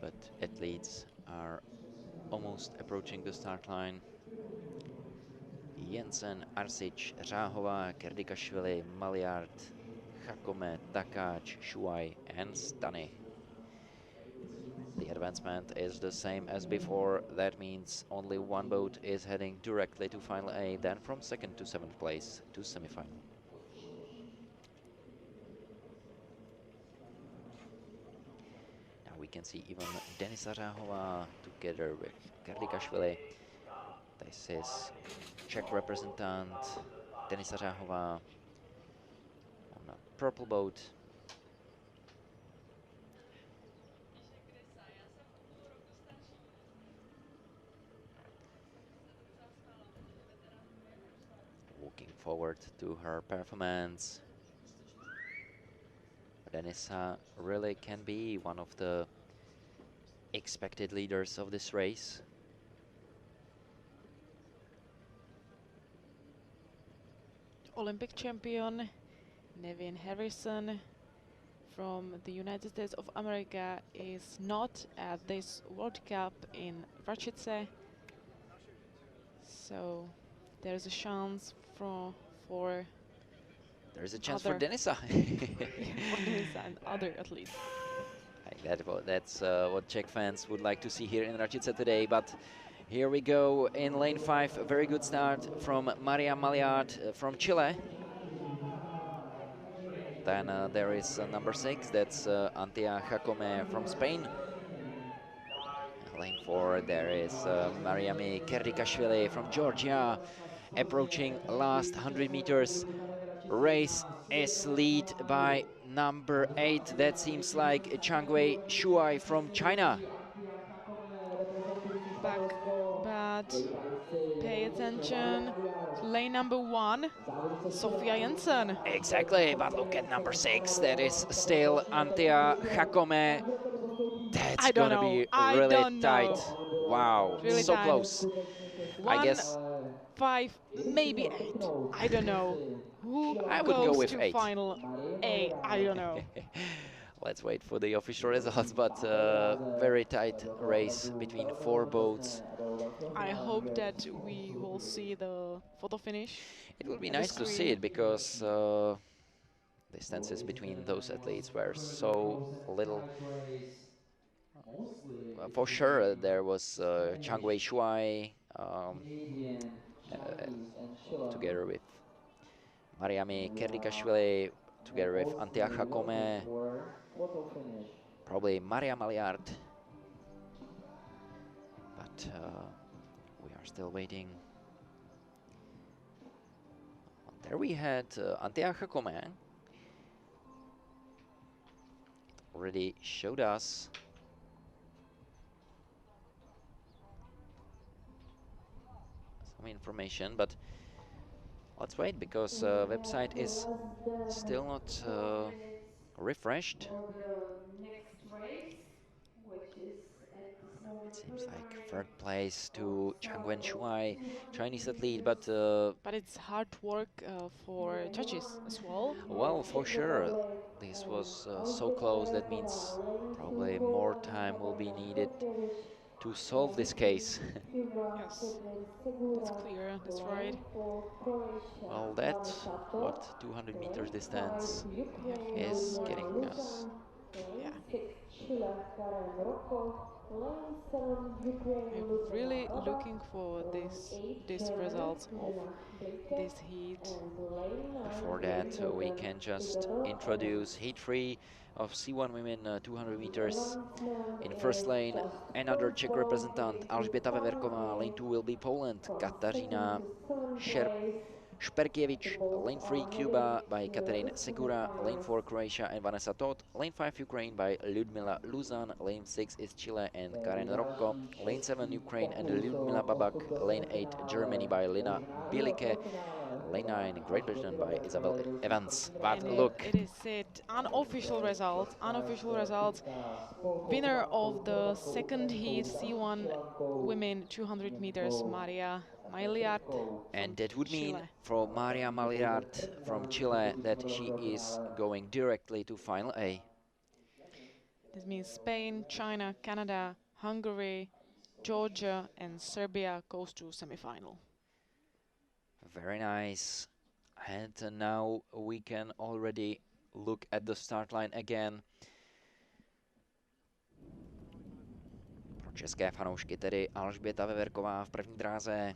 but athletes are almost approaching the start line. Jensen, Arsic, Řáhová, Kerdikashvili, Maliard, Chakome, Takáč, Shuai, and Stany. The advancement is the same as before. That means only one boat is heading directly to Final A, then from 2nd to 7th place to semi-final. Now we can see even Denisa Řáhová together with Kerdikashvili. This is Czech representant Denisa Řáhová on a purple boat. Looking forward to her performance. Denisa really can be one of the expected leaders of this race. Olympic champion Nevin Harrison from the United States of America is not at this World Cup in Racice, so there's a chance for There's a chance for Denisa. for Denisa and other athletes. That's what Czech fans would like to see here in Racice today. But here we go in lane 5. A very good start from Maria Maliard from Chile. Then there is number 6. That's Antia Jacome from Spain. Lane 4, there is Mariami Kerdikashvili from Georgia, approaching last 100 meters. Race is lead by number 8. That seems like Changwei Shuai from China. But pay attention to lane number 1, Sofia Jensen. Exactly, but look at number 6. That is still Antia Jacome. That's gonna be really tight. Wow, really so tight. close. 1, I guess 5, maybe 8. I don't know. Who I would goes go with to 8. final A? I don't know. Let's wait for the official results, but very tight race between 4 boats. I hope that we will see the photo finish. It would be nice to see it because distances between those athletes were so little. For sure, there was Chang Wei Shuai together with Mariami Kerdikashvili, together with Antia Jacome, probably Maria Maliard. But we are still waiting. There we had Antia Jacome. It already showed us some information, but let's wait because website is still not refreshed. It seems like 3rd place to Chang Wen Shuai, Chinese athlete, but it's hard work for judges as well. Well, for sure, this was so close. That means probably more time will be needed to solve this case. Yes, that's clear. That's right. Well, that's what 200 meters distance is getting us. Yeah. I'm really looking for this results of this heat. Before that, we can just introduce heat 3 of C1 women 200 meters. In first lane, another Czech representant, Alžběta Veverková. Lane 2 will be Poland, Katarzyna Šperkiewicz. Lane 3, Cuba by Katerin Segura. Lane 4, Croatia and Vanessa Todt. Lane 5, Ukraine by Ludmila Luzan. Lane 6 is Chile and Karen Rocco. Lane 7, Ukraine and Ludmila Babak. Lane 8, Germany by Lina Bielike. Lane 9, Great Britain by Isabel Evans. But and look. It is it. Unofficial results. Unofficial results. Winner of the second heat, C1 women 200 meters, Maria Maliard. And that would mean Chile. for Maria Maliard from Chile that she is going directly to Final A. This means Spain, China, Canada, Hungary, Georgia and Serbia goes to semi-final. Very nice. And now we can already look at the start line again. Pro české fanoušky tedy Alžběta Veverková v první dráze.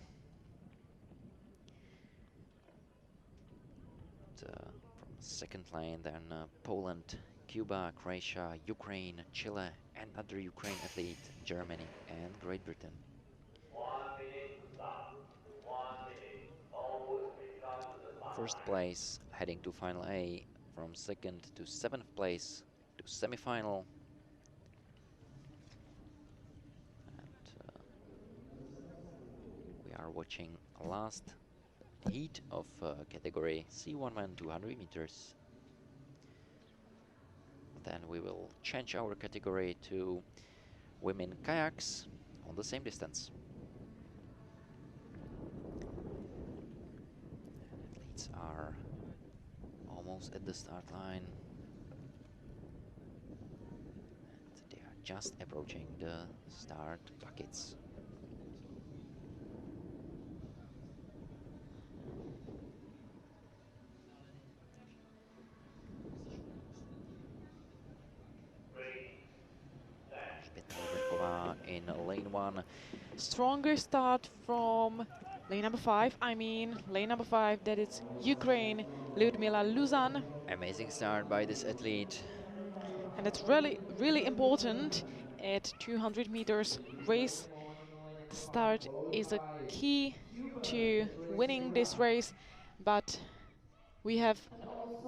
From second lane, then Poland, Cuba, Croatia, Ukraine, Chile, another Ukraine athlete, Germany and Great Britain. First place heading to final A, from second to seventh place to semi-final. And we are watching last heat of category C1 men 200 meters. Then we will change our category to women kayaks on the same distance. Athletes are almost at the start line. And they are just approaching the start buckets. In lane 1. Stronger start from lane number 5. I mean, lane number 5, that is Ukraine, Lyudmila Luzan. Amazing start by this athlete. And it's really, really important at 200 meters race. The start is a key to winning this race, but we have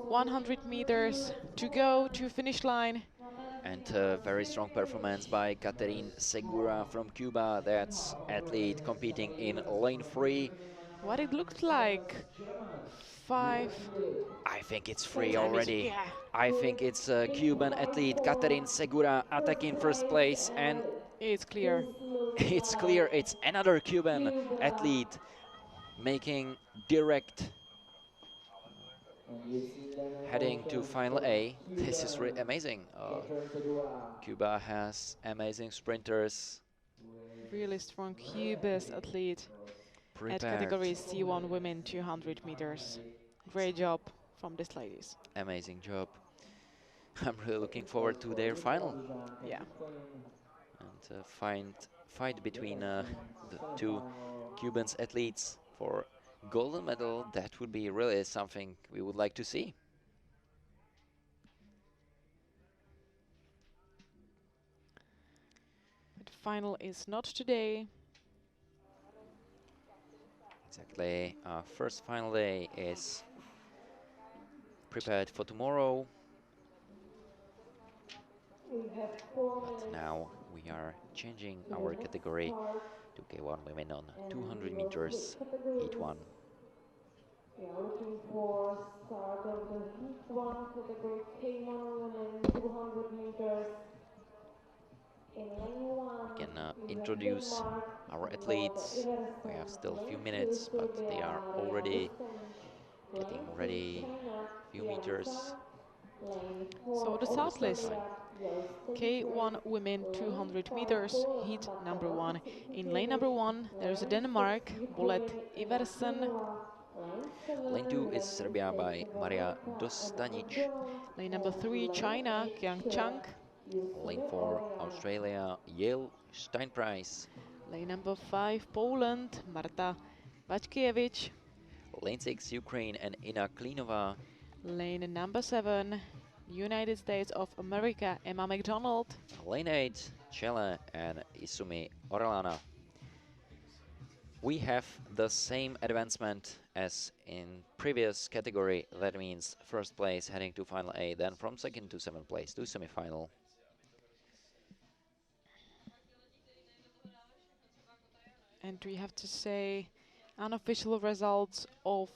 100 meters to go to finish line. And a very strong performance by Katerine Segura from Cuba. That's athlete competing in lane 3. What it looks like, 5. I think it's 3 already. Yeah. I think it's a Cuban athlete, Katerine Segura, attacking first place, and it's clear. It's clear it's another Cuban athlete making direct heading to final A. This is really amazing. Cuba has amazing sprinters. Really strong Cuba's athlete Prepared. At category C1 women 200 meters. Great job from these ladies. Amazing job. I'm really looking forward to their final. Yeah. And fight between the two Cuban athletes for golden medal. That would be really something we would like to see. But final is not today. Exactly. Our first final day is prepared for tomorrow. But now we are changing our category to K1 women on 200 meters, heat 1. We are looking for start of the heat 1 category K1 women 200 meters. In lane 1, We can introduce our athletes. We have still a few minutes, but they are already getting ready. Few meters. So the start list. K1 women 200 meters, heat number 1. In lane number 1, there's Denmark, Bolet Iversen. Lane 2 is Serbia by Maria Dostanic. Lane number 3, China, Kyang Chang. Lane 4, Australia, Yale Steinpreis. Lane number 5, Poland, Marta Vačkiewicz. Lane 6, Ukraine and Ina Klinova. Lane number 7, United States of America, Emma McDonald. Lane 8, Chile and Isumi Orellana. We have the same advancement as in previous category. That means first place heading to final A, then from second to seventh place to semi-final. And we have to say unofficial results of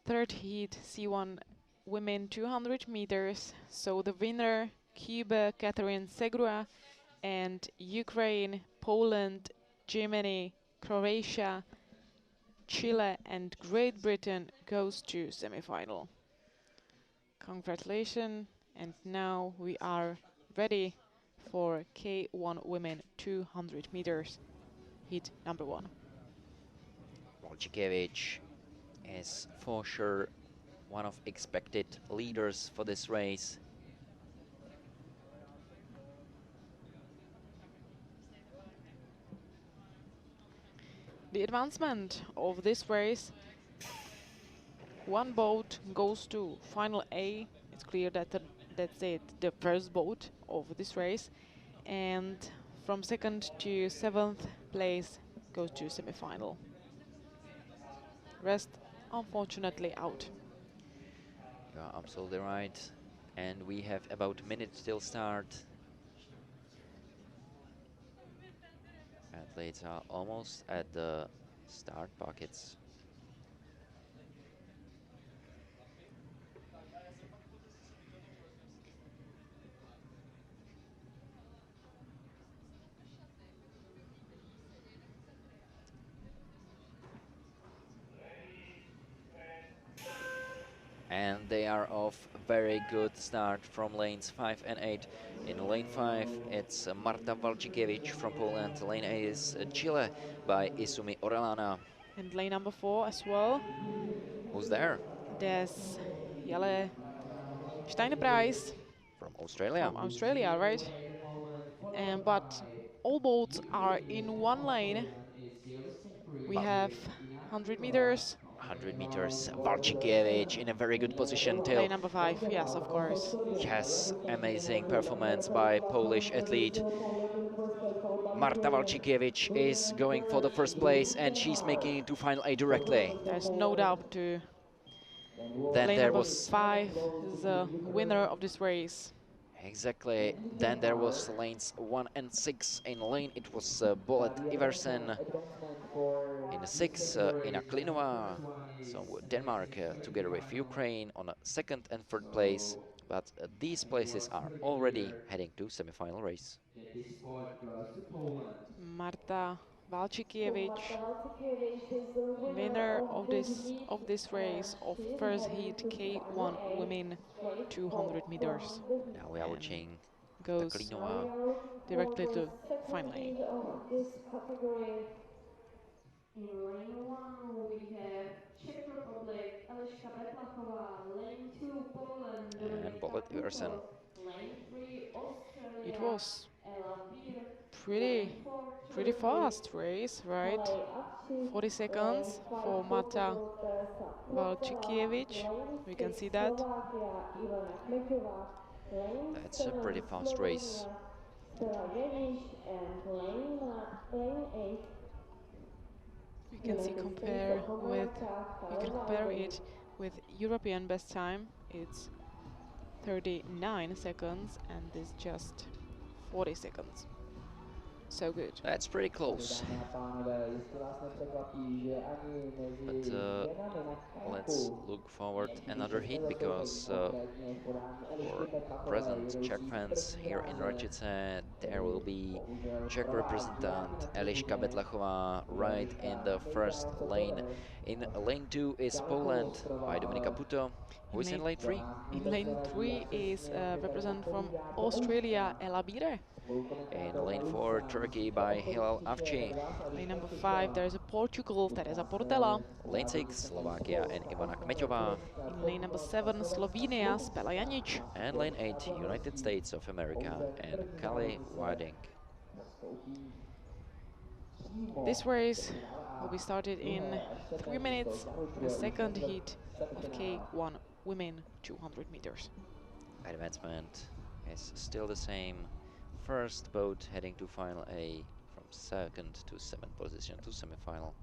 third heat C1 women 200 meters. So the winner, Cuba, Katerine Segura, and Ukraine, Poland, Germany, Croatia, Chile, and Great Britain goes to semi-final. Congratulations, and now we are ready for K1 women 200 meters, heat number 1. Valcikiewicz is for sure one of expected leaders for this race. The advancement of this race, one boat goes to final A. It's clear that that's it, the first boat of this race, and from 2nd to 7th place goes to semi-final. Rest, unfortunately, out. You are absolutely right. And we have about a minute till start. Athletes are almost at the start pockets. And they are off very good start from lanes 5 and 8. In lane 5, it's Marta Valcikiewicz from Poland. Lane 8 is Chile by Izumi Orellana. And lane number 4 as well. Who's there? There's Jelle Steinepreis From Australia. from Australia, right? But all boats are in one lane. We have 100 meters. 100 meters. Valcikiewicz in a very good position till. Lane number 5, yes, of course. Yes, amazing performance by Polish athlete. Marta Valcikiewicz is going for the first place and she's making it to final A directly. There's no doubt to. Then Lane there number was 5 is the winner of this race. exactly. Then there was lanes 1 and 6. In lane it was Bolet Iversen. In 6, Ina Klinova. So Denmark together with Ukraine on a 2nd and 3rd place. But these places are already heading to semi-final race. Marta Valcikiewicz, winner of this race of first heat K1 women 200 meters. Now we are And watching goes Klinova. directly to final A. Of this category. In lane 1 we have Czech Republic, Eliška Betlachová, lane 2 Poland, And Bolet Iversen. lane 3 Australia, It was Ella Beer, pretty fast race, right? 40 seconds for Marta Valcikiewicz. We can see that. That's a pretty fast race. We can see we can compare it with European best time. It's 39 seconds and this just 40 seconds. So good. That's pretty close. But let's look forward another heat because for present Czech fans here in Racice, there will be Czech representant Eliška Betlachová right in the first lane. In lane 2 is Poland by Dominika Puto. Who is in lane 3? In lane 3 is representative from Australia, Ella Beer. In lane 4, Turkey by Hilal Avci. Lane number 5, there is a Portugal, Teresa Portela. Lane 6, Slovakia and Ivana Kmeťová. In lane number 7, Slovenia, Spela Janic. And lane 8, United States of America and Kali Wading. This race will be started in 3 minutes, the second heat of K1 women 200 meters. Advancement is still the same. First boat heading to final A from 2nd to 7th position to semi-final.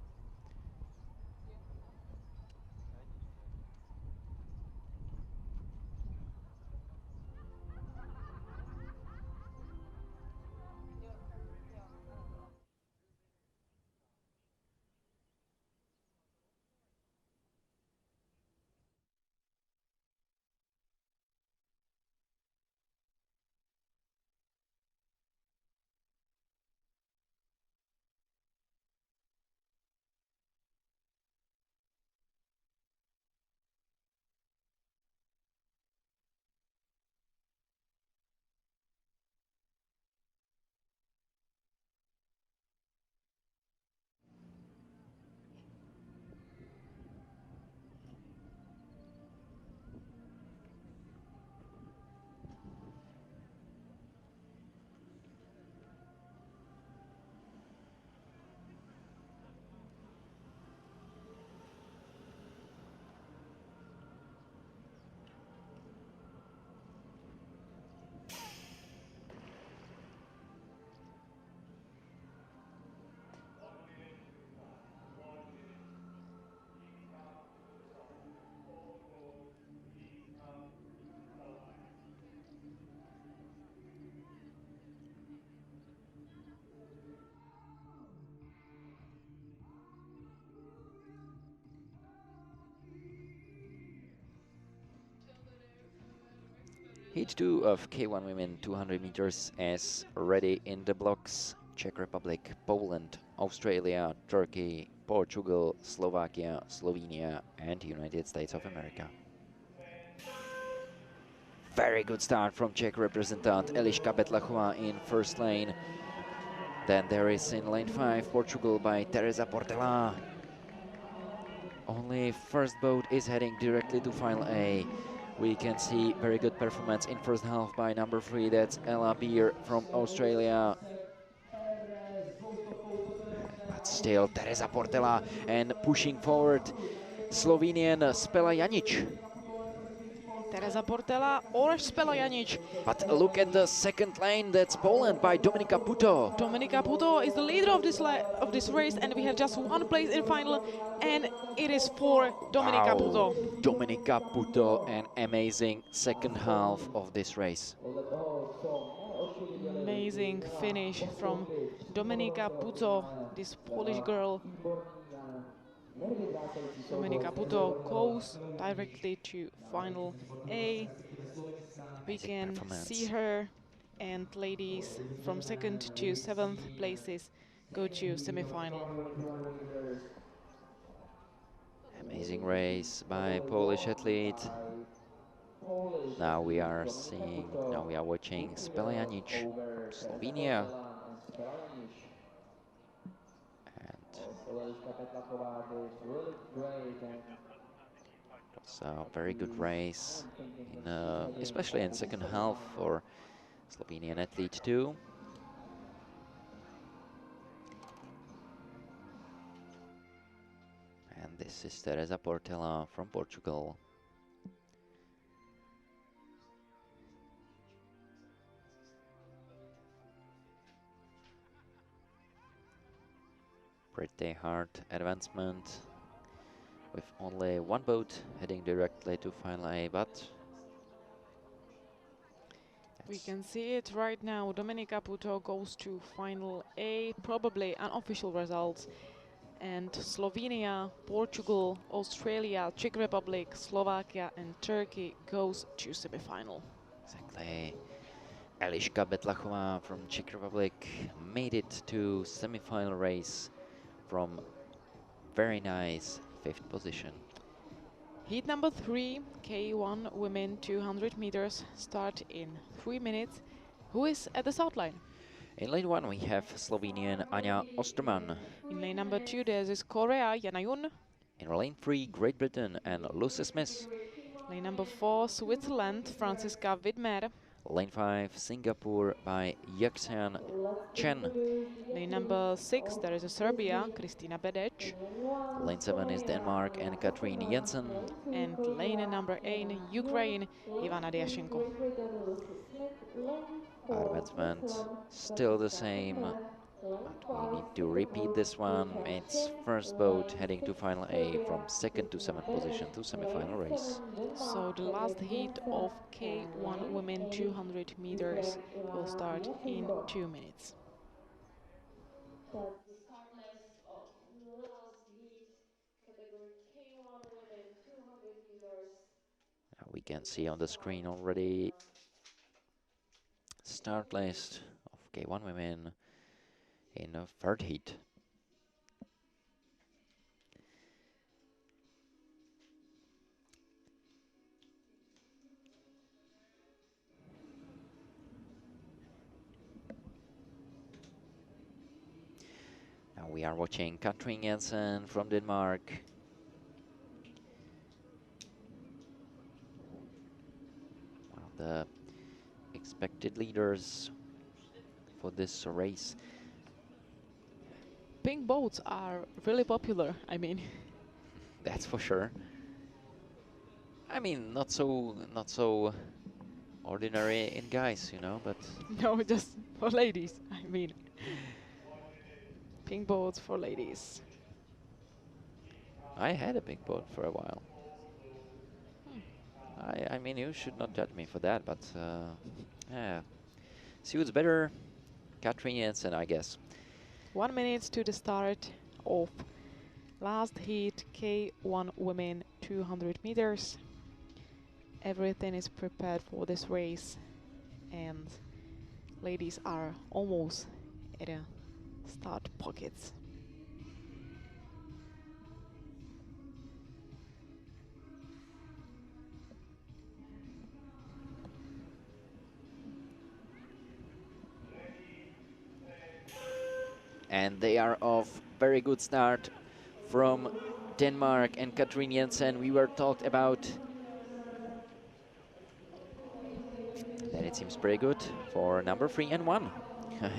Heat 2 of K1 women 200 meters is ready in the blocks. Czech Republic, Poland, Australia, Turkey, Portugal, Slovakia, Slovenia and United States of America. Very good start from Czech representant Eliška Betlachová in first lane. Then there is in lane 5 Portugal by Teresa Portela. Only first boat is heading directly to final A. We can see very good performance in first half by number 3, that's Ella Beer from Australia. But still Teresa Portela and pushing forward Slovenian Spela Janic. Teresa Portela or Spela Janic. But look at the second lane, that's Poland by Dominika Puto. Dominika Puto is the leader of this race, and we have just one place in final, and it is for Dominika Puto. Dominika Puto, an amazing second half of this race. Amazing finish from Dominika Puto, this Polish girl. Dominika Puto goes directly to final A. We can see her and ladies from 2nd to 7th places go to semi-final. Amazing race by Polish athlete. Now we are watching Spela Janic from Slovenia. It was a very good race, especially in second half for Slovenian athlete too. And this is Teresa Portela from Portugal. Pretty hard advancement with only one boat heading directly to final A, but we can see it right now. Dominika Puto goes to final A, probably unofficial results. And Slovenia, Portugal, Australia, Czech Republic, Slovakia and Turkey goes to semi-final. Exactly. Eliška Betlachová from Czech Republic made it to semi-final race from very nice 5th position. Heat number 3, K1 women 200 meters, start in 3 minutes. Who is at the start line? In lane 1 we have Slovenian Anja Osterman. In lane number 2 there is Korea, Jana Jun. In lane 3 Great Britain and Lucy Smith. Lane number 4 Switzerland, Franziska Widmer. Lane 5 Singapore by Yaxan Chen. Lane number 6 there is a Serbia, Kristina Bedec. Lane 7 is Denmark and Katrin Jensen. And lane number 8 Ukraine, Ivana Dyashenko. Advancement still the same, but we need to repeat this one. It's first boat heading to final A from 2nd to 7th position to semi-final race. So the last heat of K1 women 200 meters will start in 2 minutes. We can see on the screen already start list of K1 women in the 3rd heat. Now we are watching Katrin Jensen from Denmark. One of the expected leaders for this race. Pink boats are really popular, I mean. That's for sure. I mean, not so ordinary in guys, you know, but No, just for ladies, I mean. Pink boats for ladies. I had a pink boat for a while. I mean, you should not judge me for that, but yeah, suits better Katrin Jensen, I guess. 1 minute to the start of last heat K1 women 200 meters. Everything is prepared for this race, and ladies are almost at the start pockets. And they are off. Very good start from Denmark and Katrin Jensen. We were talked about. Then it seems pretty good for number 3 and 1.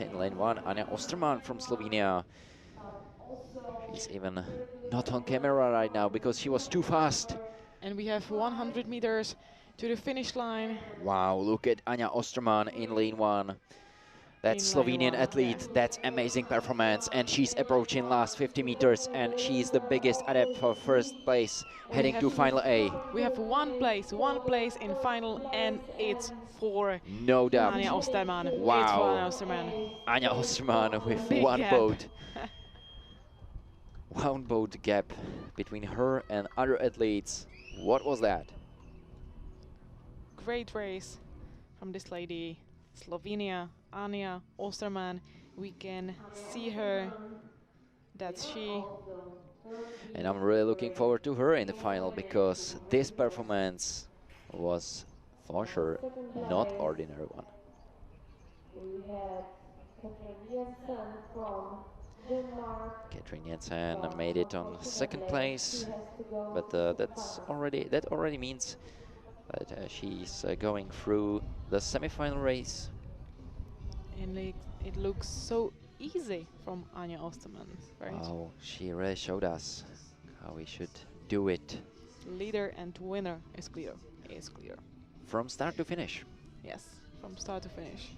In lane 1, Anja Osterman from Slovenia. She's even not on camera right now because she was too fast. And we have 100 meters to the finish line. Wow, look at Anja Osterman in lane 1. That's In lane Slovenian 1, athlete. yeah. That's amazing performance. And she's approaching last 50 meters and she's the biggest adept for first place, heading to final A. We have one place in final, and it's for No doubt. Anja Osterman. It's for Wow. Anja Osterman. Anja Osterman with Big one gap. boat. One boat gap between her and other athletes. What was that? Great race from this lady, Slovenia, Anja Osterman. We can see her. That's she. And I'm really looking forward to her in the final because this performance was for sure not ordinary one. We had Katrin Jensen from Denmark. Katrin Jensen made it on second place, but that already means that she's going through the semifinal race. And it looks so easy from Anja Osterman, right? Wow, she really showed us how we should do it. Leader and winner is clear. Is clear. From start to finish. Yes, from start to finish.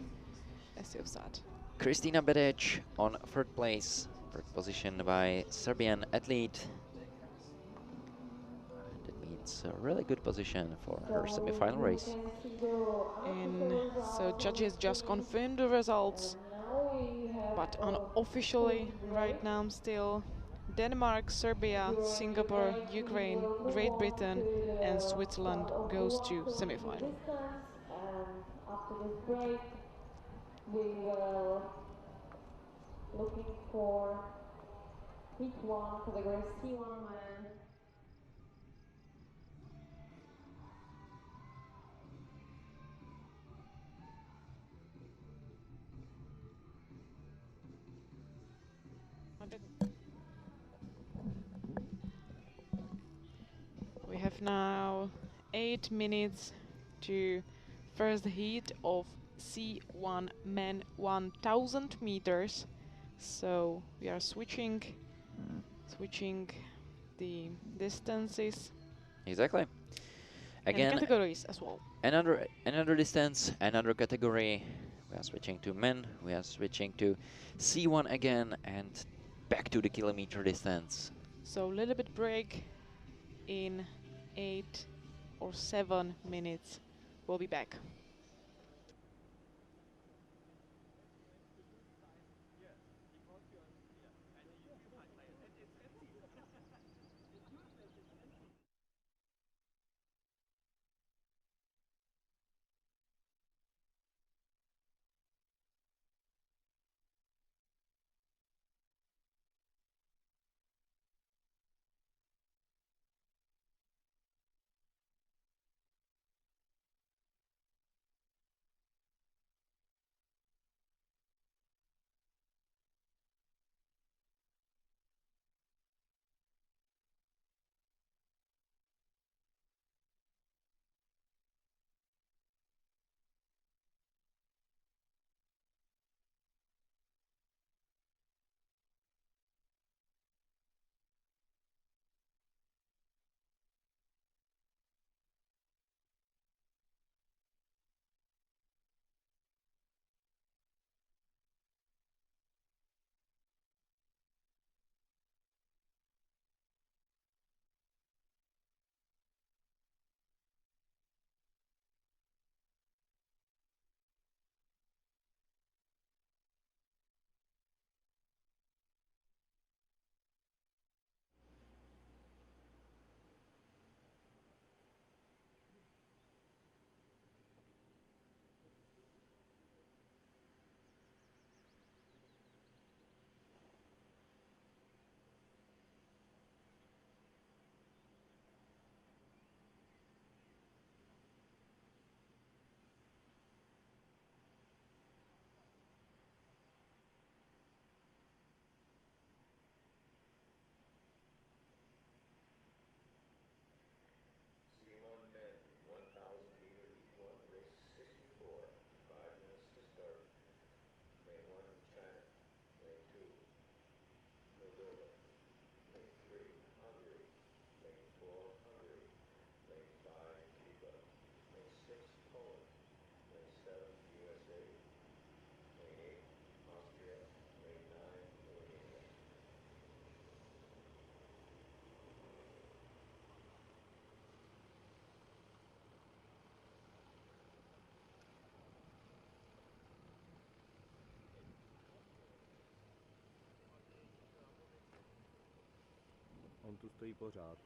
As you start. Kristina Bedec on third place, third position by Serbian athlete. That means a really good position for her semi-final race. And so judges just confirmed the results, but unofficially right now still Denmark, Serbia, Singapore, Ukraine, Great Britain and Switzerland goes to semi-final. And after this break, we will looking for heat 1 category C1 men. We have now 8 minutes to first heat of C1 men 1000 meters. So we are switching the distances. Exactly. Again, and categories as well. Another distance, another category. We are switching to men. We are switching to C1 again, and back to the kilometer distance. So a little bit break. In 8 or 7 minutes, we'll be back. on tu stojí pořád.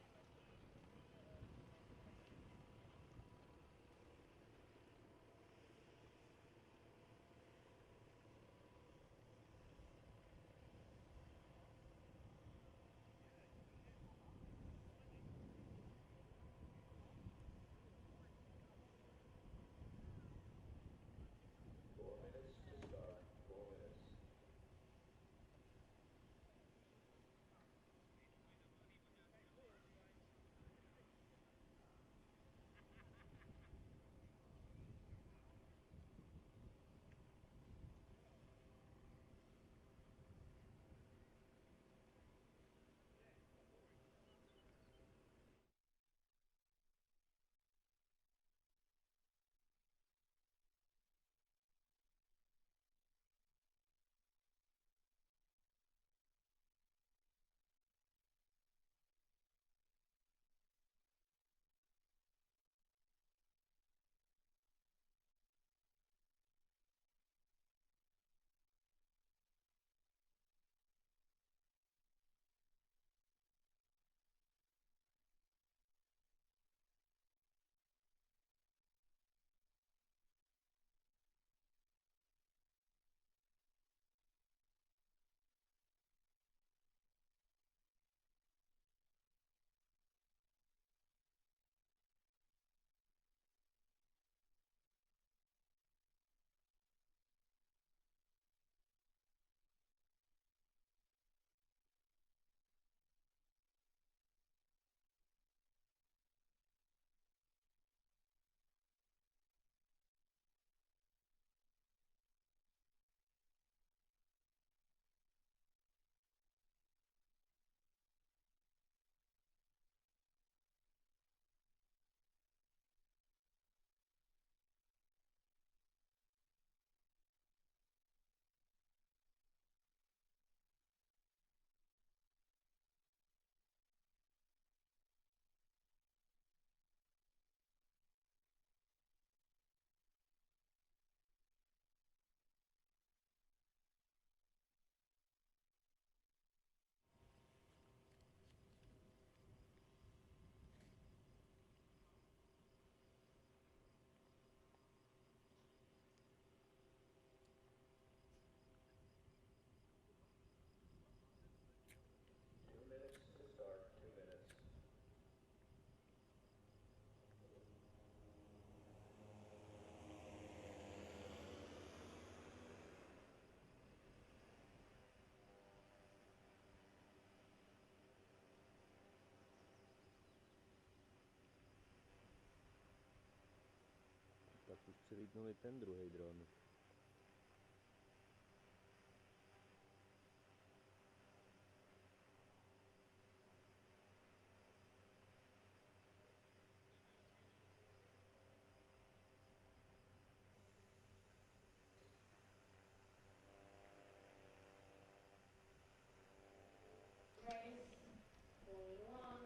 Tak už přilítnul i ten druhý dron.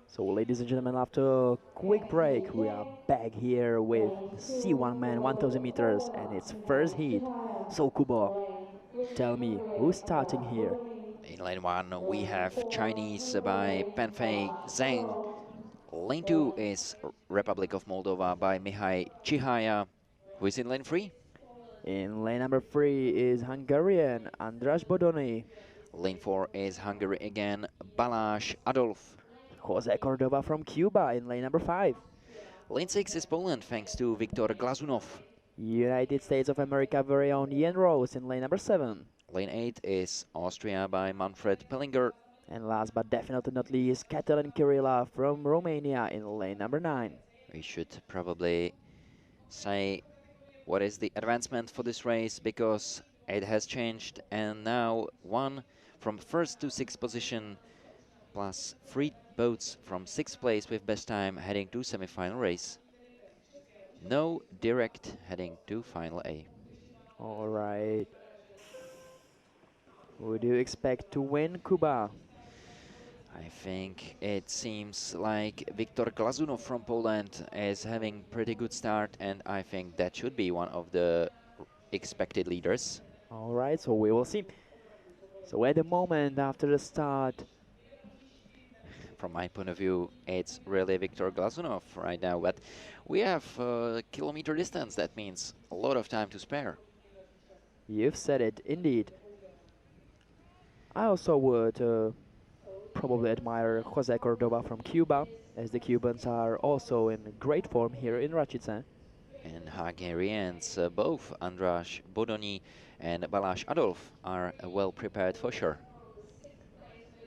So, ladies and gentlemen, after a quick break, we are back here with the C1 man 1000 meters and its first heat. So, Kubo, tell me, who's starting here? In lane 1, we have Chinese by Penfei Zheng. Lane 2 is Republic of Moldova by Mihai Chihaya. Who is in lane 3? In lane number 3 is Hungarian Andras Bodoni. Lane 4 is Hungary again, Balázs Adolf. Jose Cordova from Cuba in lane number 5. Lane 6 is Poland thanks to Viktor Glazunov. United States of America very own Jan Rose in lane number 7. Lane 8 is Austria by Manfred Pellinger. And last but definitely not least, Catalin Kirilla from Romania in lane number 9. We should probably say what is the advancement for this race, because it has changed, and now one from first to sixth position plus 3 boats from 6th place with best time heading to semi-final race. No direct heading to final A. All right. Who do you expect to win, Kuba? I think it seems like Viktor Glazunov from Poland is having pretty good start, and I think that should be one of the expected leaders. All right, so we will see. So at the moment after the start, from my point of view, it's really Viktor Glazunov right now. But we have kilometer distance. That means a lot of time to spare. You've said it, indeed. I also would probably admire Jose Cordova from Cuba, as the Cubans are also in great form here in Racice. And Hungarians, both András Bodonyi and Balázs Adolf, are well prepared for sure.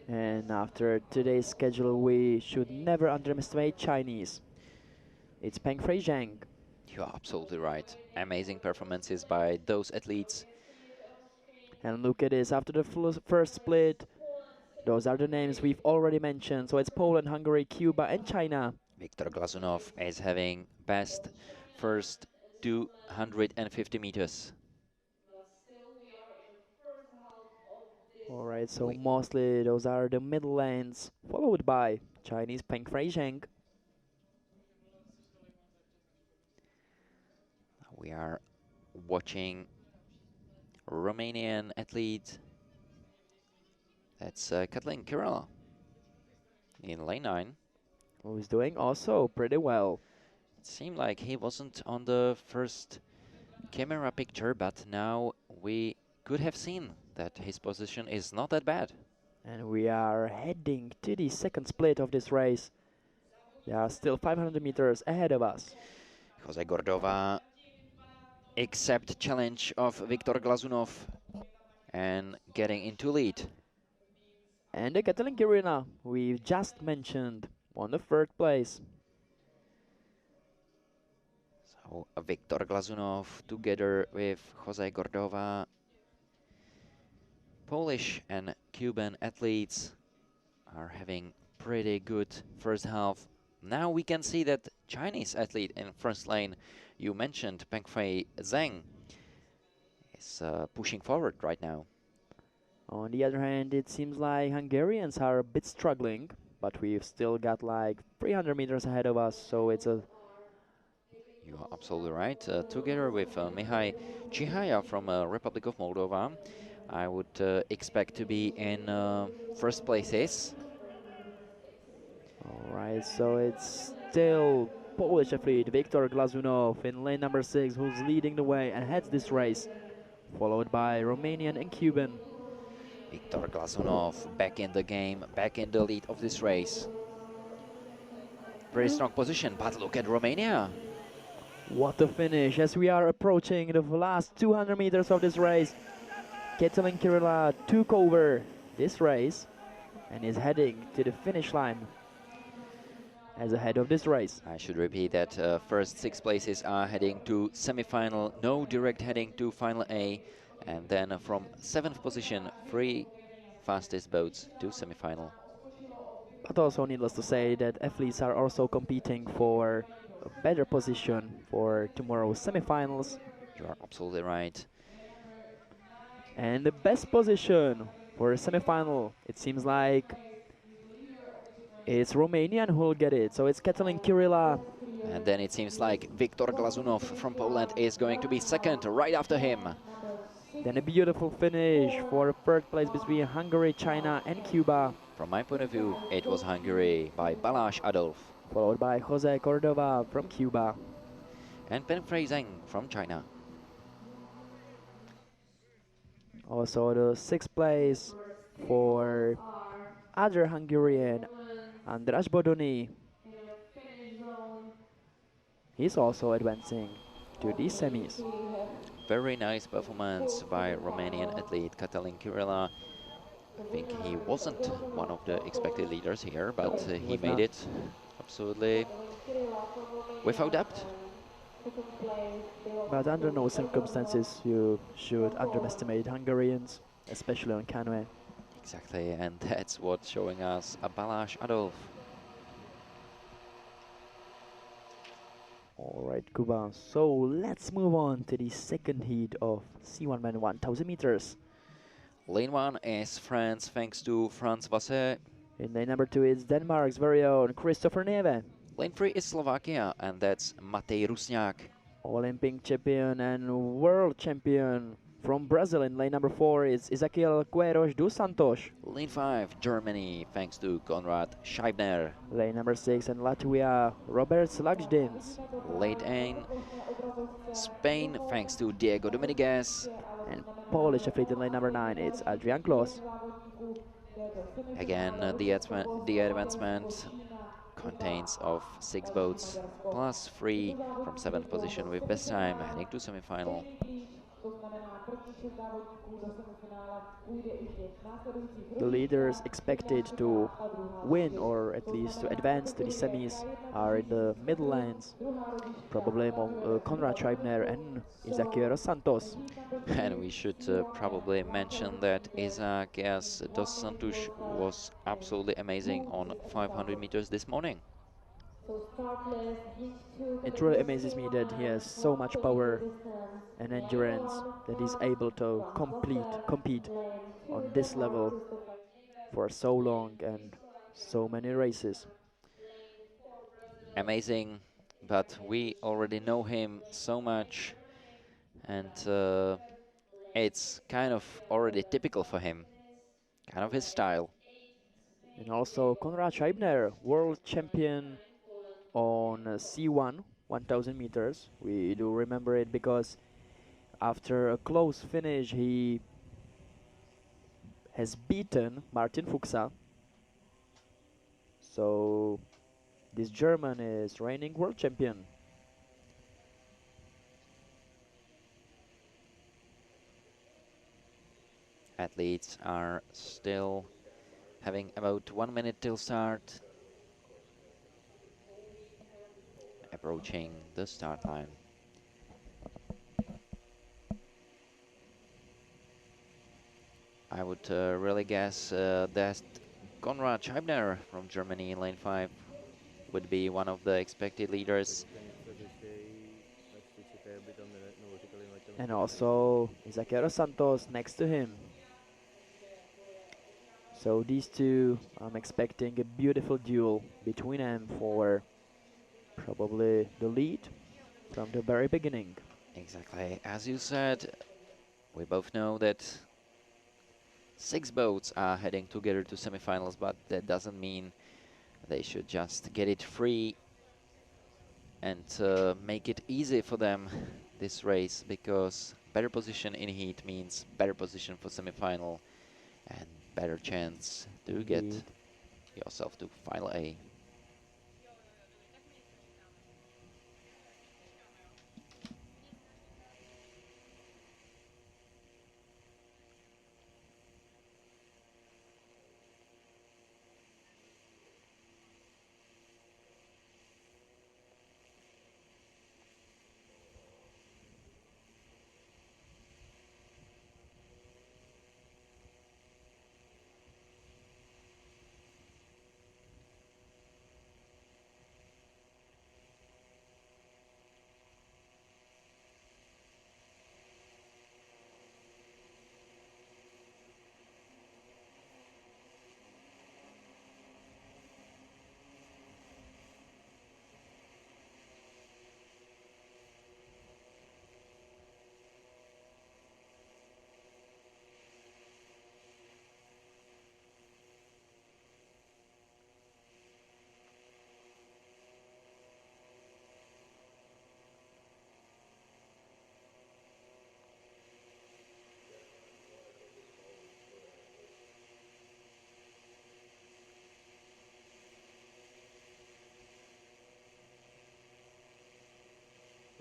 And after today's schedule, we should never underestimate Chinese. It's Peng Fei Zhang. You are absolutely right. Amazing performances by those athletes. And look at this, after the first split, those are the names we've already mentioned. So it's Poland, Hungary, Cuba, and China. Viktor Glazunov is having best first 250 meters. Alright, so mostly those are the middle lanes, followed by Chinese Peng Fei Zhang. We are watching Romanian athlete. That's Katalin Kirila in lane 9. Who's doing also pretty well. It seemed like he wasn't on the first camera picture, but now we could have seen that his position is not that bad. And we are heading to the second split of this race. There are still 500 meters ahead of us. Jose Cordova accept challenge of Viktor Glazunov and getting into lead. And the Katalin Kirina we've just mentioned on the third place. So Viktor Glazunov together with Jose Cordova. Polish and Cuban athletes are having pretty good first half. Now we can see that Chinese athlete in first lane, you mentioned Peng Fei Zhang, is pushing forward right now. On the other hand, it seems like Hungarians are a bit struggling, but we've still got like 300 meters ahead of us, so it's a... You are absolutely right. Together with Mihai Chihaya from Republic of Moldova, I would expect to be in first places. Alright, so it's still Polish athlete Viktor Glazunov in lane number 6 who's leading the way and heads this race, followed by Romanian and Cuban. Viktor Glazunov back in the game, back in the lead of this race. Very strong position, but look at Romania. What a finish as we are approaching the last 200 meters of this race. Katalin Kirila took over this race and is heading to the finish line as ahead of this race. I should repeat that first 6 places are heading to semi-final, no direct heading to final A, and then from 7th position, 3 fastest boats to semi-final. But also needless to say that athletes are also competing for a better position for tomorrow's semi-finals. You are absolutely right. And the best position for a semi-final, it seems like it's Romanian who will get it. So it's Katalin Kirila. And then it seems like Viktor Glazunov from Poland is going to be second right after him. Then a beautiful finish for a third place between Hungary, China and Cuba. From my point of view, it was Hungary by Balázs Adolf. Followed by Jose Cordova from Cuba. And Peng Fei Zhang from China. Also the 6th place for other Hungarian, András Bodonyi. He's also advancing to the semis. Very nice performance by Romanian athlete Katalin Kirila. I think he wasn't one of the expected leaders here, but he made it absolutely without doubt. But under no circumstances you should underestimate Hungarians, especially on canoe. Exactly, and that's what's showing us a Balázs Adolf. Alright, Kuba, so let's move on to the second heat of C1 men 1000 meters. Lane 1 is France, thanks to Franz Vasse. In lane number 2 is Denmark's very own Christopher Neve. Lane 3 is Slovakia, and that's Matej Rusňák. Olympic champion and world champion From Brazil in lane number 4 is Ezequiel Queiroz dos Santos. Lane 5, Germany, thanks to Konrad Scheibner. Lane number 6 in Latvia, Robert Slagjdins. Lane 8, Spain, thanks to Diego Dominguez. And Polish athlete in lane number 9, it's Adrian Klos. Again, the advancement contains of 6 boats plus 3 from 7th position with best time heading to semi-final. The leaders expected to win or at least to advance to the semis are in the middle lanes, probably Konrad Scheibner and Ezequiel Santos. And we should probably mention that Ezequiel dos Santos was absolutely amazing on 500 meters this morning. It really amazes me that he has so much power and endurance that he's able to compete on this level for so long and so many races. Amazing, but we already know him so much, and it's kind of already typical for him, kind of his style. And also Konrad Scheibner, world champion on C1, 1000 meters. We do remember it because after a close finish he has beaten Martin Fuchsa. So this German is reigning world champion. Athletes are still having about 1 minute till start, approaching the start line. I would really guess that Konrad Scheibner from Germany in lane 5 would be one of the expected leaders. And also Ezequiel Santos next to him. So these two, I'm expecting a beautiful duel between them for probably the lead from the very beginning. Exactly, as you said, we both know that 6 boats are heading together to semifinals, but that doesn't mean they should just get it free and make it easy for them this race, because better position in heat means better position for semifinal and better chance to get yourself to final A.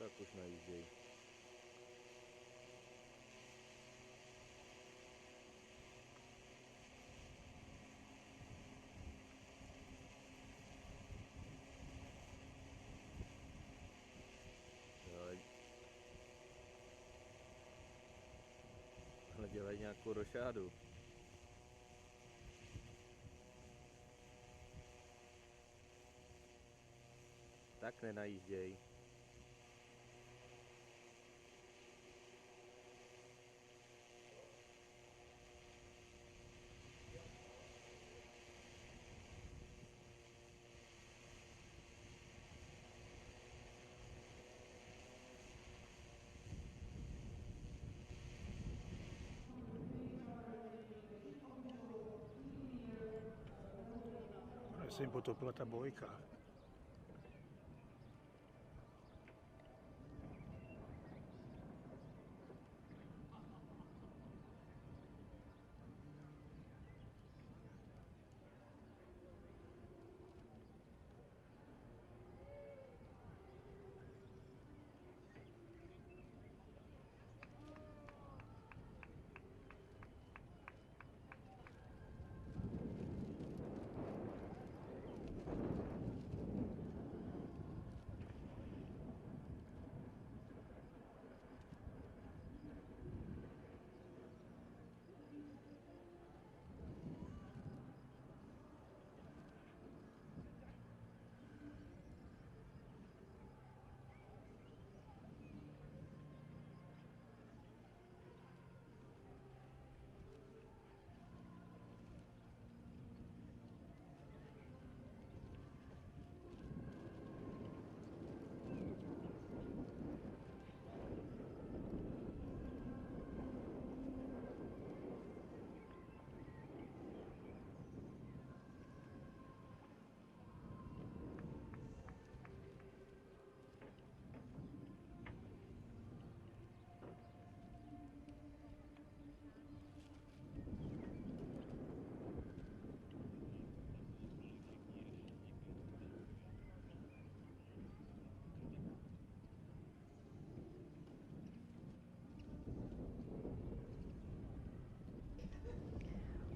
Tak už najížděj. Ale dělají nějakou rošádu. Tak nenajížděj. se jim potopila ta bojka.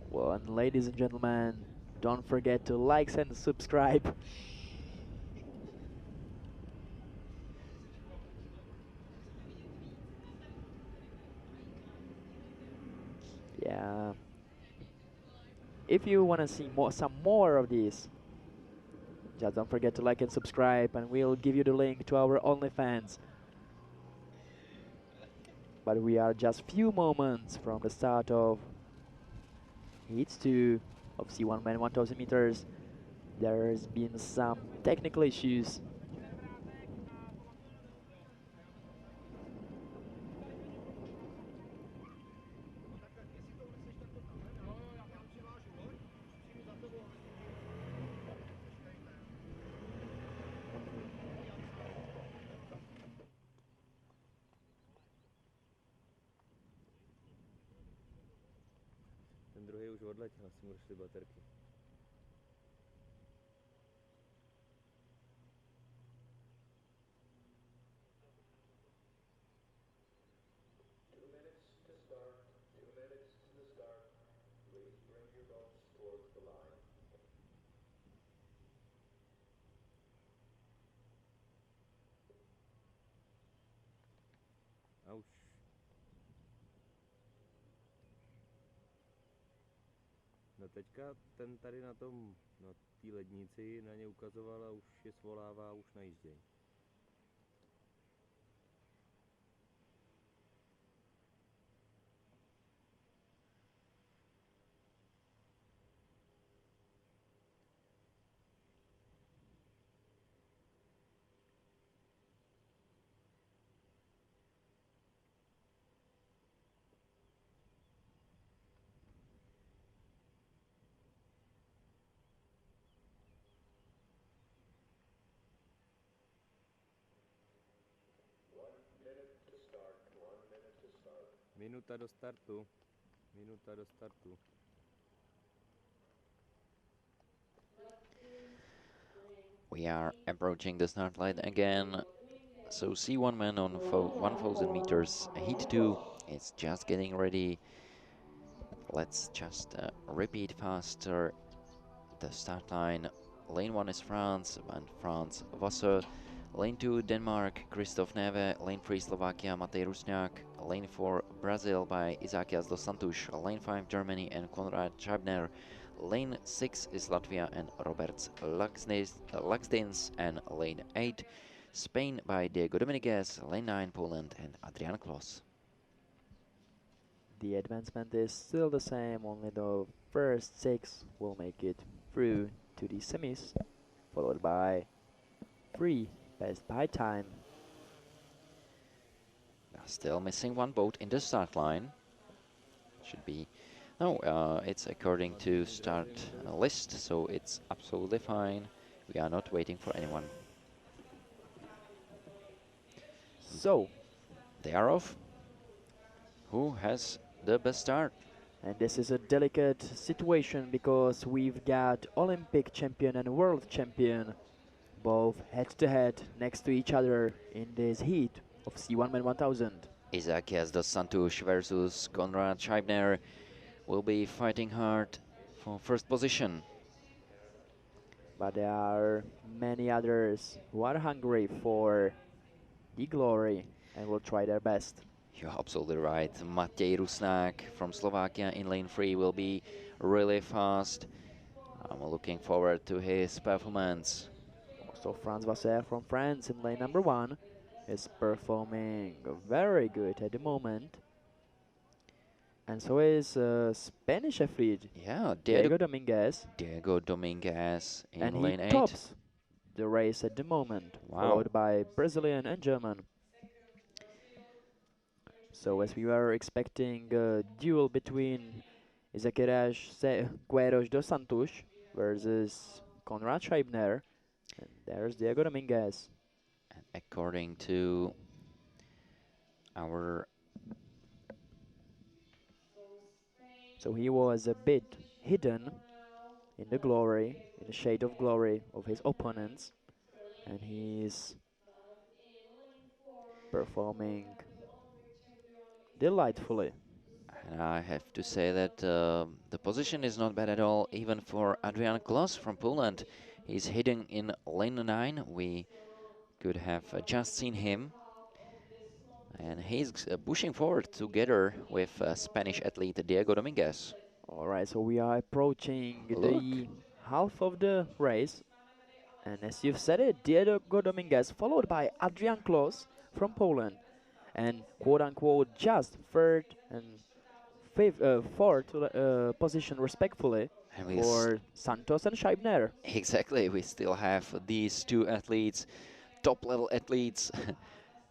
Well, and ladies and gentlemen, don't forget to like and subscribe. Yeah. If you want to see some more of these, just don't forget to like and subscribe, and we'll give you the link to our OnlyFans. But we are just few moments from the start of Heat 2 of C1 Men 1000 meters. There's been some technical issues. Ten druhý už odletěl, asi mu došly baterky. A už. No teďka ten tady na tom, na té lednici na ně ukazoval a už je svolává, už najížděj. Minuta do startu. Minuta do startu. We are approaching the start line again. So C1 man on 1000 meters, heat 2 is just getting ready. Let's just repeat faster the start line. Lane 1 is France, and France Vasseur. Lane 2 Denmark, Christophe Neve. Lane 3 Slovakia, Matej Rusňák. Lane 4 Brazil by Izakias dos Santos. Lane 5 Germany and Konrad Schabner. Lane 6 is Latvia and Roberts Lagsdens, and lane 8 Spain by Diego Dominguez. Lane 9 Poland and Adrian Klos. The advancement is still the same, only the first 6 will make it through to the semis, followed by 3 best by time. Still missing one boat in the start line. Should be No, it's according to start list, so it's absolutely fine. We are not waiting for anyone. So, They are off. Who has the best start? and this is a delicate situation because we've got Olympic champion and world champion both head to head next to each other in this heat of C1 Men 1000. Isaquias dos Santos versus Konrad Scheibner will be fighting hard for first position. But there are many others who are hungry for the glory and will try their best. You're absolutely right. Matej Rusnák from Slovakia in lane 3 will be really fast. I'm looking forward to his performance. Also, Franz Vasser from France in lane number 1 is performing very good at the moment. And so is Spanish athlete Yeah, Diego Dominguez. Diego Dominguez in And he lane 8. tops the race at the moment, Wow. followed by Brazilian and German. So as we were expecting a duel between Isaquias Queiroz dos Santos versus Konrad Scheibner, and there's Diego Dominguez. And according to our... So he was a bit hidden in the glory, in the shade of glory of his opponents, and he's performing delightfully. And I have to say that the position is not bad at all, even for Adrian Klos from Poland. He's hidden in lane 9. We could have just seen him. And he's pushing forward together with Spanish athlete Diego Dominguez. Alright, so we are approaching the half of the race. And as you've said it, Diego Dominguez followed by Adrian Klos from Poland. And quote-unquote just third and fourth position respectfully And for Santos and Scheibner. Exactly, we still have these two athletes, top-level athletes,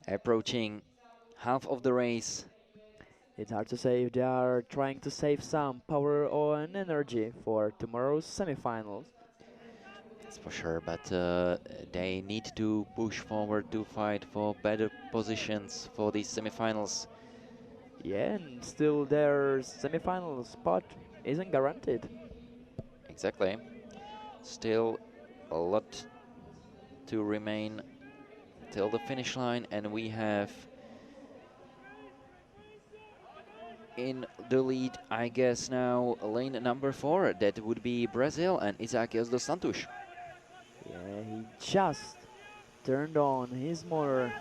approaching half of the race. It's hard to say if they are trying to save some power or an energy for tomorrow's semifinals. That's for sure, but they need to push forward to fight for better positions for these semifinals. Yeah, and still their semifinal spot isn't guaranteed. Exactly. Still a lot to remain till the finish line, and we have in the lead, I guess now, lane number 4. That would be Brazil and Isaquias dos Santos. Yeah, he just turned on his motor.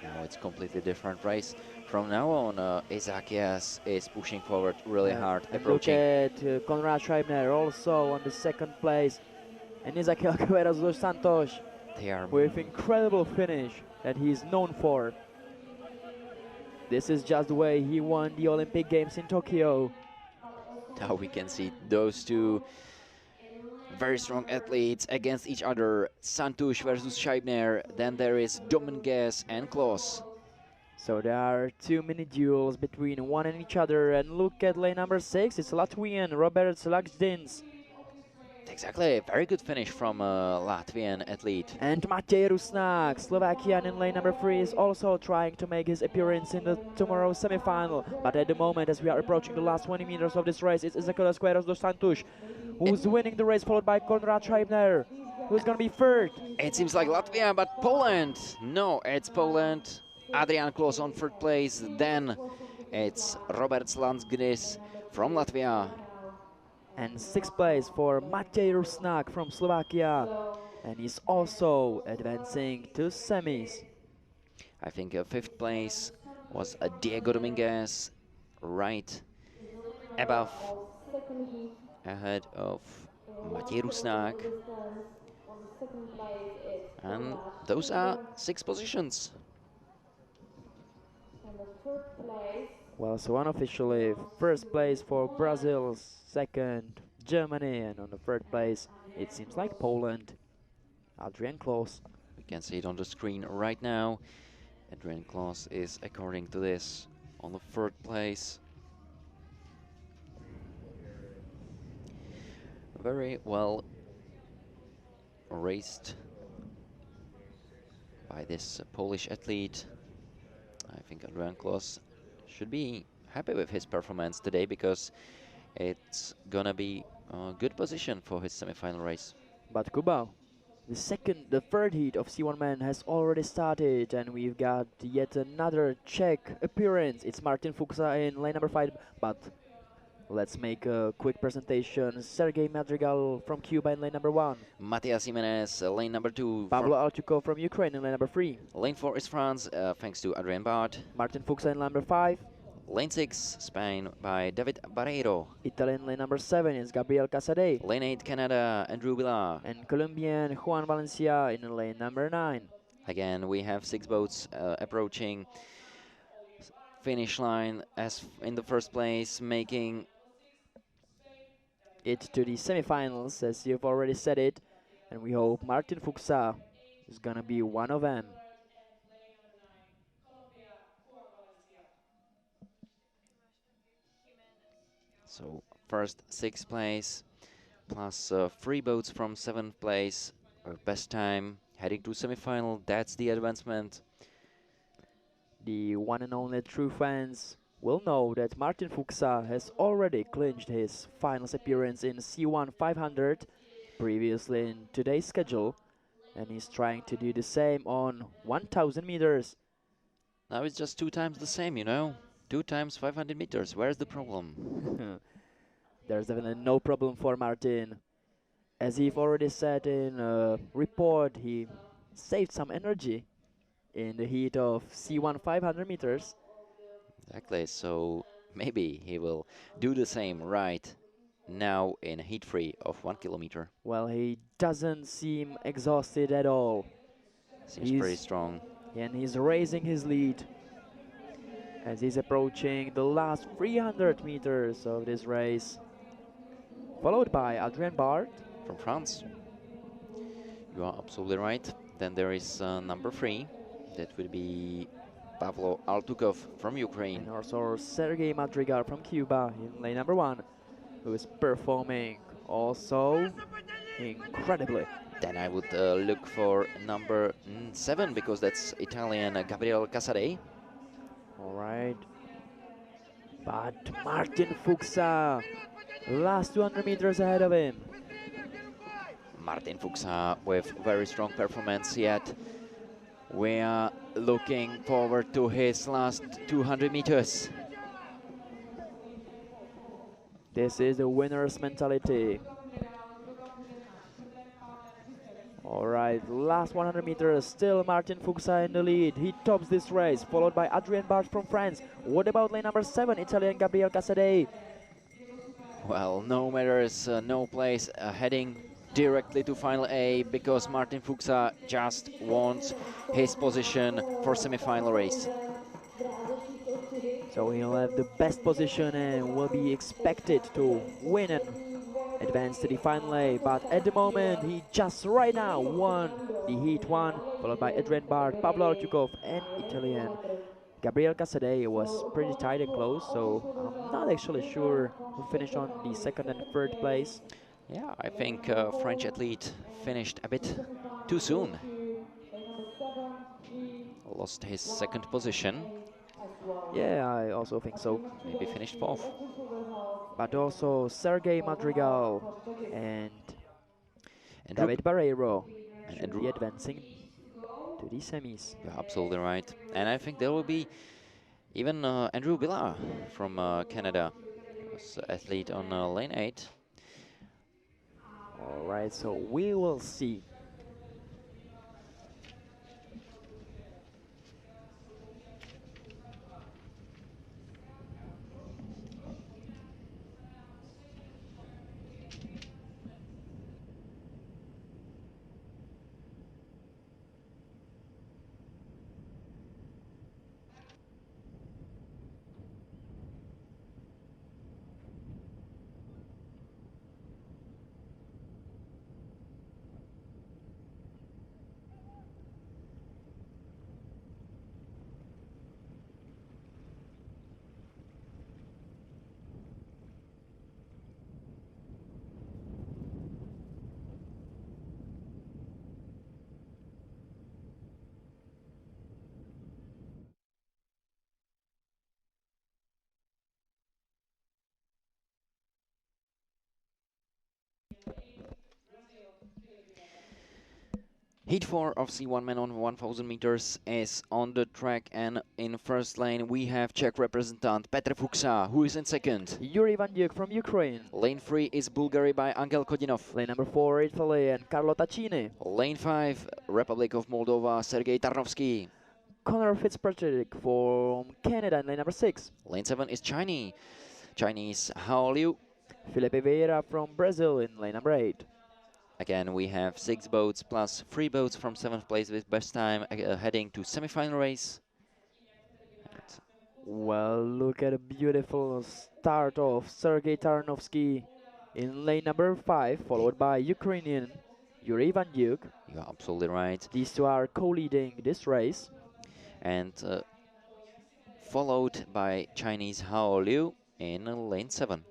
Now it's completely different race. From now on, Isaquias is pushing forward really hard, approaching. Look at Konrad Scheibner also on the second place. And Isaquias Queiroz dos Santos They are with incredible finish that he's known for. This is just the way he won the Olympic Games in Tokyo. Now we can see those two very strong athletes against each other. Santos versus Scheibner. Then there is Dominguez and Klos. So there are too many duels between one and each other. And look at lane number 6. It's Latvian Robert Slagsdins. Exactly, very good finish from Latvian athlete. And Matej Rusnák, Slovakian in lane number 3, is also trying to make his appearance in the tomorrow's semi-final. But at the moment, as we are approaching the last 20 meters of this race, it's Isaquias Queiroz dos Santos who's winning the race, followed by Konrad Scheibner, who's going to be third. It seems like Latvia, but Poland. No, it's Poland. Adrian Klos on third place. Then it's Robert Slansgris from Latvia. And 6th place for Matej Rusnák from Slovakia. And he's also advancing to semis. I think 5th place was Diego Dominguez, right above, ahead of Matej Rusnák. And those are 6 positions. Well, so unofficially, first place for Brazil, second Germany, and on the third place, it seems like Poland. Adrian Klos. We can see it on the screen right now. Adrian Klos is, according to this, on the third place. Very well raced by this Polish athlete. I think Adrian Klos should be happy with his performance today because it's gonna be a good position for his semi-final race. But Kuba, the third heat of C1 men has already started, and we've got yet another Czech appearance. It's Martin Fuchsa in lane number 5, but let's make a quick presentation. Sergei Madrigal from Cuba in lane number 1. Matias Jimenez, lane number 2. Pablo Alchukov from Ukraine in lane number 3. Lane 4 is France, thanks to Adrien Bart. Martin Fuchsa in number 5. Lane 6, Spain by David Barreiro. Italian lane number 7 is Gabriel Casadei. Lane 8, Canada, Andrew Villar. And Colombian Juan Valencia in lane number 9. Again, we have 6 boats approaching finish line as in the first place, making it to the semifinals, as you've already said it, and we hope Martin Fuchsa is gonna be one of them. So first 6th place plus 3 boats from 7th place, best time heading to semifinal. That's the advancement. The one and only true fans will know that Martin Fuchsa has already clinched his finals appearance in C1 500 previously in today's schedule, and he's trying to do the same on 1000 meters. Now it's just 2 times the same, you know. 2 times 500 meters. Where's the problem? There's definitely no problem for Martin. As he've already said in a report, he saved some energy in the heat of C1 500 meters. Exactly, so maybe he will do the same right now in heat 3 of 1 kilometer. Well, he doesn't seem exhausted at all. Seems pretty strong. And he's raising his lead as he's approaching the last 300 meters of this race. Followed by Adrien Bart from France. You are absolutely right. Then there is number 3. That would be Pavlo Altukov from Ukraine. And also Sergei Madrigal from Cuba in lane number 1, who is performing also incredibly. Then I would look for number 7, because that's Italian Gabriel Casadei. All right. But Martin Fuchsa, last 200 meters ahead of him. Martin Fuchsa with very strong performance yet. We are looking forward to his last 200 meters. This is the winner's mentality. All right, last 100 meters, still Martin Fuchsa in the lead. He tops this race, followed by Adrien Bart from France. What about lane number 7, Italian Gabriel Casadei? Well, no matters, no place, heading directly to final A, because Martin Fuchsa just wants his position for semi-final race. So he'll have the best position and will be expected to win and advance to the final A, but at the moment he just right now won the heat 1, followed by Adrien Bart, Pablo Alchukov and Italian Gabriel Casadei. Was pretty tight and close, so I'm not actually sure who finished on the 2nd and 3rd place. Yeah, I think French athlete finished a bit too soon. Lost his 2nd position. Yeah, I also think so. Maybe finished 4th. But also Sergei Madrigal and David Barreiro should be advancing to the semis. You're absolutely right. And I think there will be even Andrew Villar from Canada, was athlete on lane 8. All right, so we will see. Heat 4 of C1 men on 1000 meters is on the track, and in first lane we have Czech representant Petr Fuchsa, who is in second. Yuri Vandyuk from Ukraine. Lane 3 is Bulgaria by Angel Kodinov. Lane number 4, Italy and Carlo Taccini. Lane 5, Republic of Moldova, Sergei Tarnovsky. Connor Fitzpatrick from Canada in lane number 6. Lane 7 is Chinese Hao Liu. Felipe Vieira from Brazil in lane number 8. Again, we have 6 boats plus 3 boats from 7th place with best time heading to semi-final race. Well, look at a beautiful start of Sergei Tarnovsky in lane number 5, followed by Ukrainian Yuri Vandyuk. You're absolutely right. These two are co-leading this race. And followed by Chinese Hao Liu in lane 7.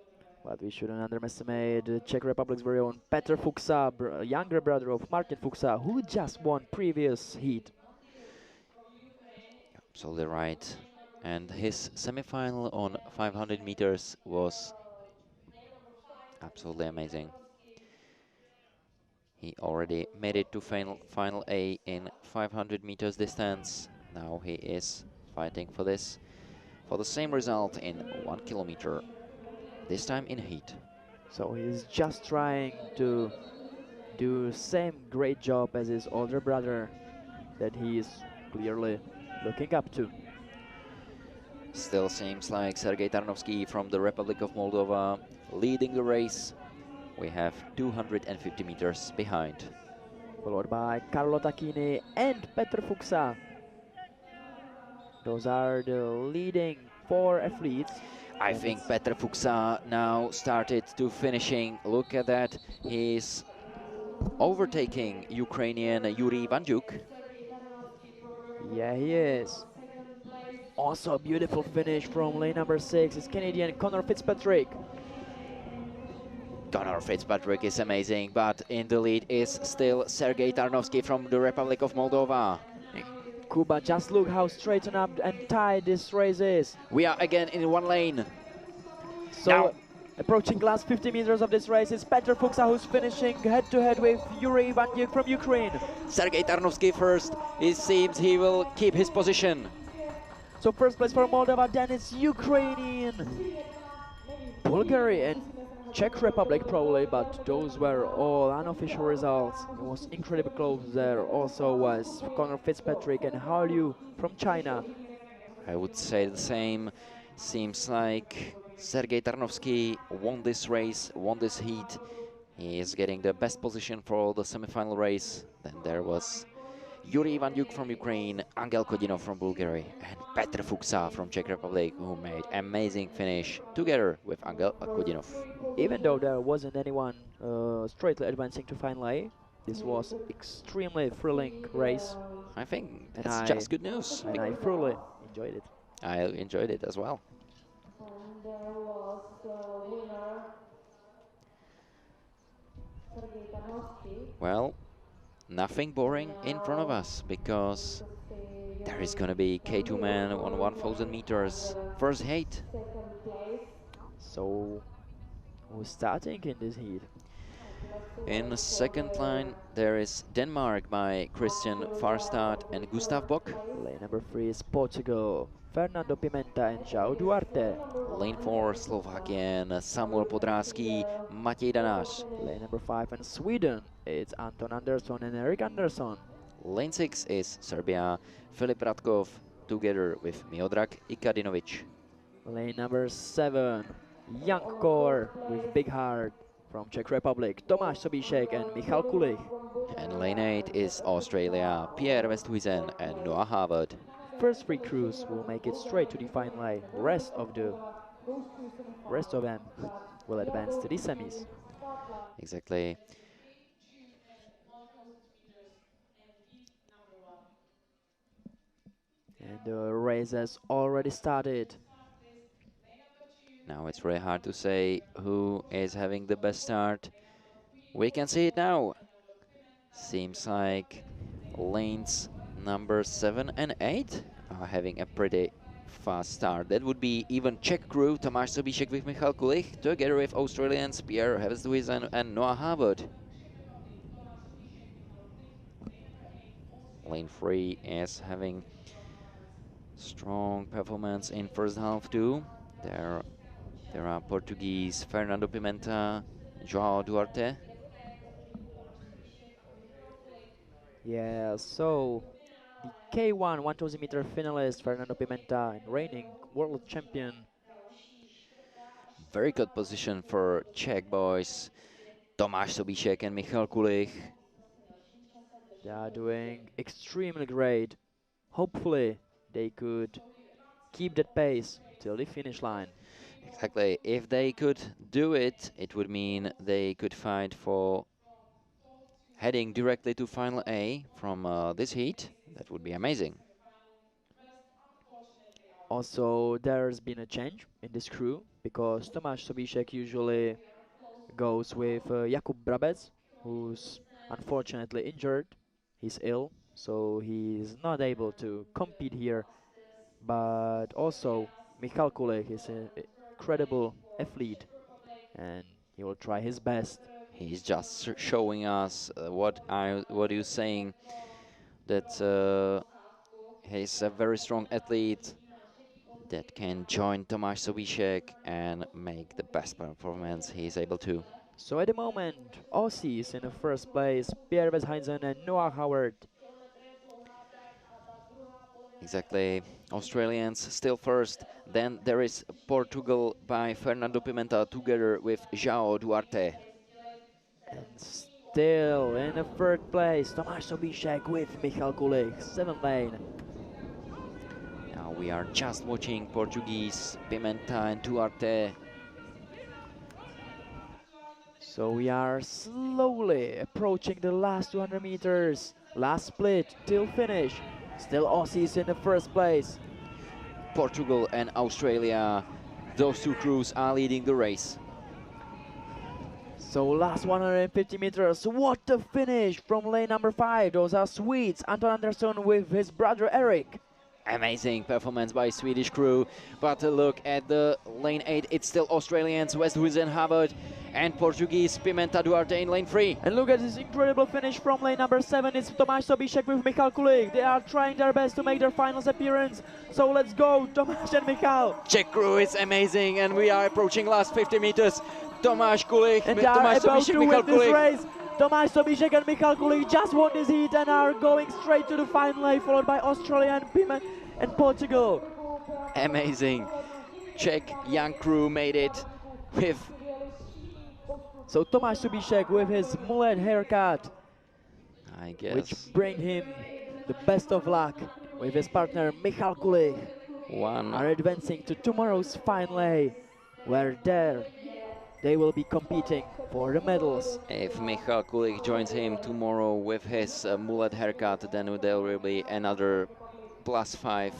But we shouldn't underestimate the Czech Republic's very own Petr Fuchsa, younger brother of Martin Fuchsa, who just won previous heat. Absolutely right. And his semi-final on 500 meters was absolutely amazing. He already made it to final A in 500 meters distance. Now he is fighting for the same result in 1 kilometer. This time in heat. So he's just trying to do same great job as his older brother that he is clearly looking up to. Still seems like Sergei Tarnovsky from the Republic of Moldova leading the race. We have 250 meters behind. Followed by Carlo Taccini and Petr Fuchsa. Those are the leading 4 athletes. I think Petr Fuchsa now started to finishing. Look at that. He's overtaking Ukrainian Yuri Vandyuk. Yeah, he is. Also a beautiful finish from lane number 6 is Canadian Connor Fitzpatrick. Connor Fitzpatrick is amazing, but in the lead is still Sergei Tarnovsky from the Republic of Moldova. Kuba, just look how straightened up and tight this race is. We are again in one lane. So, now, approaching last 50 meters of this race is Petr Fuchsa, who's finishing head-to-head with Yuri Vandyuk from Ukraine. Sergei Tarnovsky first. It seems he will keep his position. So first place for Moldova, then it's Ukrainian, Bulgaria and Czech Republic probably, but those were all unofficial results. It was incredibly close. There also was Connor Fitzpatrick and Hao Liu from China. I would say the same. Seems like Sergei Tarnovsky won this race, won this heat. He is getting the best position for the semi-final race. Then there was Yuri Vandyuk from Ukraine, Angel Kodinov from Bulgaria, and Petr Fuchsa from Czech Republic, who made amazing finish together with Angel Kodinov. Even though there wasn't anyone straightly advancing to final A, this was extremely thrilling race. I think that's just good news. And I thoroughly enjoyed it. I enjoyed it as well. And there was the winner, Sergei Tarnovsky. Well, nothing boring in front of us, because there is going to be K2 man on 1000 meters first heat. So who's starting in this heat? In the second line there is Denmark by Christian Farstad and Gustav Bock. Lane number 3 is Portugal, Fernando Pimenta and João Duarte. Lane 4 Slovakian Samuel Podrásky, Matěj Danáš. Lane number 5 in Sweden, it's Anton Andersson and Erik Andersson. Lane 6 is Serbia, Filip Radkov together with Miodrag Ikadinovic. Lane number 7, young core with big heart from Czech Republic, Tomáš Sobíšek and Michal Kulich. And lane 8 is Australia, Pierre Westhuizen and Noah Harvard. First 3 crews will make it straight to the final line. The rest of them will advance to the semis. Exactly. And the race has already started. Now it's really hard to say who is having the best start. We can see it now. Seems like lanes number 7 and 8 are having a pretty fast start. That would be even Czech crew, Tomáš Sobíšek with Michal Kulich, together with Australians Pierre Westhuizen and Noah Harvard. lane 3 is having strong performance in first half too. There are Portuguese Fernando Pimenta, João Duarte. Yeah, so the K1 1000 meter finalist Fernando Pimenta and reigning world champion. Very good position for Czech boys, Tomáš Sobíšek and Michal Kulich. They are doing extremely great. Hopefully they could keep that pace till the finish line. Exactly. If they could do it, it would mean they could fight for heading directly to final A from this heat. That would be amazing. Also, there's been a change in this crew because Tomáš Sobíšek usually goes with Jakub Brabec, who's unfortunately injured. He's ill, so he's not able to compete here. But also, Michal Kulich is an incredible athlete, and he will try his best. He's just showing us what you're saying, that he's a very strong athlete that can join Tomáš Sobíšek and make the best performance he's able to. So at the moment, Aussies in the first place, Pierre Westheisen and Noah Howard. Exactly. Australians still first. Then there is Portugal by Fernando Pimenta together with João Duarte. And still in the third place, Tomáš Sobíšek with Michal Kulich, 7th lane. Now we are just watching Portuguese Pimenta and Duarte. So we are slowly approaching the last 200 meters. Last split till finish. Still Aussies in the first place. Portugal and Australia, those two crews are leading the race. So last 150 meters, what a finish from lane number 5. Those are Swedes, Anton Andersson with his brother Eric. Amazing performance by Swedish crew, but look at the lane 8, it's still Australians, Westhuizen Havard and Portuguese Pimenta Duarte in lane 3. And look at this incredible finish from lane number 7, it's Tomáš Sobíšek with Michal Kulich. They are trying their best to make their finals appearance, so let's go, Tomáš and Michal. Czech crew is amazing, and we are approaching last 50 meters. Tomáš Kulich, and they are Tomáš about Sobíšek, to Michal win this Kulich. race. Tomáš Sobíšek and Michal Kulich just won this heat and are going straight to the final lane, followed by Australia and Pimenta and Portugal. Amazing. Czech young crew made it with... So Tomáš Sobíšek with his mullet haircut, I guess, which bring him the best of luck with his partner Michal Kulich, are advancing to tomorrow's final lane, where they will be competing for the medals. If Michal Kulich joins him tomorrow with his mullet haircut, then there will be another +5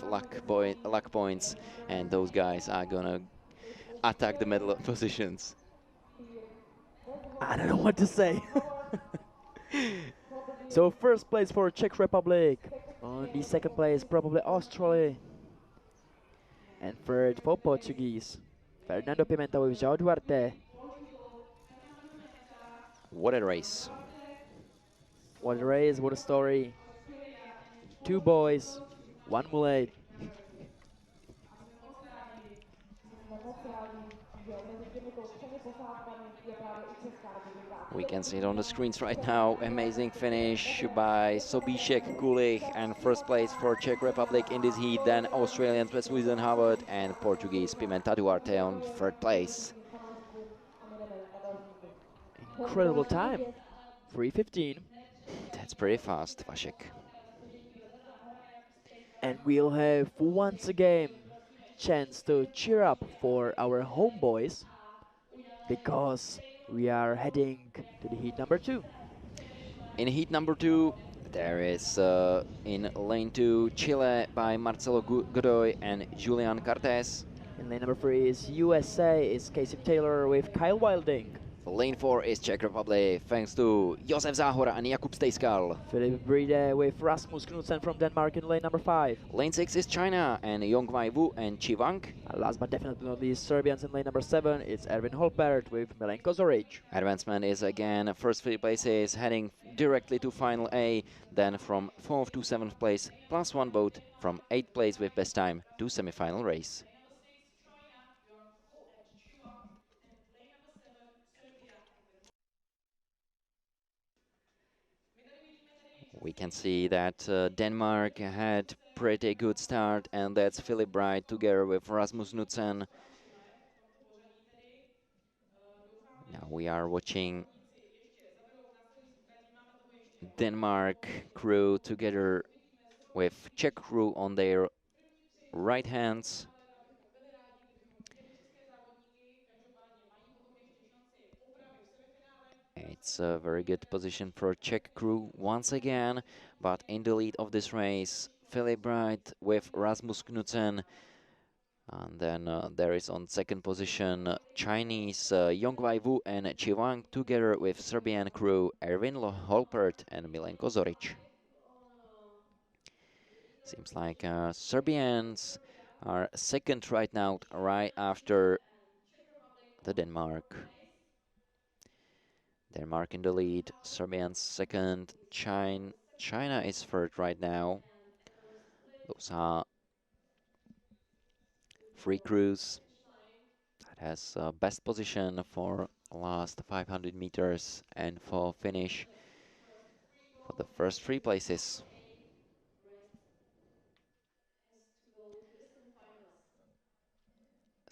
luck points, and those guys are gonna attack the medal positions. I don't know what to say. So first place for Czech Republic, on the second place probably Australia, and third for Portuguese, Fernando Pimenta with João Duarte. What a race. What a race, what a story. 2 boys, 1 mullet. We can see it on the screens right now. Amazing finish by Sobíšek, Kulich, and first place for Czech Republic in this heat. Then Australians Westhuizen Havard and Portuguese Pimenta Duarte on 3rd place. Incredible time, 3:15. That's pretty fast, Vašek. And we'll have once again chance to cheer up for our homeboys, because we are heading to the heat number 2. In heat number 2, there is in lane 2 Chile by Marcelo Godoy and Julian Cartes. In lane number 3 is USA, is Casey Taylor with Kyle Wilding. Lane 4 is Czech Republic, thanks to Josef Záhora and Jakub Stejskal. Philip Bride with Rasmus Knudsen from Denmark in lane number 5. Lane 6 is China and Yongwei Wu and Chi Wang. And last but definitely not least, Serbians in lane number 7. It's Erwin Holpert with Milenko Zoric. Advancement is again first 3 places heading directly to final A, then from 4th to 7th place plus 1 boat from 8th place with best time to semi-final race. We can see that Denmark had pretty good start, and that's Philip Bright together with Rasmus Knudsen. Now we are watching Denmark crew together with Czech crew on their right hands. It's a very good position for Czech crew once again, but in the lead of this race, Philip Bright with Rasmus Knudsen. And then there is on second position Chinese Yongwei Wu and Chi Wang together with Serbian crew Erwin Holpert and Milenko Zoric. Seems like Serbians are second right now, right after the Denmark. Denmark in the lead, Serbians second, China is third right now. Those are 3 crews that has best position for last 500 meters and for finish for the first 3 places.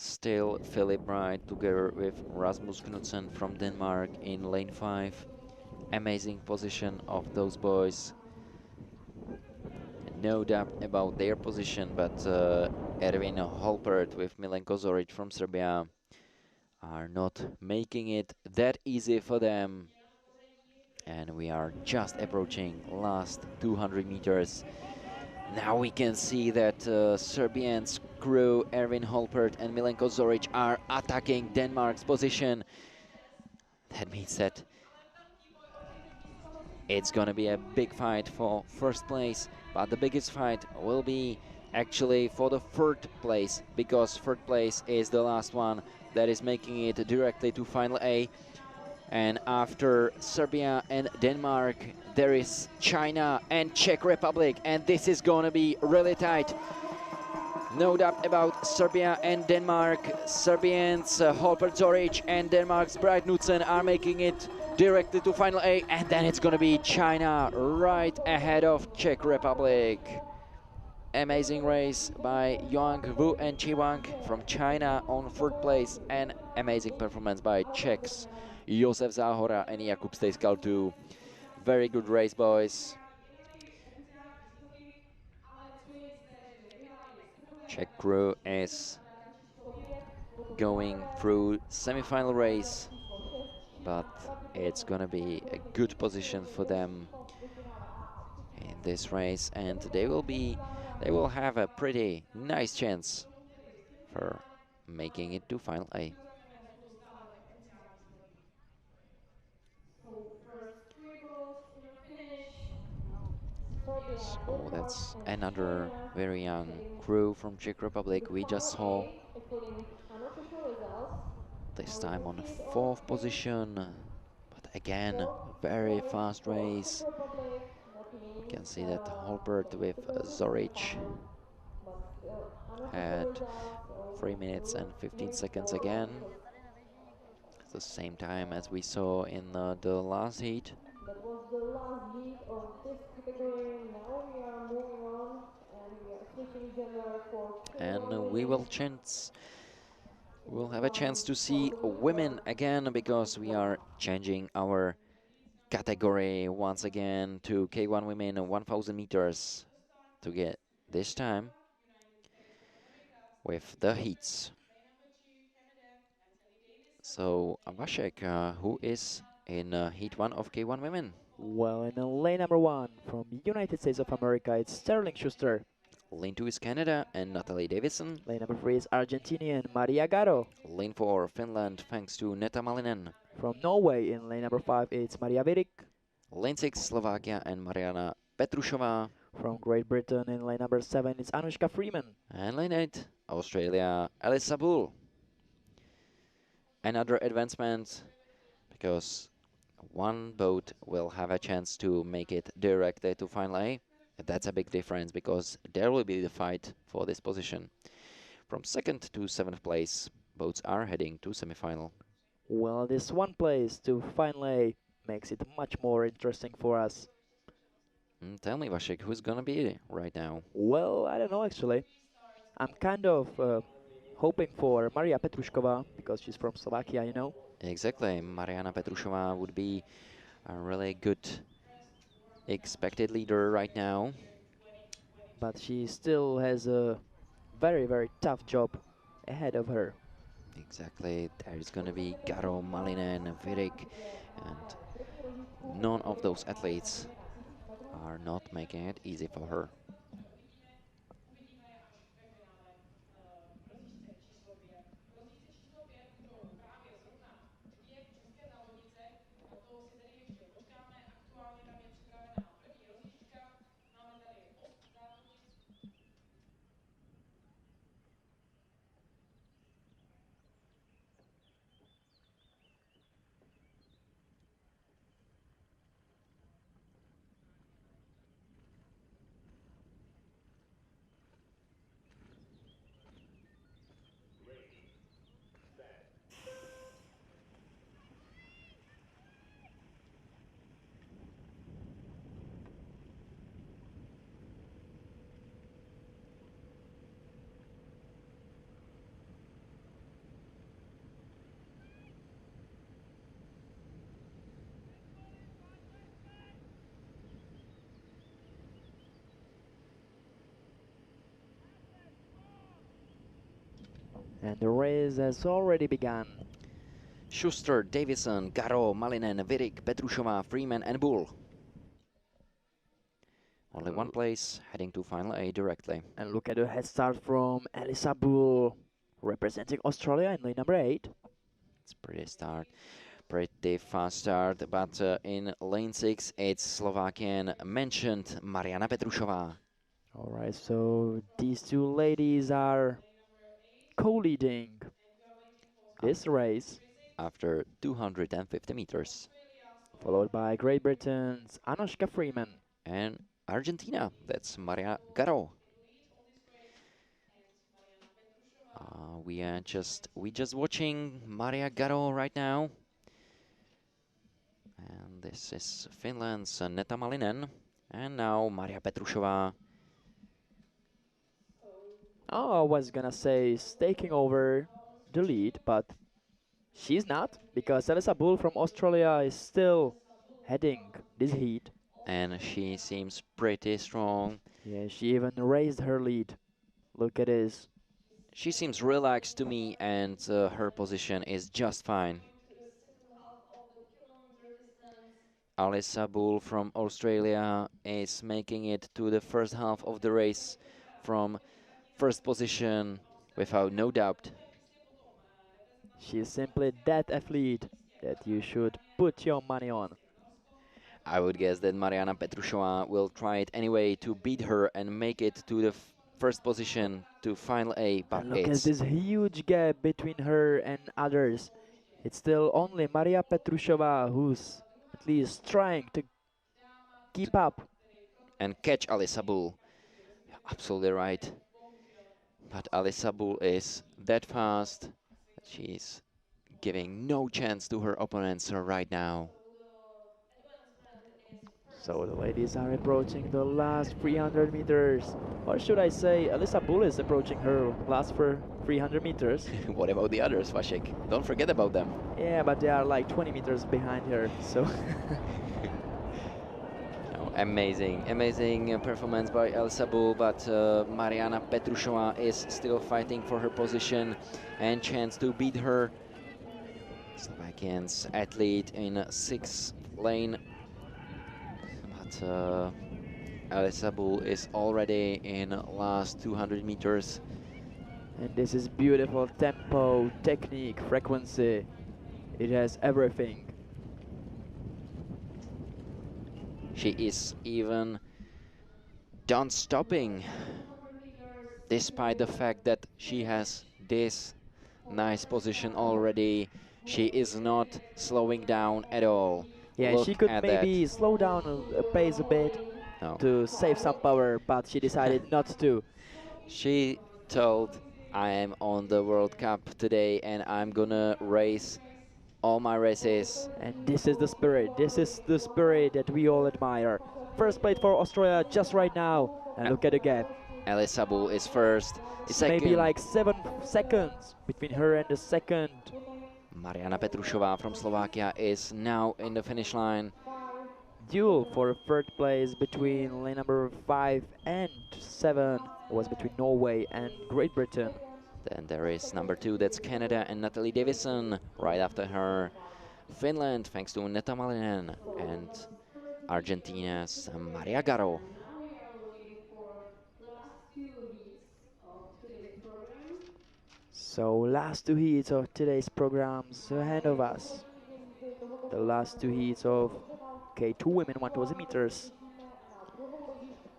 Still Philip Bright together with Rasmus Knudsen from Denmark in lane 5. Amazing position of those boys. No doubt about their position, but Erwin Holpert with Milenko Zoric from Serbia are not making it that easy for them. And we are just approaching last 200 meters. Now we can see that Serbians crew Erwin Holpert and Milenko Zoric are attacking Denmark's position. That means that it's gonna be a big fight for first place, but the biggest fight will be actually for the third place, because third place is the last one that is making it directly to final A. And after Serbia and Denmark, there is China and Czech Republic, and this is gonna be really tight. No doubt about Serbia and Denmark. Serbians Holpert Zoric and Denmark's Bright Knudsen are making it directly to final A, and then it's gonna be China right ahead of Czech Republic. Amazing race by Yang Wu and Chi Wang from China on third place, and amazing performance by Czechs Josef Záhora and Jakub Stejskal too. Very good race, boys. Czech crew is going through semi-final race, but it's gonna be a good position for them in this race, and they will have a pretty nice chance for making it to final A. So that's another very young crew from Czech Republic we just saw. This time on 4th position, but again, very fast race. You can see that Holpert with Zoric had 3 minutes and 15 seconds again. The same time as we saw in the last heat. That was the last heat of this category. Now we are moving on and we are switching gender for And we'll have a chance to see women again, because we are changing our category once again to K1 women 1000 meters to get this time with the heats. So Vašek, who is in heat 1 of K1 women? Well, in lane number 1 from United States of America, it's Sterling Schuster. Lane 2 is Canada and Natalie Davison. Lane number 3 is Argentinian Maria Garo. Lane 4, Finland, thanks to Neta Malinen. From Norway in lane number 5, it's Maria Virik. Lane 6, Slovakia and Mariana Petrušová. From Great Britain in lane number 7, it's Anushka Freeman. And lane 8, Australia, Alyssa Bull. Another advancement, because one boat will have a chance to make it directly to final A. That's a big difference, because there will be the fight for this position. From 2nd to 7th place, boats are heading to semi-final. Well, this one place to final A makes it much more interesting for us. Tell me, Vasek, who's gonna be right now? Well, I don't know actually. I'm kind of hoping for Maria Petrušková because she's from Slovakia, you know. Exactly, Mariana Petrušová would be a really good expected leader right now. But she still has a very, very tough job ahead of her. Exactly, there's gonna be Garo, Malinen, Virik, and none of those athletes are not making it easy for her. And the race has already begun. Schuster, Davison, Garo, Malinen, Virik, Petrušová, Freeman and Bull. Only one place, heading to final A directly. And look at the head start from Alyssa Bull, representing Australia in lane number 8. It's pretty fast start, but in lane 6 it's Slovakian mentioned Mariana Petrušová. Alright, so these two ladies are co-leading this race. After 250 meters. Followed by Great Britain's Anushka Freeman. And Argentina, that's Maria Garo. We just watching Maria Garo right now. And this is Finland's Neta Malinen. And now Maria Petrušová. Oh, I was gonna say is taking over the lead, but she's not, because Alyssa Bull from Australia is still heading this heat. And she seems pretty strong. Yeah, she even raised her lead. Look at this. She seems relaxed to me, and her position is just fine. Alyssa Bull from Australia is making it to the first half of the race from first position without no doubt. She's simply that athlete that you should put your money on. I would guess that Mariana Petrušová will try it anyway to beat her and make it to the first position to final A, but And look at this huge gap between her and others. It's still only Maria Petrušová who's at least trying to keep up. And catch Alyssa Bull. Absolutely right. But Alyssa Bull is that fast. She's giving no chance to her opponents right now. So the ladies are approaching the last 300 meters. Or should I say, Alyssa Bull is approaching her last 300 meters. What about the others, Vasek? Don't forget about them. Yeah, but they are like 20 meters behind her, so... Amazing performance by Alyssa Bull, but Mariana Petrušová is still fighting for her position and chance to beat her. Slovakian's athlete in 6th lane, but Alyssa Bull is already in last 200 meters. And this is beautiful tempo, technique, frequency. It has everything. She is even done stopping, despite the fact that she has this nice position already. She is not slowing down at all. Yeah, Look she could at that. maybe slow down a pace a bit No. to save some power, but she decided not to. She told, I am on the World Cup today and I'm gonna race all my races. And this is the spirit. This is the spirit that we all admire. First plate for Australia just right now. And look at the gap. Elisa Bull is first. It's Second, maybe like 7 seconds between her and the second. Mariana Petrušová from Slovakia is now in the finish line. Duel for third place between lane number 5 and 7. It was between Norway and Great Britain. Then there is number 2, that's Canada and Natalie Davison. Right after her, Finland, thanks to Netta Malinen, and Argentina's Maria Garo. So last 2 heats of today's programs ahead of us. The last 2 heats of K2 women 1000 meters.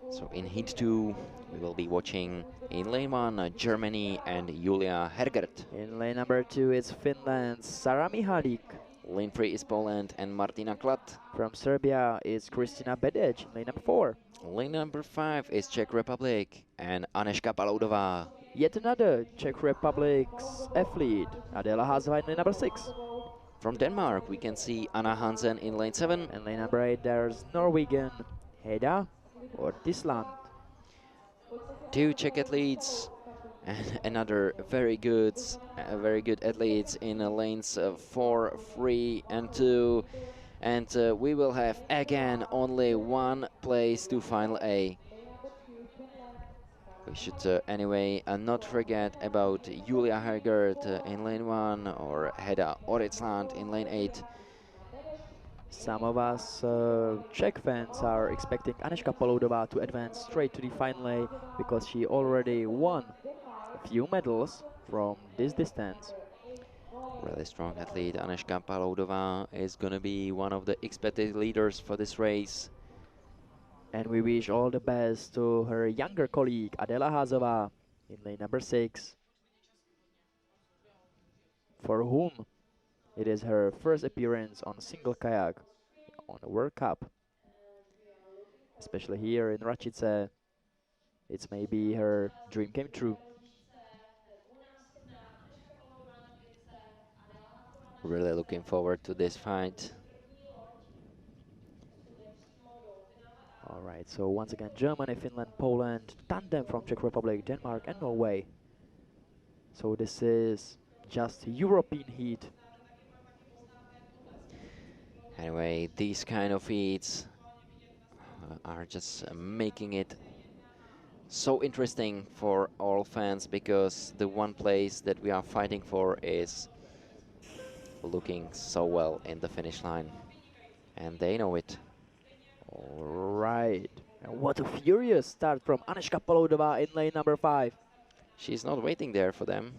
So in heat 2, we will be watching in lane 1, Germany and Julia Hergert. In lane number 2 is Finland's Sara Mihalik. Lane 3 is Poland and Martina Klat. From Serbia is Kristina Bedec in lane number 4. Lane number 5 is Czech Republic and Anežka Paloudová. Yet another Czech Republic's athlete, Adela Hazova in lane number 6. From Denmark, we can see Anna Hansen in lane 7. In lane number 8, there's Norwegian Heda Ortisland. 2 Czech athletes and another very good athletes in lanes 4, 3 and 2. And we will have again only one place to final A. We should anyway not forget about Julia Hergert in lane 1 or Heda Oritsland in lane 8. Some of us Czech fans are expecting Anežka Paloudová to advance straight to the final A because she already won a few medals from this distance. Really strong athlete Anežka Paloudová is going to be one of the expected leaders for this race. And we wish all the best to her younger colleague Adela Hazova in lane number 6, for whom it is her first appearance on single kayak on the World Cup. Especially here in Racice, it's maybe her dream came true. Really looking forward to this fight. Alright, so once again Germany, Finland, Poland, tandem from Czech Republic, Denmark and Norway. So this is just European heat. Anyway, these kind of heats are just making it so interesting for all fans, because the one place that we are fighting for is looking so well in the finish line, and they know it. Alright, and what a furious start from Anežka Paloudová in lane number 5. She's not waiting there for them.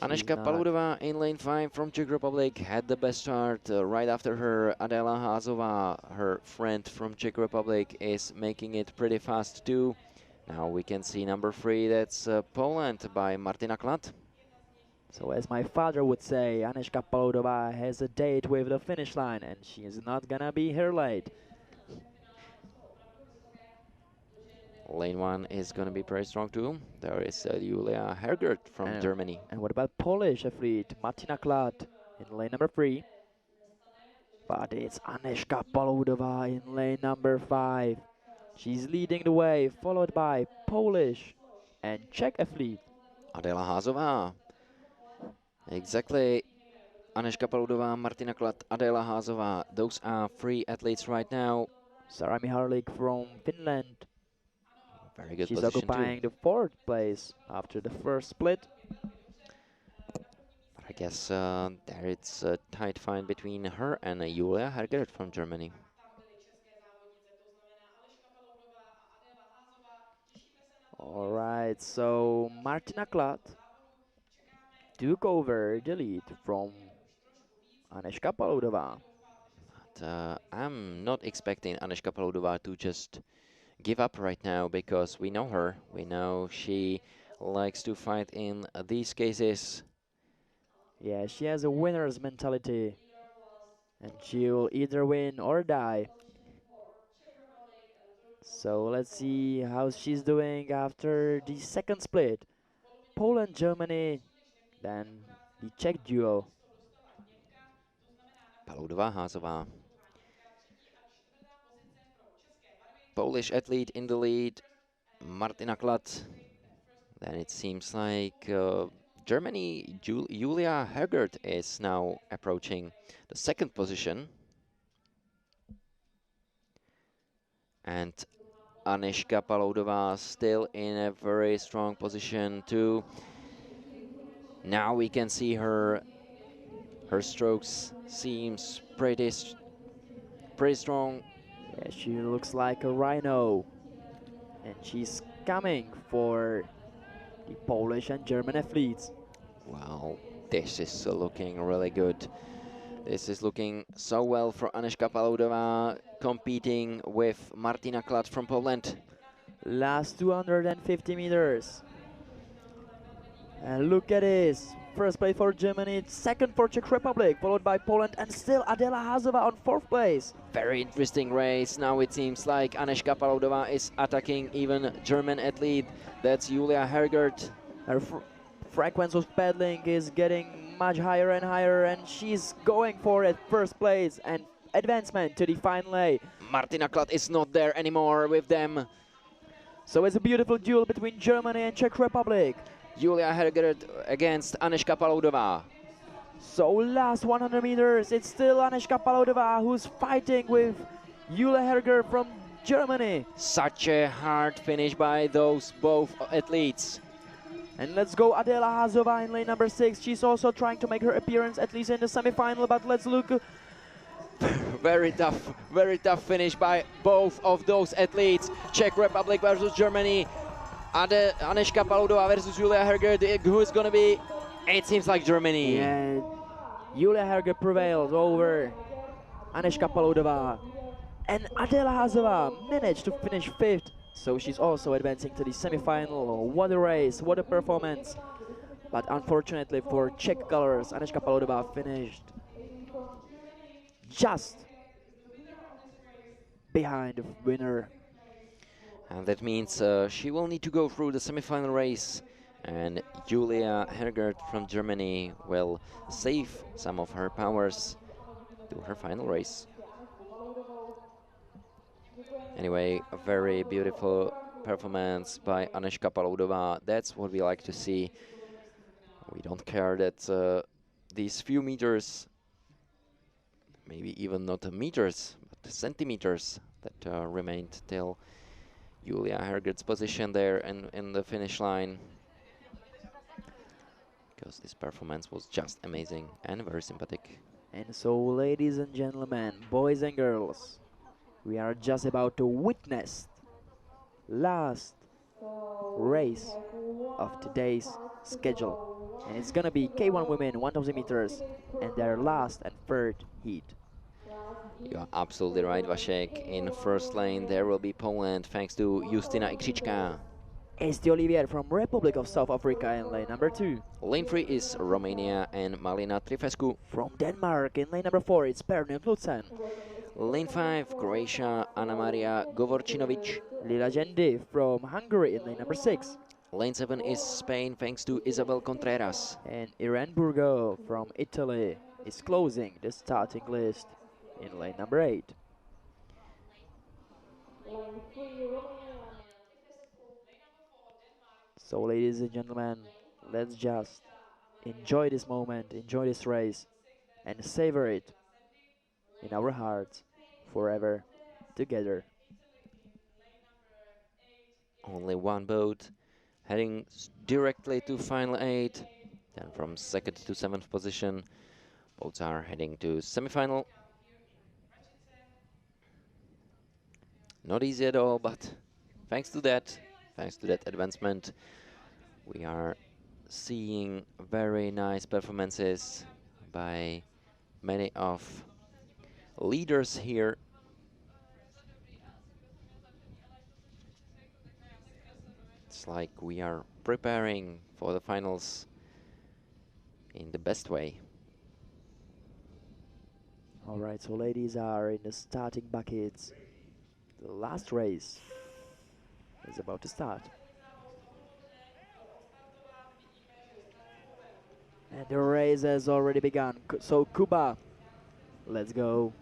Anežka Paloudová in lane 5 from Czech Republic had the best start. Right after her, Adela Hazova, her friend from Czech Republic, is making it pretty fast too. Now we can see number 3, that's Poland by Martina Klat. So as my father would say, Anežka Paloudová has a date with the finish line and she is not gonna be here late. Lane 1 is going to be pretty strong too. There is Julia Hergert from Germany. And what about Polish athlete Martina Klat in lane number 3? But it's Anežka Paloudová in lane number 5. She's leading the way, followed by Polish and Czech athlete Adela Hazová. Exactly. Anežka Paloudová, Martina Klat, Adela Hazová. Those are 3 athletes right now. Sara Mihalik from Finland. Very good She's position occupying too. the 4th place after the first split. But I guess there it's a tight fight between her and Julia Hergert from Germany. Alright, so Martina Klat took over the lead from Anežka Paloudová. But I'm not expecting Anežka Paloudová to just give up right now, because we know her. We know she likes to fight in these cases. Yeah, she has a winner's mentality, and she'll either win or die. So let's see how she's doing after the second split. Poland, Germany, then the Czech duel. Paloudová, Házová. Polish athlete in the lead, Martina Klatt. Then it seems like Germany, Julia Hergert is now approaching the second position. And Anežka Paloudová still in a very strong position too. Now we can see her strokes seems pretty strong. Yeah, she looks like a rhino, and she's coming for the Polish and German athletes. Wow, this is looking really good. This is looking so well for Anežka Paloudová, competing with Martina Klatt from Poland. Last 250 meters. And look at this. First place for Germany, second for Czech Republic, followed by Poland, and still Adela Házová on fourth place. Very interesting race. Now it seems like Anežka Paloudová is attacking even German athlete. That's Julia Hergert. Her frequency of pedaling is getting much higher and higher, and she's going for it. First place and advancement to the final A. Martina Klatt is not there anymore with them. So it's a beautiful duel between Germany and Czech Republic. Julia Hergert against Anežka Paloudová. So last 100 meters, it's still Anežka Paloudová who's fighting with Julia Herger from Germany. Such a hard finish by those both athletes. And let's go Adela Házová in lane number 6. She's also trying to make her appearance at least in the semi-final, but let's look. Very tough finish by both of those athletes. Czech Republic versus Germany. Anežka Paloudová versus Julia Herger. Who is gonna be? It seems like Germany. Yeah, Julia Herger prevailed over Anežka Paloudová. And Adela Házová managed to finish 5th. So she's also advancing to the semi-final. What a race, what a performance. But unfortunately for Czech colors, Anežka Paloudová finished just behind the winner. And that means she will need to go through the semi-final race, and Julia Hergert from Germany will save some of her powers to her final race. Anyway, a very beautiful performance by Anežka Paloudová. That's what we like to see. We don't care that these few meters, maybe even not meters, but centimeters that remained till Julia Hergert's position there in the finish line, because this performance was just amazing and very sympathetic. And so, ladies and gentlemen, boys and girls, we are just about to witness last race of today's schedule, and it's gonna be K1 women 1000 meters and their last and third heat. You are absolutely right, Vašek. In first lane there will be Poland, thanks to Justyna Ikřička. Esti Olivier from Republic of South Africa in lane number 2. Lane 3 is Romania and Malina Trifescu. From Denmark in lane number 4, it's Pernil Knudsen. Lane 5, Croatia, Anna Maria Govorčinović. Lila Jendi from Hungary in lane number 6. Lane 7 is Spain, thanks to Isabel Contreras. And Irene Burgo from Italy is closing the starting list in lane number 8. So, ladies and gentlemen, let's just enjoy this moment, enjoy this race, and savor it in our hearts forever together. Only one boat heading directly to final 8. Then from 2nd to 7th position, boats are heading to semi-final. Not easy at all, but thanks to that advancement, we are seeing very nice performances by many of leaders here. It's like we are preparing for the finals in the best way. All right, so ladies are in the starting buckets. The last race is about to start. And the race has already begun. So Kuba, let's go.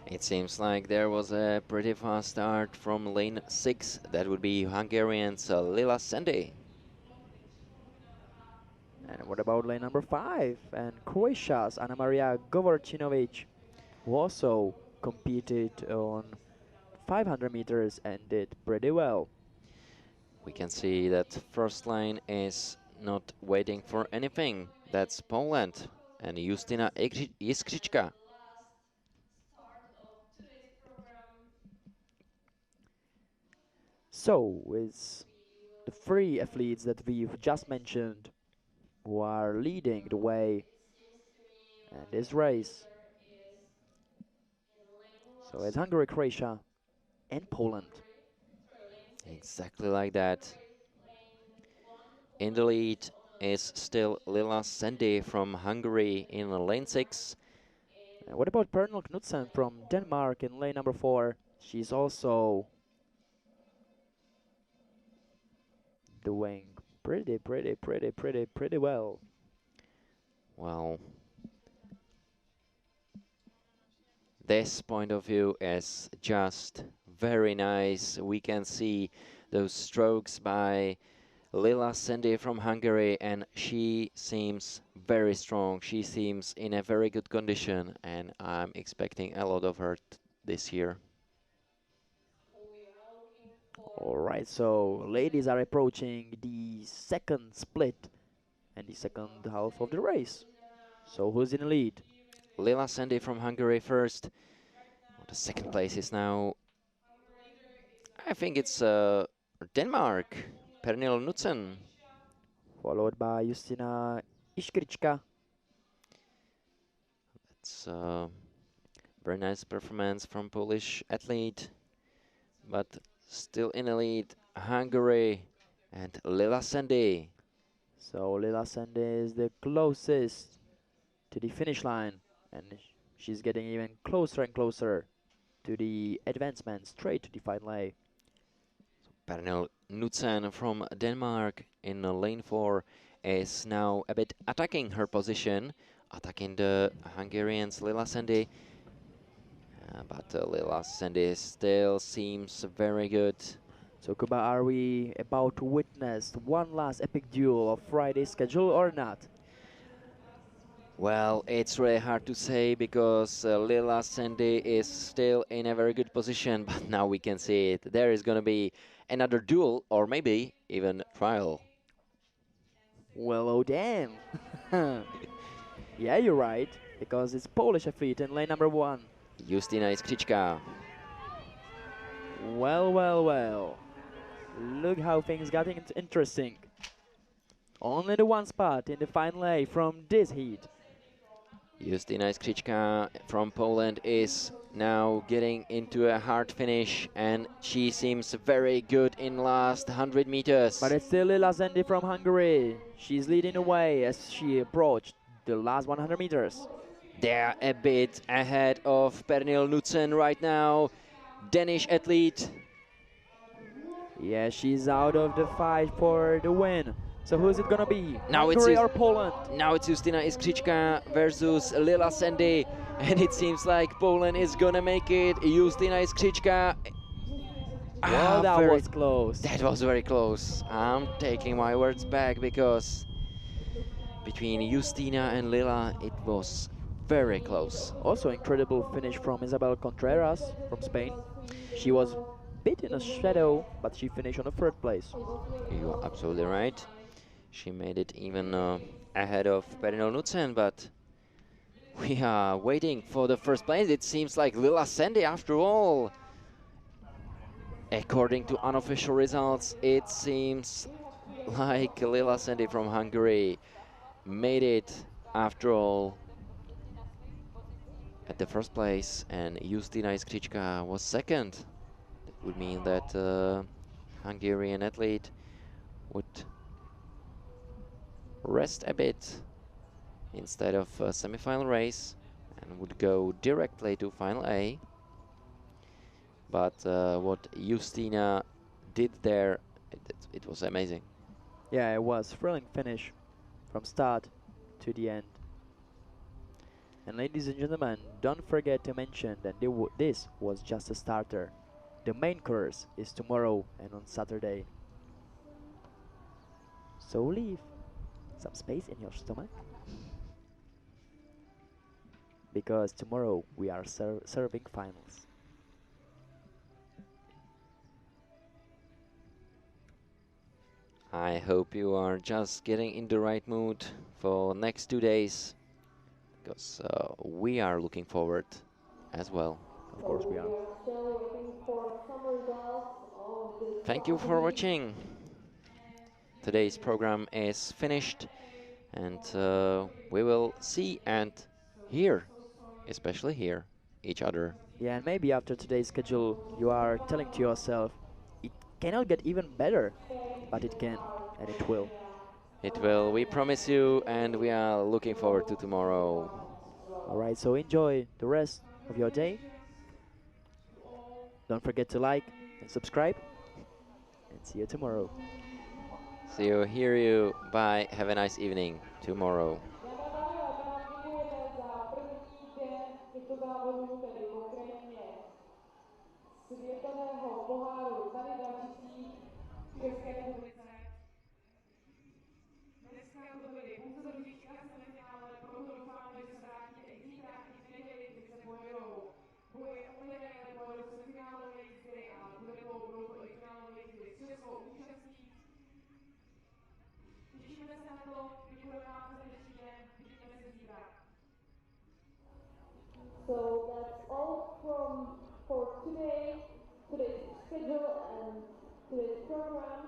It seems like there was a pretty fast start from lane 6. That would be Hungarian's Lila Sandy. And what about lane number 5? And Croatia's Anna Maria Govorcinovic, who also competed on 500 meters and did pretty well. We can see that first line is not waiting for anything. That's Poland and Justyna Iskřička. So it's the 3 athletes that we've just mentioned who are leading the way in this race. So it's Hungary, Croatia, and Poland. Exactly like that. In the lead is still Lila Sandy from Hungary in lane 6. And what about Pernille Knudsen from Denmark in lane number 4? She's also doing pretty well. Well, this point of view is just very nice. We can see those strokes by Lila Sandy from Hungary, and she seems very strong. She seems in a very good condition, and I'm expecting a lot of her this year. All right, so ladies are approaching the second split and the second half of the race. So who's in the lead? Lila Sandy from Hungary first. The second place is now, I think it's Denmark, Pernille Knudsen. Followed by Justyna Iskřička. That's a very nice performance from Polish athlete, but still in the lead, Hungary and Lila Sandy. So Lila Sandy is the closest to the finish line, and she's getting even closer and closer to the advancement straight to the final. Pernille Knudsen from Denmark in lane 4 is now a bit attacking her position, attacking the Hungarians Lila Sandy. But Lila Sandy still seems very good. So Kuba, are we about to witness one last epic duel of Friday's schedule or not? Well, it's really hard to say because Lila Sandy is still in a very good position, but now we can see it. There is going to be another duel or maybe even trial. Well, oh damn. Yeah, you're right, because it's Polish athlete in lane number 1. Justyna Iskřička. Well. Look how things got interesting. Only the one spot in the final A from this heat. Justyna Iskřička from Poland is now getting into a hard finish, and she seems very good in last 100 meters. But it's still Lila Sandy from Hungary. She's leading the way as she approached the last 100 meters. They're a bit ahead of Pernille Knudsen right now, Danish athlete. Yeah, she's out of the fight for the win. So who's it gonna be? Now Hungary or Poland? Now it's Justyna Iskřička versus Lila Sandy, and it seems like Poland is gonna make it. Justyna Iskřička. Well, that was close. That was very close. I'm taking my words back because between Justyna and Lila, it was very close. Also incredible finish from Isabel Contreras from Spain. She was bit in a shadow, but she finished on the 3rd place. You are absolutely right. She made it even ahead of Pernille Knudsen, but we are waiting for the 1st place. It seems like Lila Sandy after all. According to unofficial results, it seems like Lila Sandy from Hungary made it after all at the first place, and Justina Iskřička was second. That would mean that Hungarian athlete would rest a bit instead of a semi-final race and would go directly to final A. But what Justina did there, it was amazing. Yeah, it was thrilling finish from start to the end. And ladies and gentlemen, don't forget to mention that this was just a starter. The main course is tomorrow and on Saturday. So leave some space in your stomach, because tomorrow we are serving finals. I hope you are just getting in the right mood for next 2 days, because we are looking forward as well. Of course we are. Still waiting for some results of this Thank you for watching. Today's program is finished, and we will see and hear, especially hear, each other. Yeah, and maybe after today's schedule you are telling to yourself, it cannot get even better, but it can, and it will. It will, we promise you, and we are looking forward to tomorrow. Alright, so enjoy the rest of your day. Don't forget to like and subscribe, and see you tomorrow. See you, hear you, bye, have a nice evening tomorrow. Děkujeme za první den těchto závodů, tedy konkrétně světového poháru tady v Račicích v České republice. Dneska to byly pouze družička semifinále, proto doufáme, že se vrátíte i zítra, i v neděli, kdy se pojedou boje o medaile, pojedou se finálové jízdy a budou to i finálové jízdy s českou účastí. Těšíme se na to, děkujeme vám za dnešní den, vidíme se zítra. So that's all for today, today's schedule and today's program.